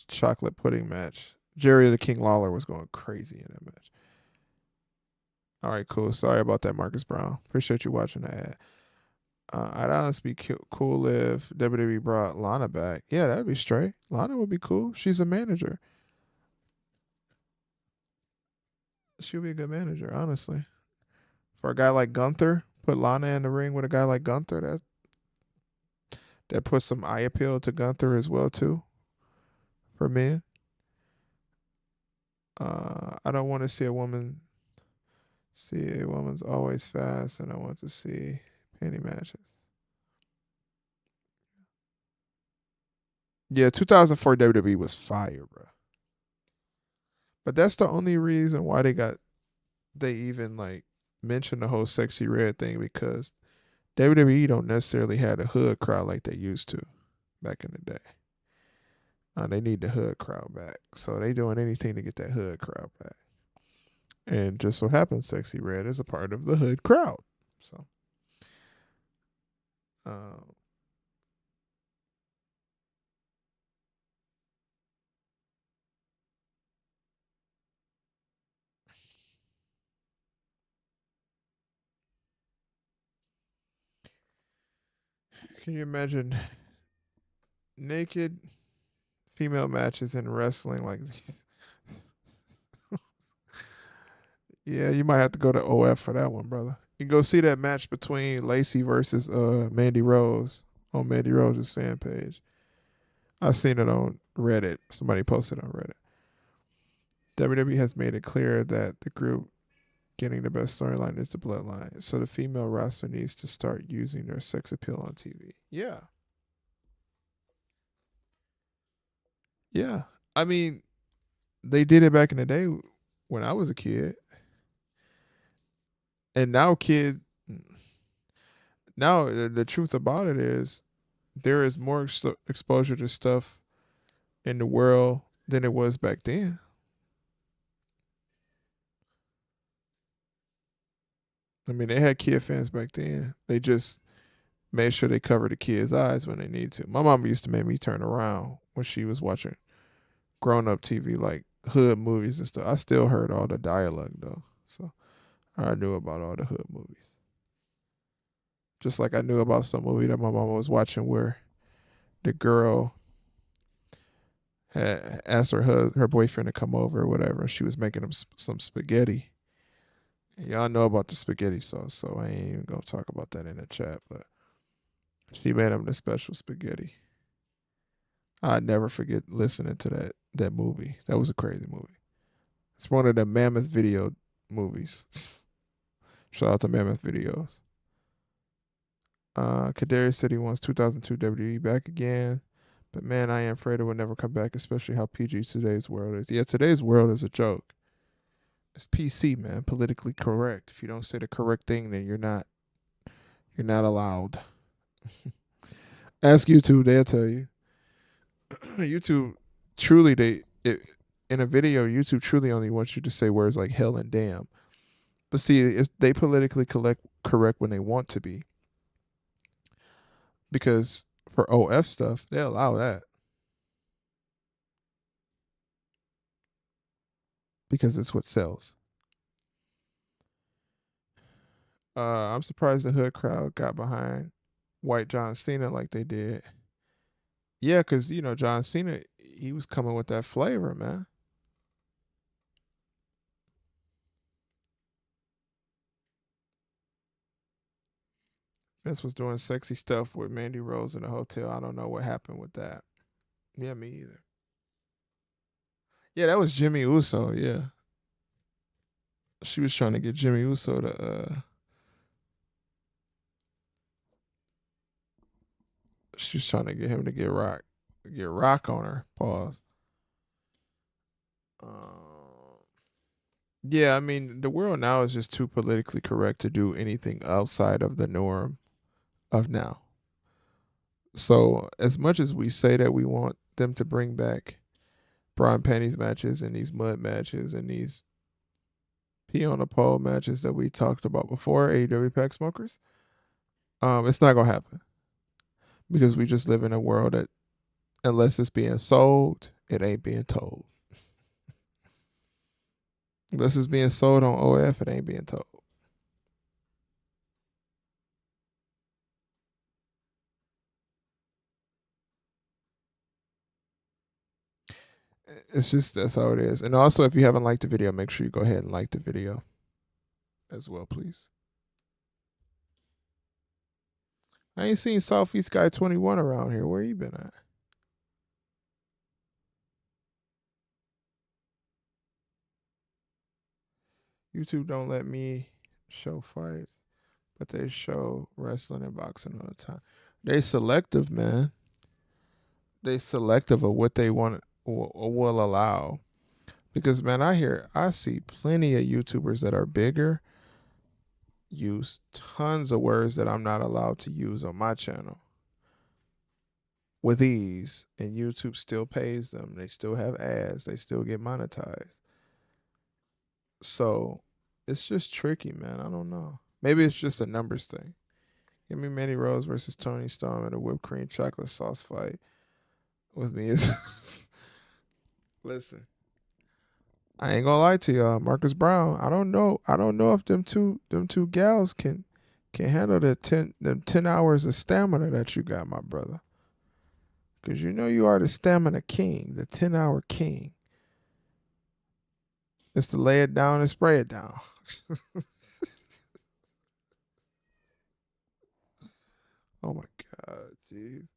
chocolate pudding match. Jerry the King Lawler was going crazy in that match. All right, cool. Sorry about that, Marcus Brown. Appreciate you watching that ad. I'd honestly be cool if WWE brought Lana back. Yeah, that'd be straight. Lana would be cool. She's a manager. She'd be a good manager, honestly. For a guy like Gunther, put Lana in the ring with a guy like Gunther. That puts some eye appeal to Gunther as well too. For men, I don't want to see a woman. See a woman's always fast, and I want to see penny matches. Yeah, 2004 WWE was fire, bro. But that's the only reason why they even like mentioned the whole sexy red thing, because WWE don't necessarily have a hood crowd like they used to back in the day. They need the hood crowd back, so they doing anything to get that hood crowd back. And just so happens, sexy red is a part of the hood crowd. So, uh, can you imagine naked female matches in wrestling like these? Yeah, you might have to go to OF for that one, brother. You can go see that match between Lacey versus Mandy Rose on Mandy Rose's fan page. I've seen it on Reddit. Somebody posted on Reddit. WWE has made it clear that the group getting the best storyline is the bloodline. So the female roster needs to start using their sex appeal on TV. Yeah. Yeah. I mean, they did it back in the day when I was a kid. And now the truth about it is there is more exposure to stuff in the world than it was back then. I mean, they had kid fans back then. They just made sure they covered the kids' eyes when they need to. My mom used to make me turn around when she was watching grown up TV, like hood movies and stuff. I still heard all the dialogue though, so I knew about all the hood movies. Just like I knew about some movie that my mama was watching where the girl had asked her boyfriend to come over or whatever, and she was making him some spaghetti. And y'all know about the spaghetti sauce, so I ain't even gonna talk about that in the chat. But she made him the special spaghetti. I never forget listening to that movie. That was a crazy movie. It's one of the Mammoth Video movies. Shout out to Mammoth Videos. Kadari said he wants 2002 WWE back again. But man, I am afraid it will never come back, especially how PG today's world is. Yeah, today's world is a joke. It's PC, man, politically correct. If you don't say the correct thing, then you're not allowed. Ask YouTube, they'll tell you. YouTube truly in a video, YouTube truly only wants you to say words like hell and damn. But see, they politically correct when they want to be. Because for OF stuff, they allow that. Because it's what sells. I'm surprised the hood crowd got behind white John Cena like they did. Yeah, because, John Cena, he was coming with that flavor, man. Vince was doing sexy stuff with Mandy Rose in the hotel. I don't know what happened with that. Yeah, me either. Yeah, that was Jimmy Uso, yeah. She was trying to get Jimmy Uso to she's trying to get him to get rock on her. Pause. Yeah, I mean, the world now is just too politically correct to do anything outside of the norm of now. So, as much as we say that we want them to bring back bra and panties matches and these mud matches and these pee on the pole matches that we talked about before, AEW Pack Smokers, it's not gonna happen because we just live in a world that unless it's being sold, it ain't being told. This is being sold on OF. It ain't being told. It's just that's how it is. And also, if you haven't liked the video, make sure you go ahead and like the video as well, please. I ain't seen Southeast Guy 21 around here. Where you been at? YouTube don't let me show fights, but they show wrestling and boxing all the time. They selective, man. They selective of what they want or will allow. Because man, I see plenty of YouTubers that are bigger use tons of words that I'm not allowed to use on my channel with ease, and YouTube still pays them. They still have ads. They still get monetized. So it's just tricky, man. I don't know. Maybe it's just a numbers thing. Give me Manny Rose versus Tony Storm in a whipped cream chocolate sauce fight with me. Is listen, I ain't gonna lie to y'all. Marcus Brown, I don't know. I don't know if them two gals can handle the 10 hours of stamina that you got, my brother. Cause you know you are the stamina king, the 10-hour king. It's to lay it down and spray it down. Oh my God, jeez.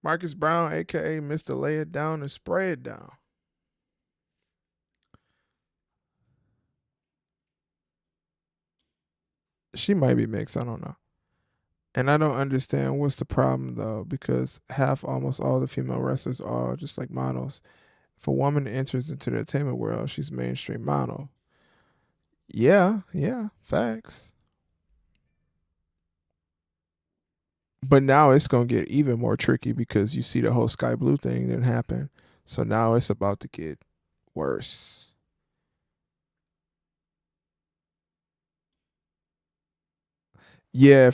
Marcus Brown, aka Mr. Lay It Down and Spray It Down. She might be mixed, I don't know. And I don't understand what's the problem though, because almost all the female wrestlers are just like models. If a woman enters into the entertainment world, she's mainstream model. Yeah, facts. But now it's gonna get even more tricky because you see the whole Sky Blue thing didn't happen. So now it's about to get worse. Yeah, if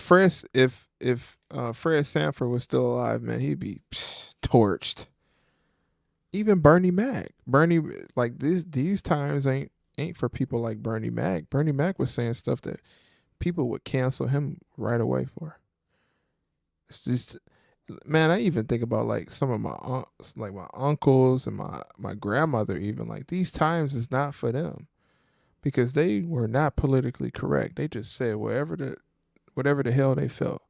Fred Sanford was still alive, man, he'd be torched. Even Bernie Mac. Bernie, like these times ain't for people like Bernie Mac. Bernie Mac was saying stuff that people would cancel him right away for. It's just, man, I even think about like some of my aunts, like my uncles and my grandmother. Even like these times is not for them because they were not politically correct. They just said whatever the hell they felt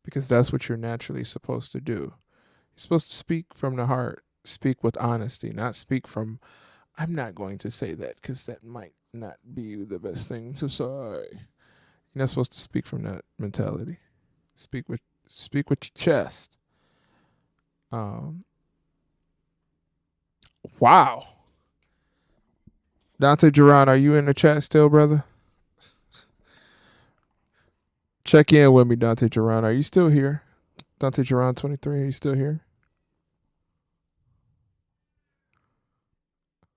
because that's what you're naturally supposed to do. You're supposed to speak from the heart, speak with honesty, not speak from, I'm not going to say that because that might not be the best thing to say. You're not supposed to speak from that mentality. Speak with your chest. Wow. Dante Duran, are you in the chat still, brother? Check in with me, Dante Duran. Are you still here? Dante Duran 23, are you still here?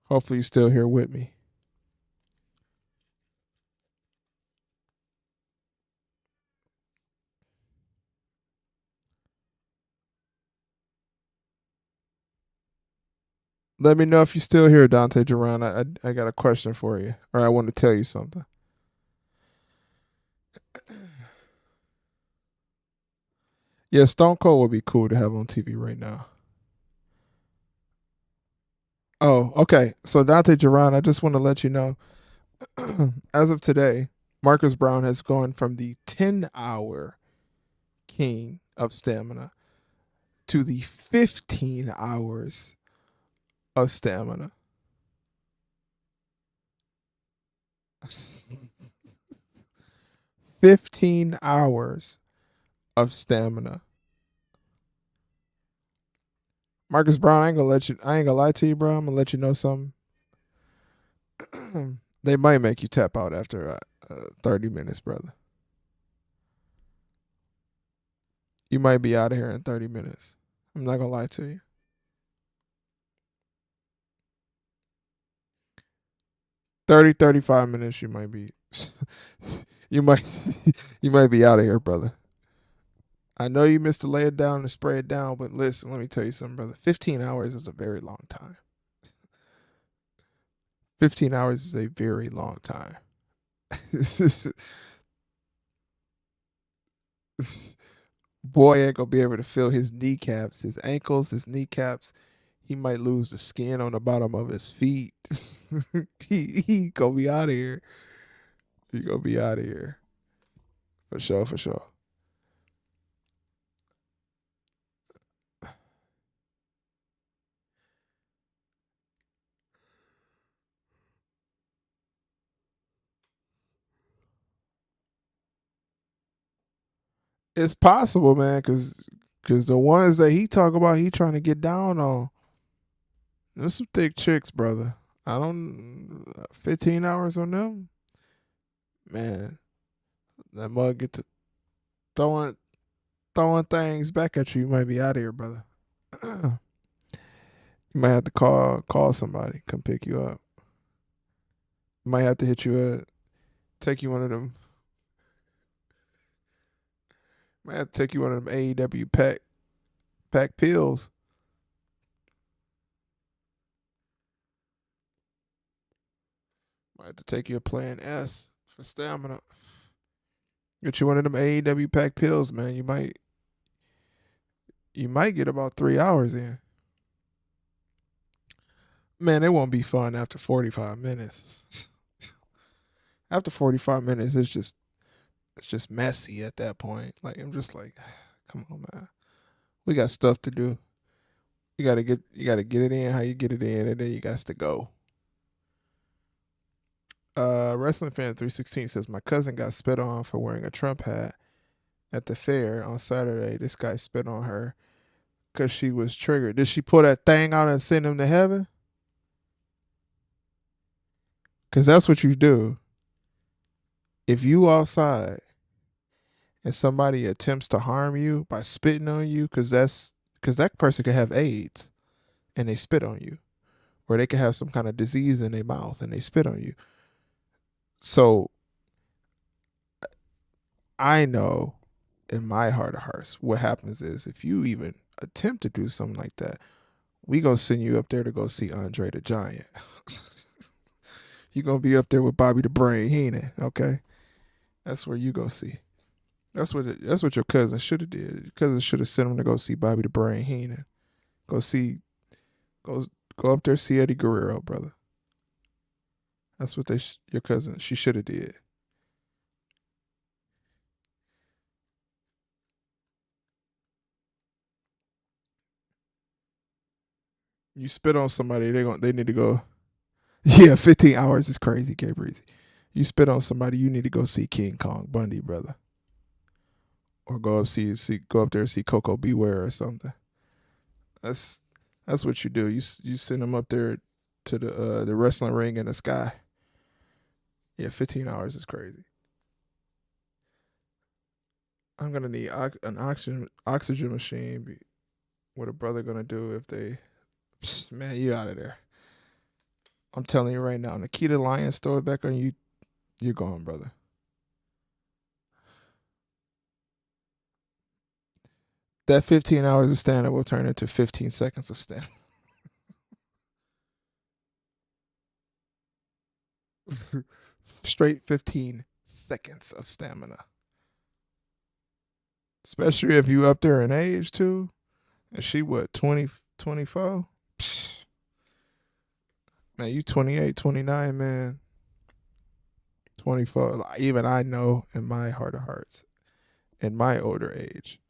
Hopefully you're still here with me. Let me know if you're still here, Dante Duran. I got a question for you, or I want to tell you something. Yeah, Stone Cold would be cool to have on TV right now. Oh, okay. So Dante Duran, I just want to let you know, as of today, Marcus Brown has gone from the 10-hour king of stamina to the 15 hours of stamina. 15 hours of stamina. Marcus Brown, I ain't gonna lie to you, bro. I'm gonna let you know something. They might make you tap out after 30 minutes, brother. You might be out of here in 30 minutes. I'm not gonna lie to you. 35 minutes, you might be you might you might be out of here, brother. I know you missed to lay it down and spray it down, but listen, let me tell you something, brother. 15 hours is a very long time. 15 hours is a very long time. Boy ain't gonna be able to feel his kneecaps, his ankles, his kneecaps. He might lose the skin on the bottom of his feet. He gonna be out of here. He gonna be out of here. For sure, for sure. It's possible, man, cause the ones that he talk about, he trying to get down on. There's some thick chicks, brother. I don't 15 hours on them, man. That mug get to throwing things back at you. You might be out of here, brother. You might have to call somebody, come pick you up. You might have to hit you take you one of them. Might have to take you one of them AEW pack pills. Might have to take you a plan S for stamina. Get you one of them AEW pack pills, man. You might get about 3 hours in. Man, it won't be fun after 45 minutes. After 45 minutes, it's just messy at that point. Like I'm just like, come on, man. We got stuff to do. You gotta get it in how you get it in, and then you got to go. Wrestling fan 316 says my cousin got spit on for wearing a Trump hat at the fair on Saturday. This guy spit on her because she was triggered. Did she pull that thing out and send him to heaven? Because that's what you do. If you outside and somebody attempts to harm you by spitting on you, because that person could have AIDS and they spit on you, or they could have some kind of disease in their mouth and they spit on you. So I know in my heart of hearts what happens is if you even attempt to do something like that, we gonna send you up there to go see Andre the Giant. You gonna be up there with Bobby the Brain Heenan, okay? That's where you go see. That's what your cousin should have did. Your cousin should have sent him to go see Bobby the Brain Heenan. Go see, go go up there see Eddie Guerrero, brother. That's what your cousin she should have did. You spit on somebody, they need to go. Yeah, 15 hours is crazy, K Breezy. You spit on somebody, you need to go see King Kong Bundy, brother, or go up there and see Coco Beware or something. That's that's what you do. You send them up there to the wrestling ring in the sky. Yeah, 15 hours is crazy. I'm gonna need an oxygen machine. What a brother gonna do if they? Psst, man, you out of there. I'm telling you right now, Nikita Lyons throw it back on you. You're gone, brother. That 15 hours of stand up will turn into 15 seconds of stand. Straight 15 seconds of stamina. Especially if you up there in age too. And she what, 20, 24? Psh, man, you 28, 29, man. 24. Like, even I know in my heart of hearts, in my older age,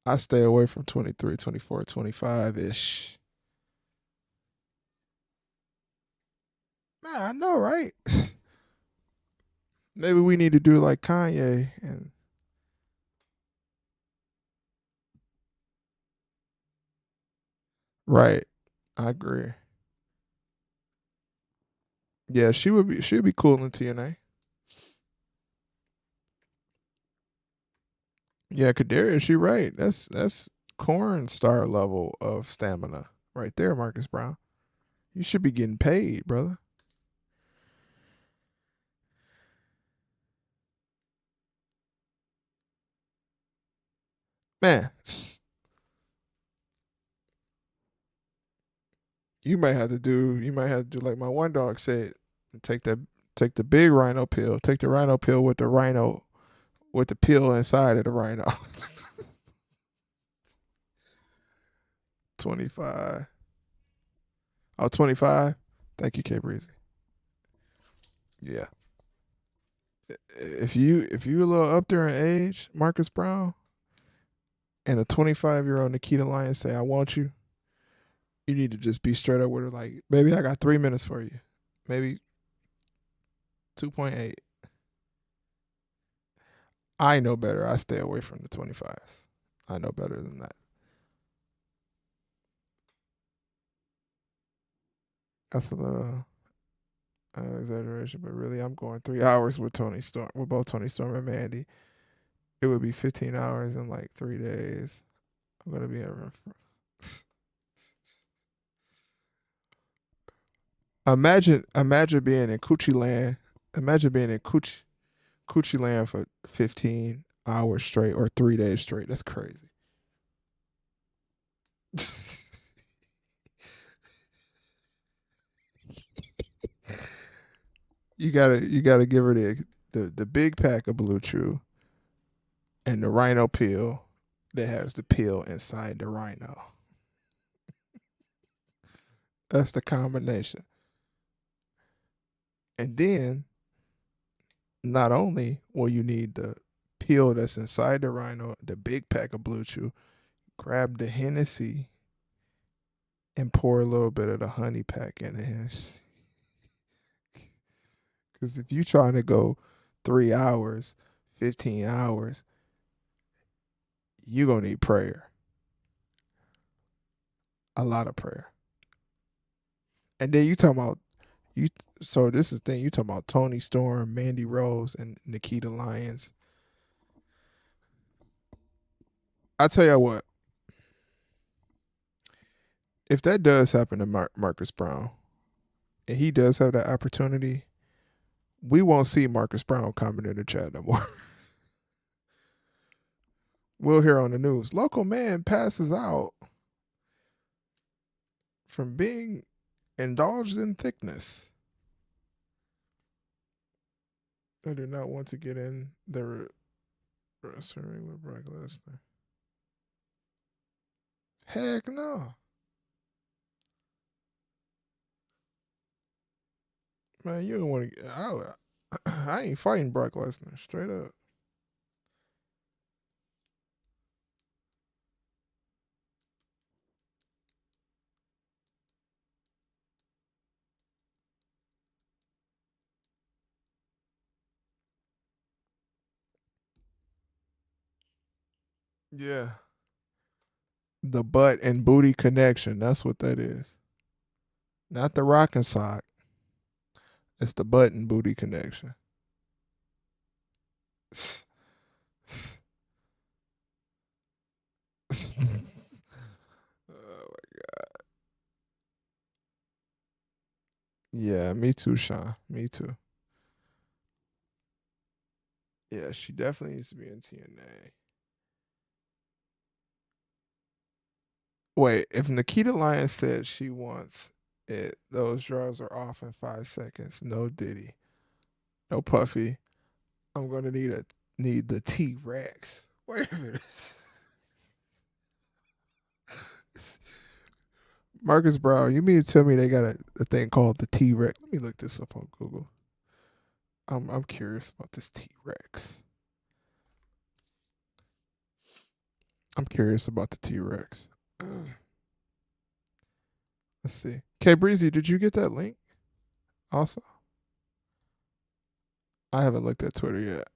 I stay away from 23, 24, 25 ish. Man, I know, right? Maybe we need to do like Kanye and right. I agree. Yeah, she'd be cool in TNA. Yeah, Kadarius, she right. That's corn star level of stamina right there, Marcus Brown. You should be getting paid, brother. Man, You might have to do. You might have to do like my one dog said. Take that. Take the big rhino pill. Take the rhino pill with the rhino with the pill inside of the rhino. 25. Oh, 25. Thank you, K Breezy. Yeah. If you a little up there in age, Marcus Brown, and a 25-year-old Nikita Lyons say, I want you, you need to just be straight up with her like, baby, I got 3 minutes for you. Maybe 2.8. I know better. I stay away from the 25s. I know better than that. That's a little exaggeration, but really, I'm going 3 hours with Tony Storm, with both Tony Storm and Mandy. It would be 15 hours in like 3 days. I'm gonna be in. Imagine being in Coochie Land. Imagine being in Coochie Land for 15 hours straight or 3 days straight. That's crazy. You gotta give her the big pack of Blue Chew and the Rhino pill that has the pill inside the Rhino. That's the combination. And then not only will you need the pill that's inside the Rhino, the big pack of Blue Chew, grab the Hennessy and pour a little bit of the honey pack in the Hennessy. Because if you're trying to go 3 hours, 15 hours, you're going to need prayer. A lot of prayer. And then you talking about, you. So this is the thing, you talking about Tony Storm, Mandy Rose, and Nikita Lyons. I tell you what, if that does happen to Marcus Brown, and he does have that opportunity, we won't see Marcus Brown comment in the chat no more. We'll hear on the news, local man passes out from being indulged in thickness. I do not want to get in the wrestling with Brock Lesnar. Heck no. Man, you don't want to get out. I ain't fighting Brock Lesnar, straight up. Yeah. The butt and booty connection. That's what that is. Not the rockin' sock. It's the butt and booty connection. Oh my God. Yeah, me too, Sean. Me too. Yeah, she definitely needs to be in TNA. Wait, if Nikita Lyons said she wants it, those draws are off in 5 seconds. No Diddy. No Puffy. I'm gonna need the T Rex. Wait a minute. Marcus Brown, you mean to tell me they got a thing called the T Rex? Let me look this up on Google. I'm curious about this T Rex. I'm curious about the T Rex. Let's see. K Breezy, did you get that link? Also, I haven't looked at Twitter yet.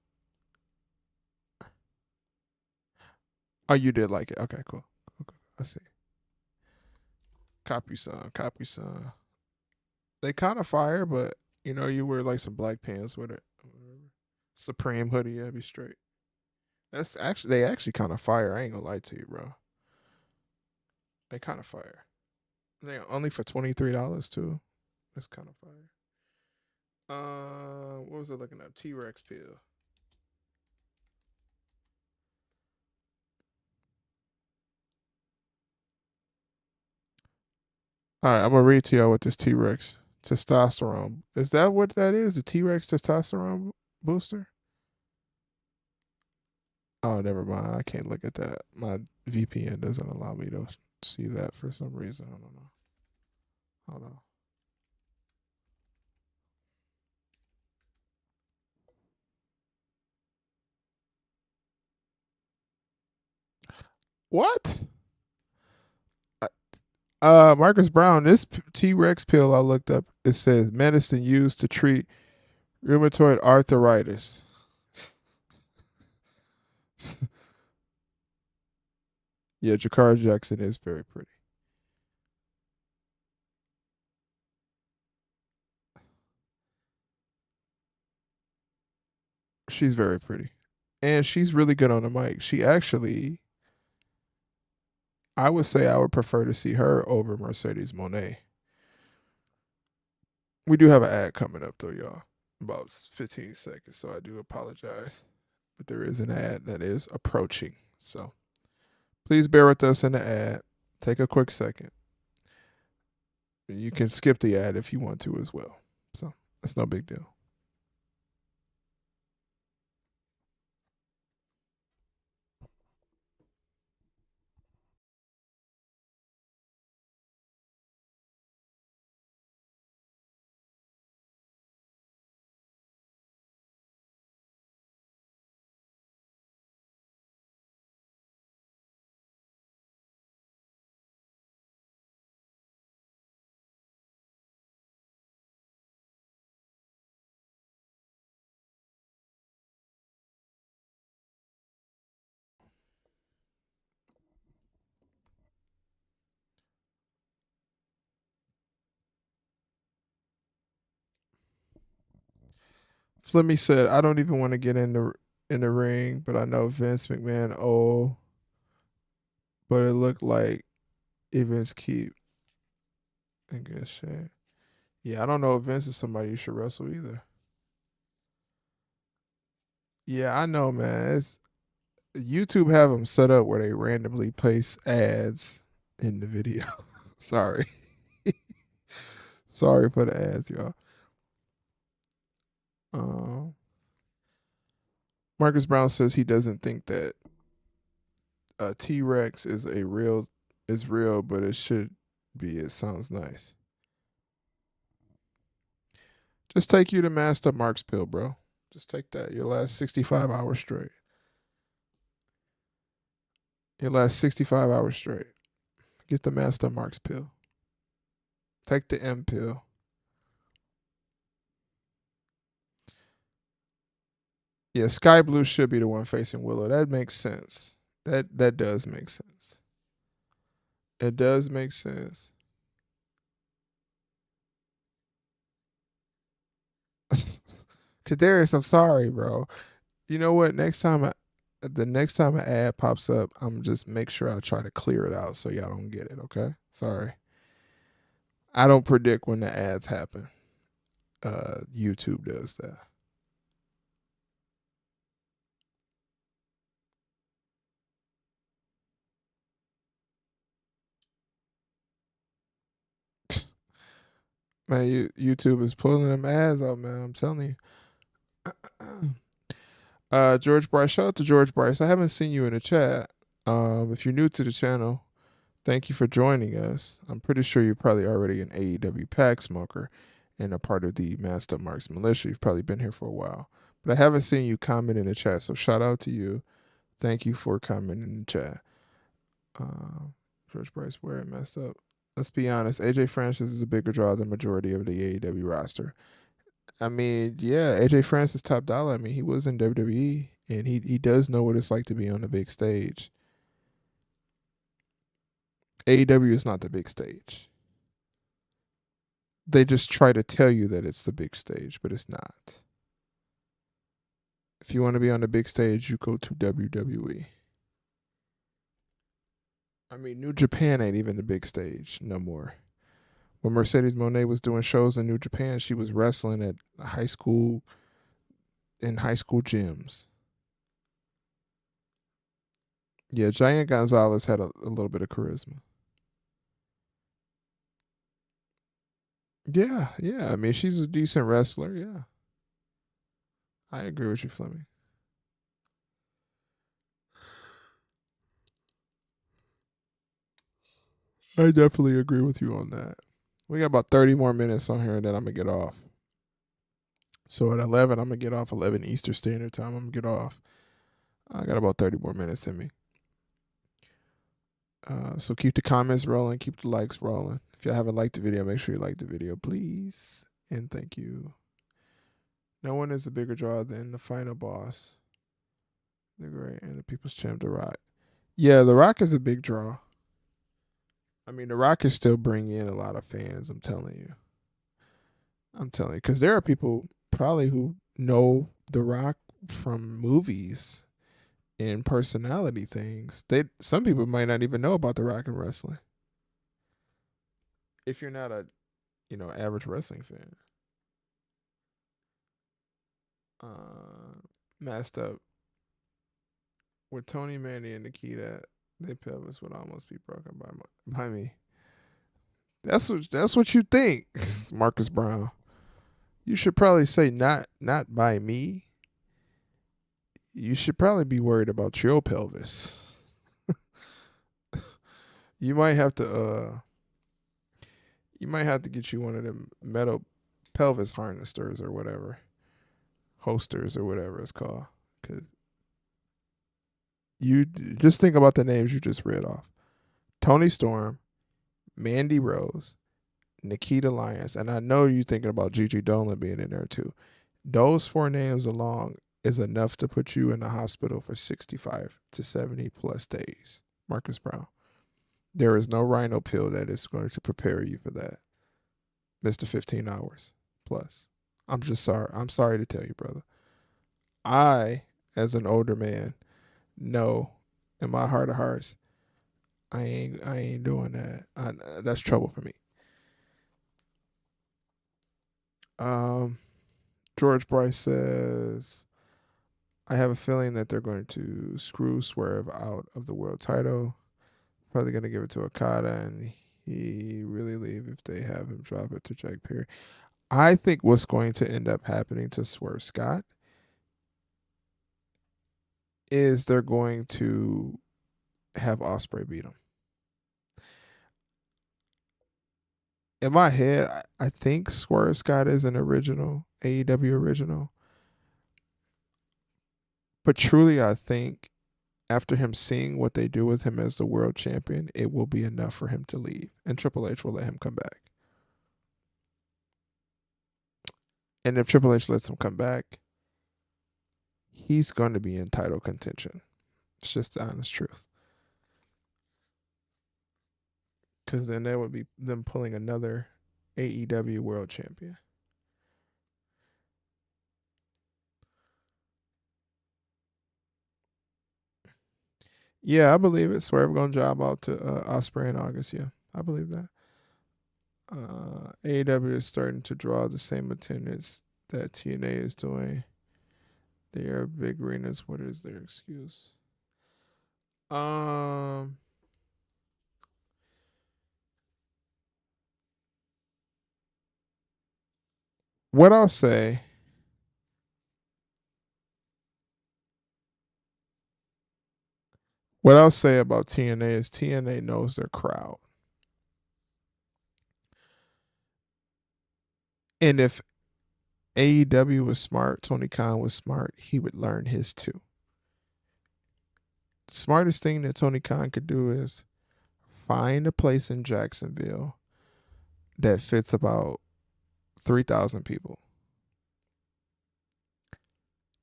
Oh, you did like it. Okay, cool. Okay, I see. Copy son, copy son. They kind of fire, but you wear like some black pants with it. Supreme hoodie, yeah, be straight. They actually kind of fire. I ain't gonna lie to you, bro. They kind of fire. They only for $23 too. That's kind of fire. What was I looking up? T Rex pill. All right, I'm gonna read to y'all what this T-Rex testosterone. Is that what that is? The T-Rex testosterone booster? Oh, never mind. I can't look at that. My VPN doesn't allow me to see that for some reason. I don't know. Hold on. What? Marcus Brown, this T-Rex pill I looked up, it says medicine used to treat rheumatoid arthritis. Yeah, Jakara Jackson is very pretty. She's very pretty. And she's really good on the mic. She actually, I would say I would prefer to see her over Mercedes Monet. We do have an ad coming up though, y'all. About 15 seconds, so I do apologize. But there is an ad that is approaching. So please bear with us in the ad. Take a quick second. You can skip the ad if you want to as well. So that's no big deal. Flemmy said, I don't even want to get in the ring, but I know Vince McMahon old, but it looked like Evans keep in good shape. Yeah, I don't know if Vince is somebody you should wrestle either. Yeah, I know, man. It's YouTube have them set up where they randomly place ads in the video. Sorry. Sorry for the ads, y'all. Um, Marcus Brown says he doesn't think that T Rex is real, but it should be. It sounds nice. Just take you to Master Mark's pill, bro. Just take that. Your last 65 hours straight. Your last 65 hours straight. Get the Master Mark's pill. Take the M pill. Yeah, Sky Blue should be the one facing Willow. That makes sense. That does make sense. It does make sense. Kadarius, I'm sorry, bro. You know what? The next time an ad pops up, I'm just make sure I try to clear it out so y'all don't get it. Okay? Sorry. I don't predict when the ads happen. YouTube does that. Man, YouTube is pulling them ads out, man. I'm telling you. George Bryce, shout out to George Bryce. I haven't seen you in the chat. If you're new to the channel, thank you for joining us. I'm pretty sure you're probably already an AEW pack smoker and a part of the Master Marks Militia. You've probably been here for a while. But I haven't seen you comment in the chat, so shout out to you. Thank you for commenting in the chat. George Bryce, where it messed up. Let's be honest, AJ Francis is a bigger draw than the majority of the AEW roster. I mean, yeah, AJ Francis top dollar. I mean, he was in WWE, and he does know what it's like to be on the big stage. AEW is not the big stage. They just try to tell you that it's the big stage, but it's not. If you want to be on the big stage, you go to WWE. I mean, New Japan ain't even the big stage no more. When Mercedes Monet was doing shows in New Japan, she was wrestling at high school gyms. Yeah, Giant Gonzalez had a little bit of charisma. Yeah, yeah. I mean, she's a decent wrestler. Yeah, I agree with you, Fleming. I definitely agree with you on that. We got about 30 more minutes on here, and then I'm gonna get off. So at 11, I'm gonna get off. 11 Eastern Standard Time. I'm gonna get off. I got about 30 more minutes in me. So keep the comments rolling, keep the likes rolling. If y'all haven't liked the video, make sure you like the video, please. And thank you. No one is a bigger draw than the final boss, the great and the people's champ, The Rock. Yeah, The Rock is a big draw. I mean, The Rock is still bringing in a lot of fans. I'm telling you. Because there are people probably who know The Rock from movies and personality things. Some people might not even know about The Rock and wrestling. If you're not a average wrestling fan. Messed up with Tony, Mandy, and Nikita. Their pelvis would almost be broken by me. That's what you think, Marcus Brown. You should probably say not by me. You should probably be worried about your pelvis. You might have to get you one of them metal pelvis harnessers or whatever, hosters or whatever it's called. Because you just think about the names you just read off: Tony Storm, Mandy Rose, Nikita Lyons, and I know you're thinking about Gigi Dolan being in there too. Those four names alone is enough to put you in the hospital for 65 to 70 plus days, Marcus Brown. There is no rhino pill that is going to prepare you for that. Mr. 15 hours plus. I'm just sorry. I'm sorry to tell you, brother. I, as an older man, know in my heart of hearts, I ain't doing that. That's trouble for me. George Bryce says, I have a feeling that they're going to screw Swerve out of the world title. Probably going to give it to Okada, and he really leave if they have him drop it to Jack Perry. I think what's going to end up happening to Swerve Scott is they're going to have Ospreay beat him. In my head, I think Swerve Scott is an original, AEW original. But truly, I think after him seeing what they do with him as the world champion, it will be enough for him to leave. And Triple H will let him come back. And if Triple H lets him come back, he's going to be in title contention. It's just the honest truth. Because then that would be them pulling another AEW world champion. Yeah, I believe it. Swerve going to job out to Ospreay in August. Yeah, I believe that. AEW is starting to draw the same attendance that TNA is doing. They are big arenas. What is their excuse? What I'll say. What I'll say about TNA is TNA knows their crowd. And if AEW was smart, Tony Khan was smart, he would learn his too. The smartest thing that Tony Khan could do is find a place in Jacksonville that fits about 3,000 people.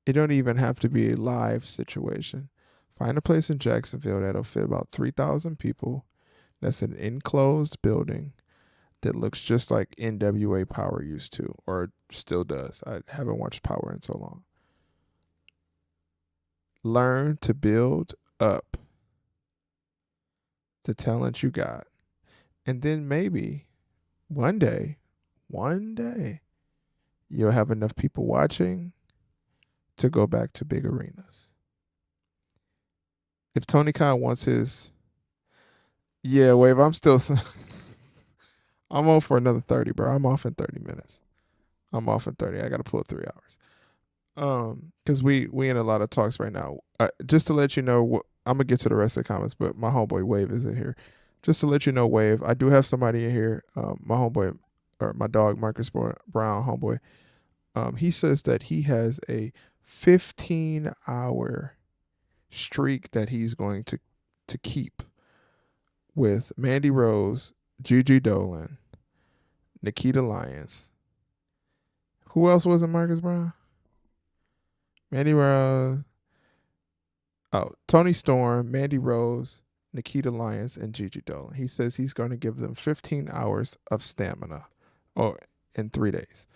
It don't even have to be a live situation. Find a place in Jacksonville that'll fit about 3,000 people. That's an enclosed building that looks just like NWA Power used to, or still does. I haven't watched Power in so long. Learn to build up the talent you got. And then maybe one day, you'll have enough people watching to go back to big arenas. If Tony Khan wants his, yeah, Wave, I'm still I'm on for another 30, bro. I'm off in 30 minutes. I'm off in 30. I got to pull 3 hours. Because we in a lot of talks right now. Just to let you know, I'm gonna get to the rest of the comments, but my homeboy Wave is in here. Just to let you know, Wave, I do have somebody in here. My homeboy, or my dog Marcus Brown, homeboy. He says that he has a 15-hour streak that he's going to keep with Mandy Rose, Gigi Dolan, Nikita Lyons. Who else was it, Marcus Brown? Mandy Rose. Oh, Tony Storm, Mandy Rose, Nikita Lyons, and Gigi Dolan. He says he's going to give them 15 hours of stamina, in 3 days.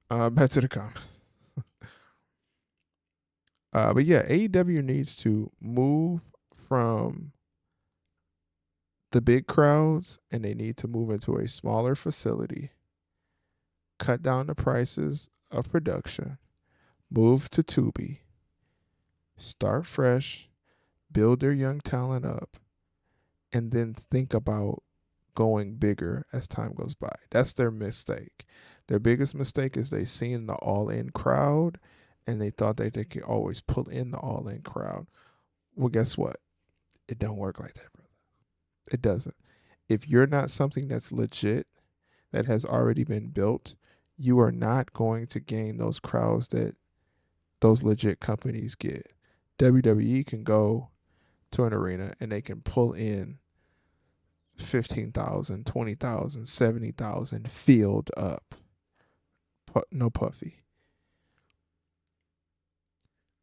Back to the comments. But yeah, AEW needs to move from the big crowds, and they need to move into a smaller facility, cut down the prices of production, move to Tubi, start fresh, build their young talent up, and then think about going bigger as time goes by. That's their mistake. Their biggest mistake is they seen the all-in crowd, and they thought that they could always pull in the all-in crowd. Well, guess what? It don't work like that, brother. It doesn't. If you're not something that's legit, that has already been built, you are not going to gain those crowds that those legit companies get. WWE can go to an arena and they can pull in 15,000, 20,000, 70,000 filled up. No puffy.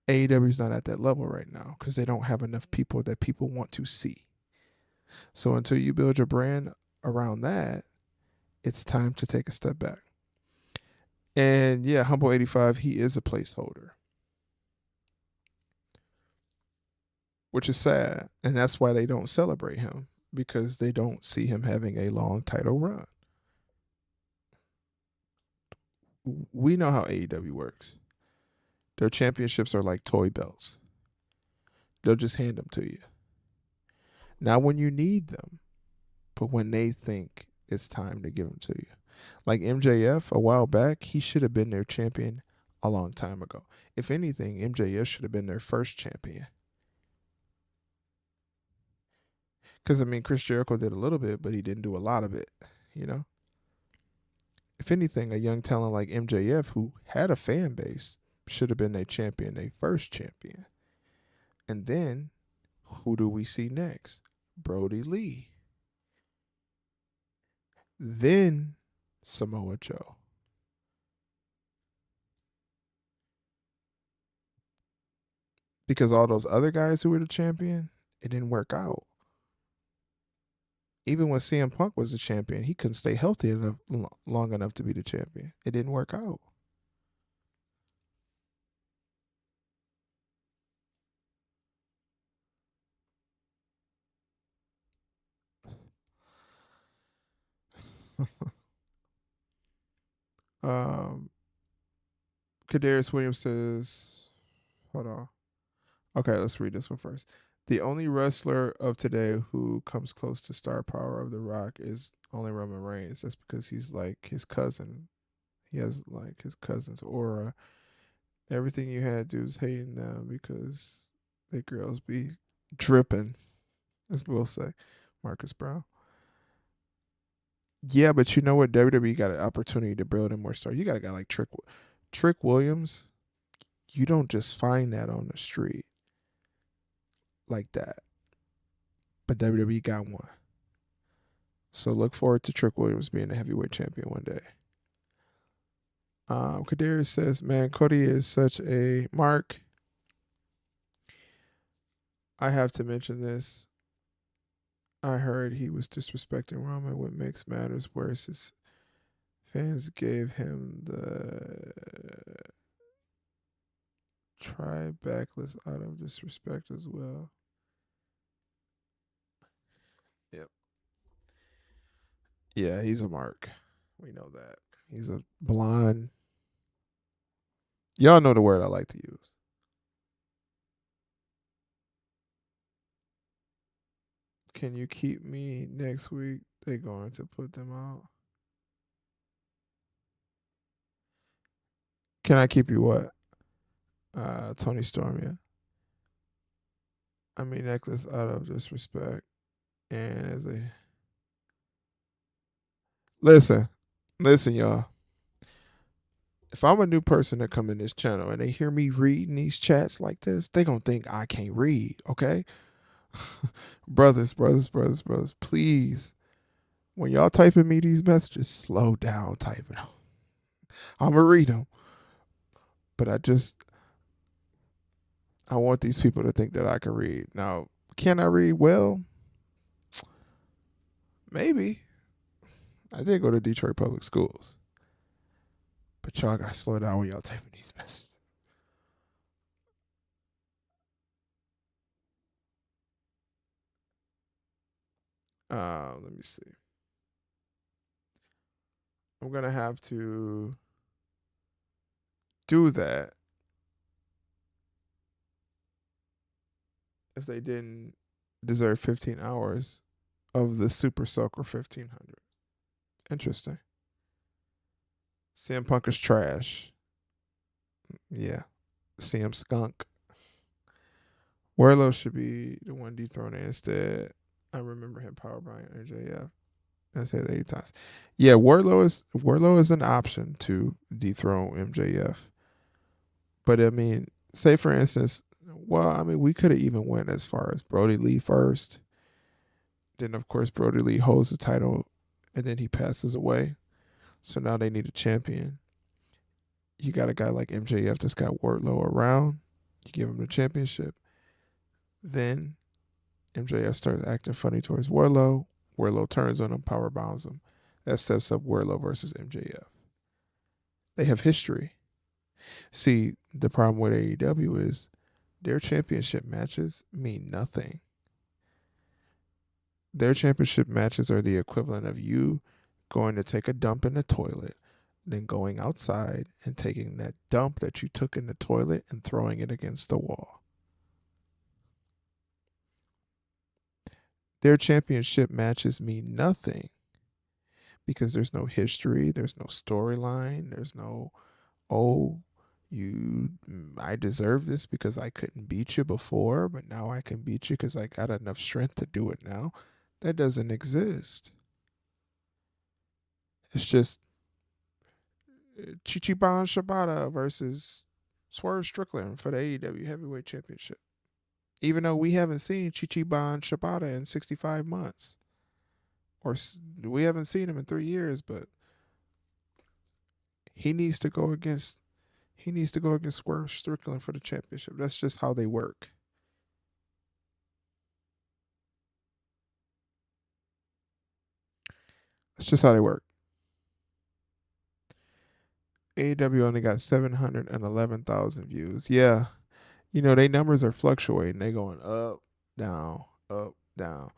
AEW's not at that level right now because they don't have enough people that people want to see. So until you build your brand around that, it's time to take a step back. And yeah, Humble 85, he is a placeholder, which is sad. And that's why they don't celebrate him, because they don't see him having a long title run. We know how AEW works. Their championships are like toy belts. They'll just hand them to you. Not when you need them, but when they think it's time to give them to you. Like MJF a while back, he should have been their champion a long time ago. If anything, MJF should have been their first champion. Because, I mean, Chris Jericho did a little bit, but he didn't do a lot of it, you know? If anything, a young talent like MJF, who had a fan base, should have been their champion, their first champion. And then, who do we see next? Brody Lee. Then, Samoa Joe. Because all those other guys who were the champion, it didn't work out. Even when CM Punk was the champion, he couldn't stay healthy enough long enough to be the champion. It didn't work out. Kadarius Williams says, hold on. Okay, let's read this one first. The only wrestler of today who comes close to star power of The Rock is only Roman Reigns. That's because he's like his cousin. He has like his cousin's aura. Everything you had to do is hating them because they girls be dripping, as we'll say. Marcus Brown. Yeah, but you know what? WWE got an opportunity to build in more stars. You got a guy like Trick Williams. You don't just find that on the street like that. But WWE got one. So look forward to Trick Williams being the heavyweight champion one day. Kadarius says, man, Cody is such a mark. I have to mention this. I heard he was disrespecting Roman with Mixed Matters, whereas his fans gave him the try backlist out of disrespect as well. Yep. Yeah, he's a mark. We know that. He's a blonde. Y'all know the word I like to use. Can you keep me next week? They're going to put them out. Can I keep you what? Tony Storm, yeah. I mean, necklace out of disrespect. And as a. Listen, y'all. If I'm a new person that come in this channel and they hear me reading these chats like this, they gonna think I can't read, okay? brothers, please. When y'all typing me these messages, slow down typing them. I'm gonna read them. But I want these people to think that I can read. Now, can I read well? Maybe. I did go to Detroit Public Schools. But y'all gotta slow down when y'all typing these messages. Let me see. I'm gonna have to do that if they didn't deserve 15 hours of the Super Soaker 1500. Interesting. CM Punk is trash. Yeah. CM Skunk. Warlow should be the one dethroned instead. I remember him power by MJF. I said 80 times. Yeah, Warlow is an option to dethrone MJF. But I mean, say for instance, we could have even went as far as Brody Lee first. Then of course Brody Lee holds the title and then he passes away. So now they need a champion. You got a guy like MJF that's got Wardlow around. You give him the championship. Then MJF starts acting funny towards Wardlow. Wardlow turns on him, power bombs him. That sets up Wardlow versus MJF. They have history. See, the problem with AEW is their championship matches mean nothing. Their championship matches are the equivalent of you going to take a dump in the toilet, then going outside and taking that dump that you took in the toilet and throwing it against the wall. Their championship matches mean nothing because there's no history, there's no storyline, there's no, I deserve this because I couldn't beat you before, but now I can beat you because I got enough strength to do it now. That doesn't exist. It's just Chichiban Shibata versus Swerve Strickland for the AEW Heavyweight Championship. Even though we haven't seen Chichiban Shibata in 65 months. Or we haven't seen him in 3 years, but he needs to go against Swerve Strickland for the championship. That's just how they work. That's just how they work. AEW only got 711,000 views. Yeah. You know, their numbers are fluctuating. They going up, down, up, down,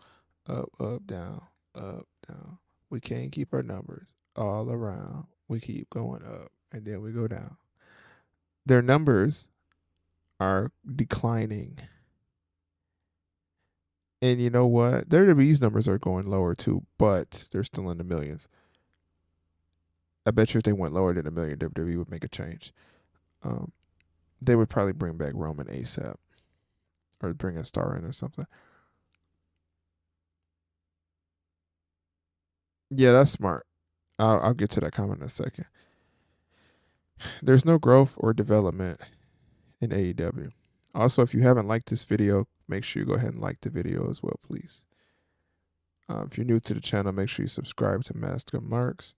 up, down, up, down. We can't keep our numbers all around. We keep going up and then we go down. Their numbers are declining. And you know what? WWE's numbers are going lower too, but they're still in the millions. I bet you if they went lower than a million, WWE would make a change. They would probably bring back Roman ASAP or bring a star in or something. Yeah, that's smart. I'll get to that comment in a second. There's no growth or development in AEW. Also, if you haven't liked this video, make sure you go ahead and like the video as well, please. If you're new to the channel, make sure you subscribe to Master Marks.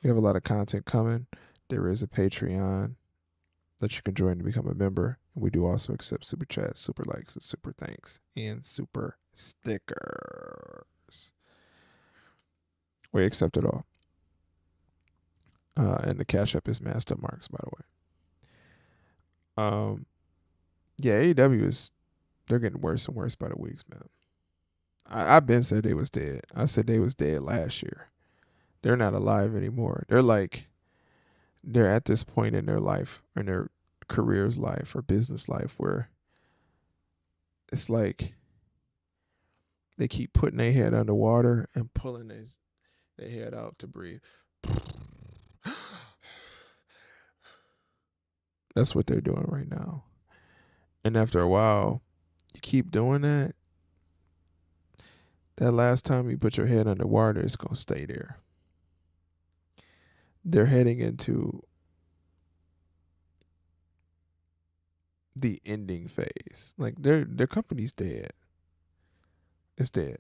We have a lot of content coming. There is a Patreon that you can join to become a member. And we do also accept super chats, super likes, and super thanks, and super stickers. We accept it all. And the Cash App is Master Marks, by the way. Yeah, AEW they're getting worse and worse by the weeks, man. I've been said they was dead. I said they was dead last year. They're not alive anymore. They're at this point in their life, in their career's life or business life, where it's like They keep putting their head underwater and pulling their head out to breathe. That's what they're doing right now. And after a while, you keep doing that. That last time you put your head underwater, it's going to stay there. They're heading into the ending phase. Like their company's dead. It's dead.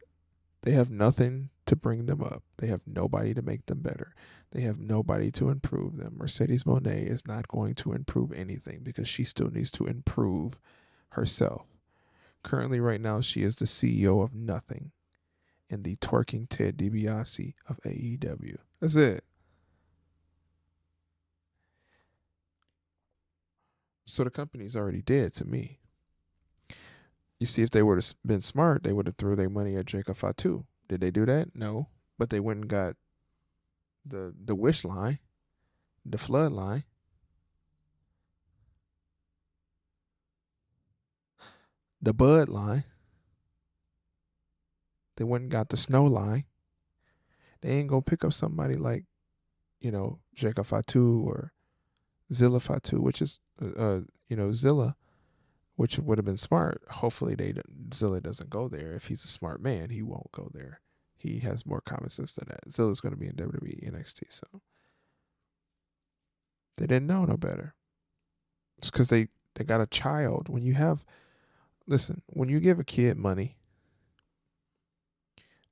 They have nothing to bring them up. They have nobody to make them better. They have nobody to improve them. Mercedes Moné is not going to improve anything because she still needs to improve herself. Currently, right now, she is the CEO of nothing and the twerking Ted DiBiase of AEW. That's it. So the company's already dead to me. You see, if they would have been smart, they would have threw their money at Jacob Fatu. Did they do that? No. But they went and got the wish line, the flood line. The bud line. They went and got the snow line. They ain't gonna pick up somebody like, Jacob Fatu or Zilla Fatu, which is, Zilla, which would have been smart. Hopefully, Zilla doesn't go there. If he's a smart man, he won't go there. He has more common sense than that. Zilla's going to be in WWE NXT, so they didn't know no better. It's because they got a child. When you give a kid money,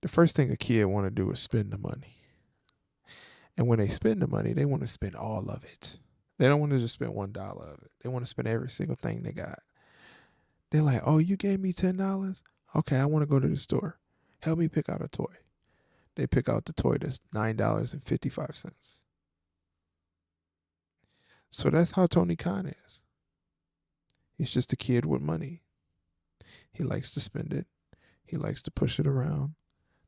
the first thing a kid want to do is spend the money. And when they spend the money, they want to spend all of it. They don't want to just spend $1 of it. They want to spend every single thing they got. They're like, oh, you gave me $10? Okay, I want to go to the store. Help me pick out a toy. They pick out the toy that's $9.55. So that's how Tony Khan is. He's just a kid with money. He likes to spend it. He likes to push it around.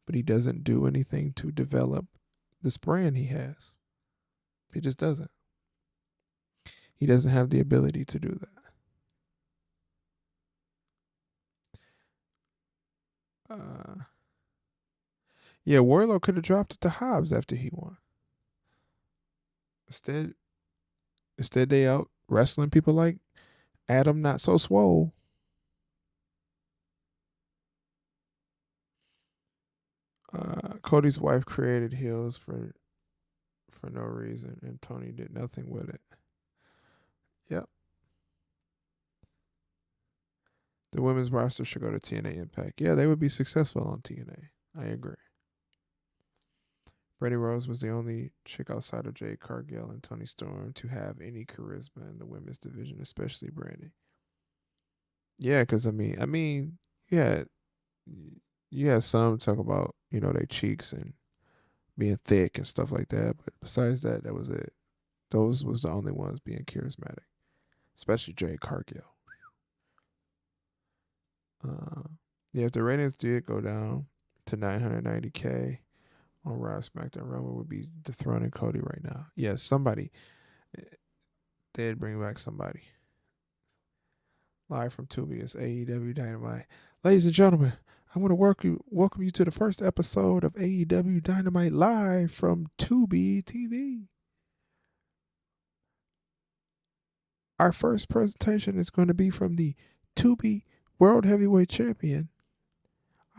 But he doesn't do anything to develop this brand he has. He just doesn't. He doesn't have the ability to do that. Yeah, Warlow could have dropped it to Hobbs after he won. Instead they out wrestling people like Adam Not So Swole. Cody's wife created heels for no reason, and Tony did nothing with it. Yep. The women's roster should go to TNA Impact. Yeah, they would be successful on TNA. I agree. Brady Rose was the only chick outside of Jade Cargill and Toni Storm to have any charisma in the women's division, especially Brady. Yeah, because yeah, you have some talk about their cheeks and being thick and stuff like that, but besides that, that was it. Those was the only ones being charismatic, especially Jade Cargill. Yeah, if the ratings did go down to 990K on Raw, SmackDown, Rumble would be dethroning Cody right now. Yeah, somebody. They'd bring back somebody. Live from Tubi is AEW Dynamite. Ladies and gentlemen, I want to welcome you to the first episode of AEW Dynamite live from Tubi TV. Our first presentation is going to be from the Tubi World Heavyweight Champion,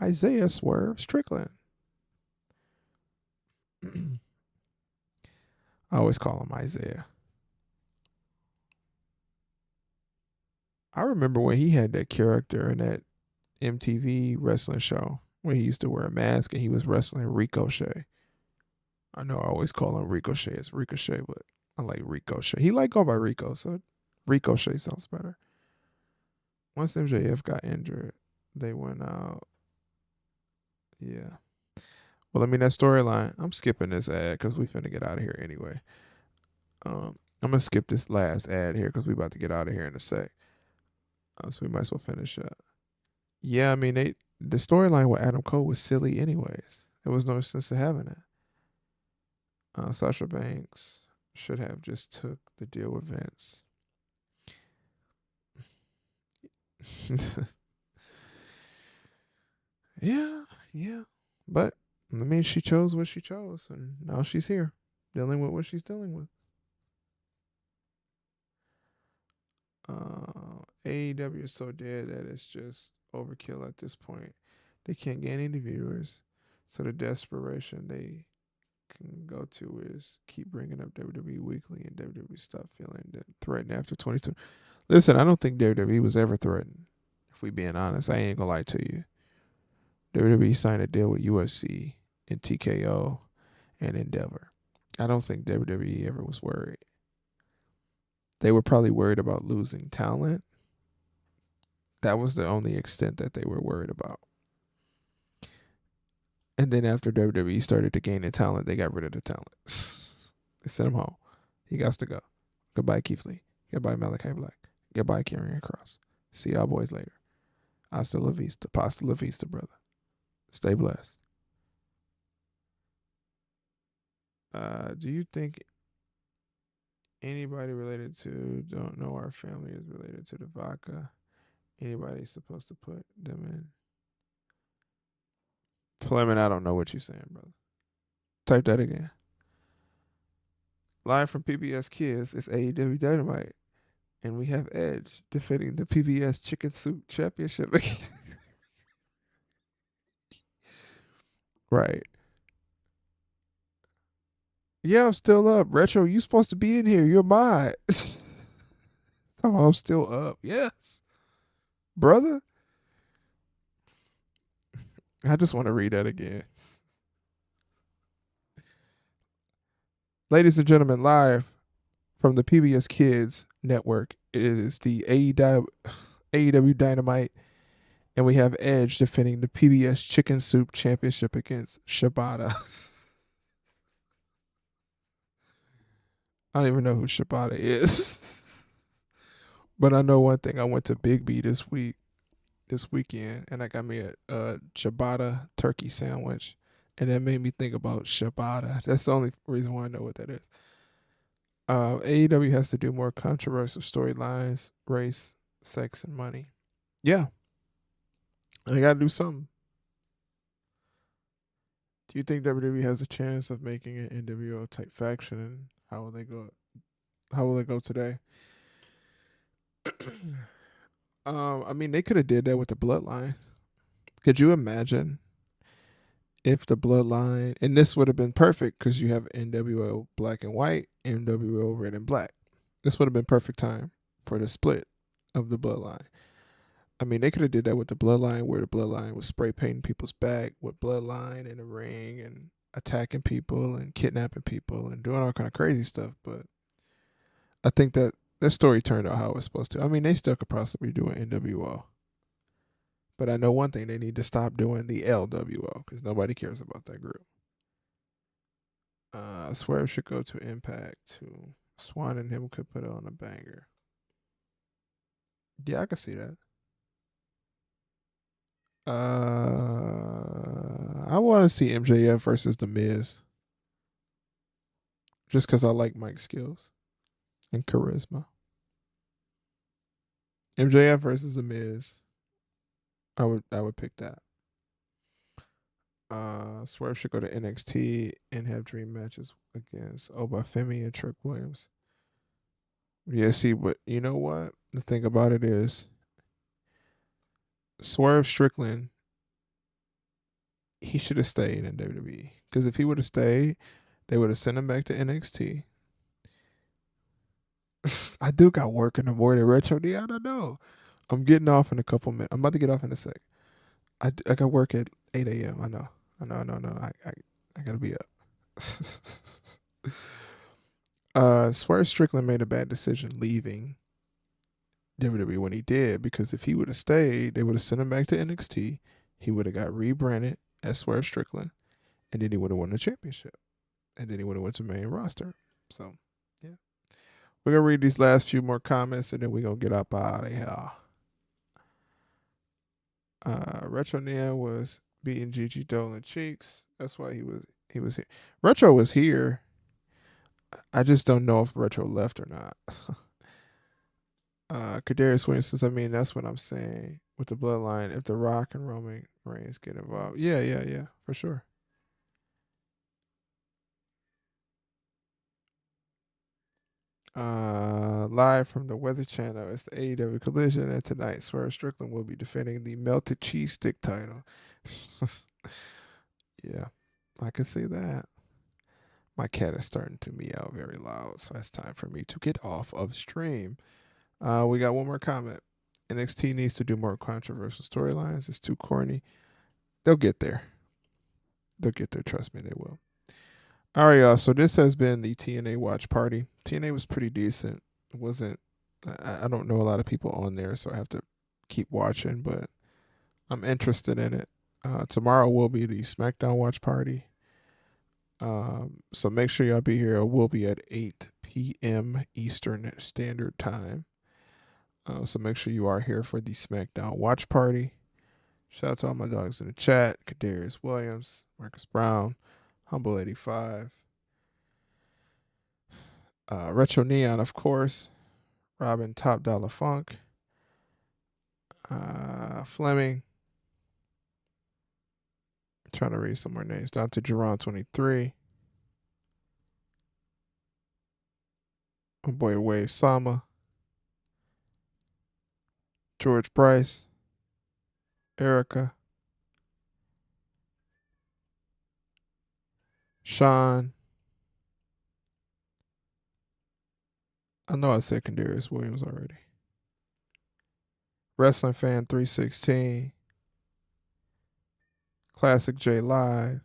Isaiah Swerve Strickland. I always call him Isaiah. I remember when he had that character in that MTV wrestling show where he used to wear a mask and he was wrestling Ricochet. I know I always call him Ricochet. It's Ricochet, but I like Ricochet. He like going by Rico, so Ricochet sounds better. Once MJF got injured, they went out. Yeah. Well, that storyline, I'm skipping this ad because we finna get out of here anyway. I'm going to skip this last ad here because we about to get out of here in a sec. So we might as well finish up. Yeah, the storyline with Adam Cole was silly anyways. There was no sense to having it. Sasha Banks should have just took the deal with Vince. Yeah, yeah. But I mean, she chose what she chose, and now she's here, dealing with what she's dealing with. AEW is so dead that it's just overkill at this point. They can't get any viewers, so the desperation they can go to is keep bringing up WWE Weekly, and WWE stop feeling that threatened after 22. Listen, I don't think WWE was ever threatened. If we being honest, I ain't gonna lie to you. WWE signed a deal with UFC and TKO and Endeavor. I don't think WWE ever was worried. They were probably worried about losing talent. That was the only extent that they were worried about. And then after WWE started to gain the talent, they got rid of the talent. They sent him home. He got to go. Goodbye, Keith Lee. Goodbye, Malachi Black. Goodbye, Karrion Kross. See y'all boys later. Hasta la vista. Pasta la vista, brother. Stay blessed. Do you think anybody related to don't know our family is related to the vodka? Anybody supposed to put them in? Fleming, I don't know what you're saying, brother. Type that again. Live from PBS Kids, it's AEW Dynamite. And we have Edge defending the PBS Chicken Soup Championship. Right. Yeah, I'm still up. Retro, you supposed to be in here. You're mine. Oh, I'm still up. Yes. Brother. I just want to read that again. Ladies and gentlemen, live from the PBS Kids Network, it is the AEW Dynamite, and we have Edge defending the PBS Chicken Soup Championship against Shibata. I don't even know who Shibata is. But I know one thing. I went to Big B this weekend, and I got me a ciabatta turkey sandwich, and that made me think about Shibata. That's the only reason why I know what that is. AEW has to do more controversial storylines, race, sex, and money. Yeah, they got to do something. Do you think WWE has a chance of making an NWO type faction, and how will they go? How will it go today? I mean, they could have did that with the Bloodline. Could you imagine if the Bloodline, and this would have been perfect because you have NWO Black and White, NWO Red and Black. This would have been perfect time for the split of the Bloodline. I mean, they could have did that with the Bloodline, where the Bloodline was spray painting people's back with Bloodline in the ring and attacking people and kidnapping people and doing all kind of crazy stuff. But I think that story turned out how it was supposed to. I mean, they still could possibly do an NWO. But I know one thing, they need to stop doing the LWO because nobody cares about that group. Swerve should go to Impact too. Swan and him could put on a banger. Yeah, I can see that. I want to see MJF versus The Miz just because I like Mike's skills and charisma. MJF versus The Miz. I would pick that. Swerve should go to NXT and have dream matches against Obafemi and Trick Williams. Yeah, see, but you know what? The thing about it is, Swerve Strickland, he should have stayed in WWE. Because if he would have stayed, they would have sent him back to NXT. I do got work in the morning, Retro D. I don't know. I'm getting off in a couple minutes. I'm about to get off in a sec. I got work at 8 a.m. I know. I gotta be up. Swerve Strickland made a bad decision leaving WWE when he did, because if he would have stayed, they would have sent him back to NXT. He would have got rebranded as Swerve Strickland, and then he would have won the championship, and then he would have went to main roster. So, yeah, we're gonna read these last few more comments, and then we're gonna get up out of here. Retro Nia was beating Gigi Dolan cheeks. That's why he was here. Retro was here. I just don't know if Retro left or not. Kadarius Williams says, I mean, that's what I'm saying with the bloodline. If The Rock and Roman Reigns get involved. Yeah, for sure. Live from the Weather Channel, it's the AEW Collision, and tonight Swerve Strickland will be defending the melted cheese stick title. Yeah, I can see that. My cat is starting to meow very loud, so it's time for me to get off of stream. We got one more comment. NXT needs to do more controversial storylines. It's too corny. They'll get there. They'll get there. Trust me, they will. All right, y'all. So this has been the TNA Watch Party. TNA was pretty decent. It wasn't. I don't know a lot of people on there, so I have to keep watching, but I'm interested in it. Tomorrow will be the SmackDown Watch Party. So make sure y'all be here. It will be at 8 p.m. Eastern Standard Time. So make sure you are here for the SmackDown Watch Party. Shout out to all my dogs in the chat. Kadarius Williams, Marcus Brown, Humble 85, Retro Neon, of course, Robin Top Dollar Funk, Fleming. I'm trying to read some more names. Down to Jerron 23. My boy Wave Sama. George Price. Erica. Sean. I know I said Kadarius Williams already. Wrestling Fan 316. Classic J Live.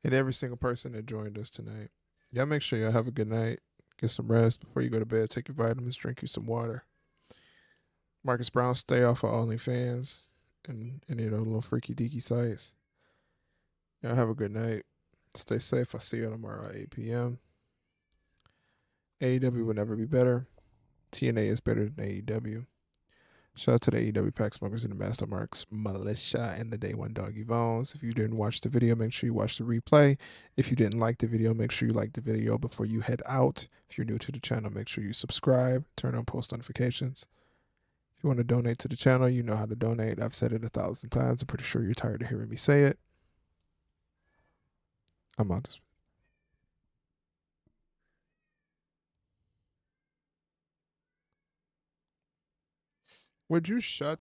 And every single person that joined us tonight. Y'all make sure y'all have a good night. Get some rest before you go to bed. Take your vitamins. Drink you some water. Marcus Brown, stay off of OnlyFans and any of those little freaky deaky sites. Y'all have a good night. Stay safe. I'll see you tomorrow at 8 p.m. AEW will never be better. TNA is better than AEW. Shout out to the AEW Pack Smokers and the Master Marks Militia and the Day One Doggy Bones. If you didn't watch the video, make sure you watch the replay. If you didn't like the video, make sure you like the video before you head out. If you're new to the channel, make sure you subscribe. Turn on post notifications. If you want to donate to the channel, you know how to donate. I've said it 1,000 times. I'm pretty sure you're tired of hearing me say it. I'm out this. Would you shut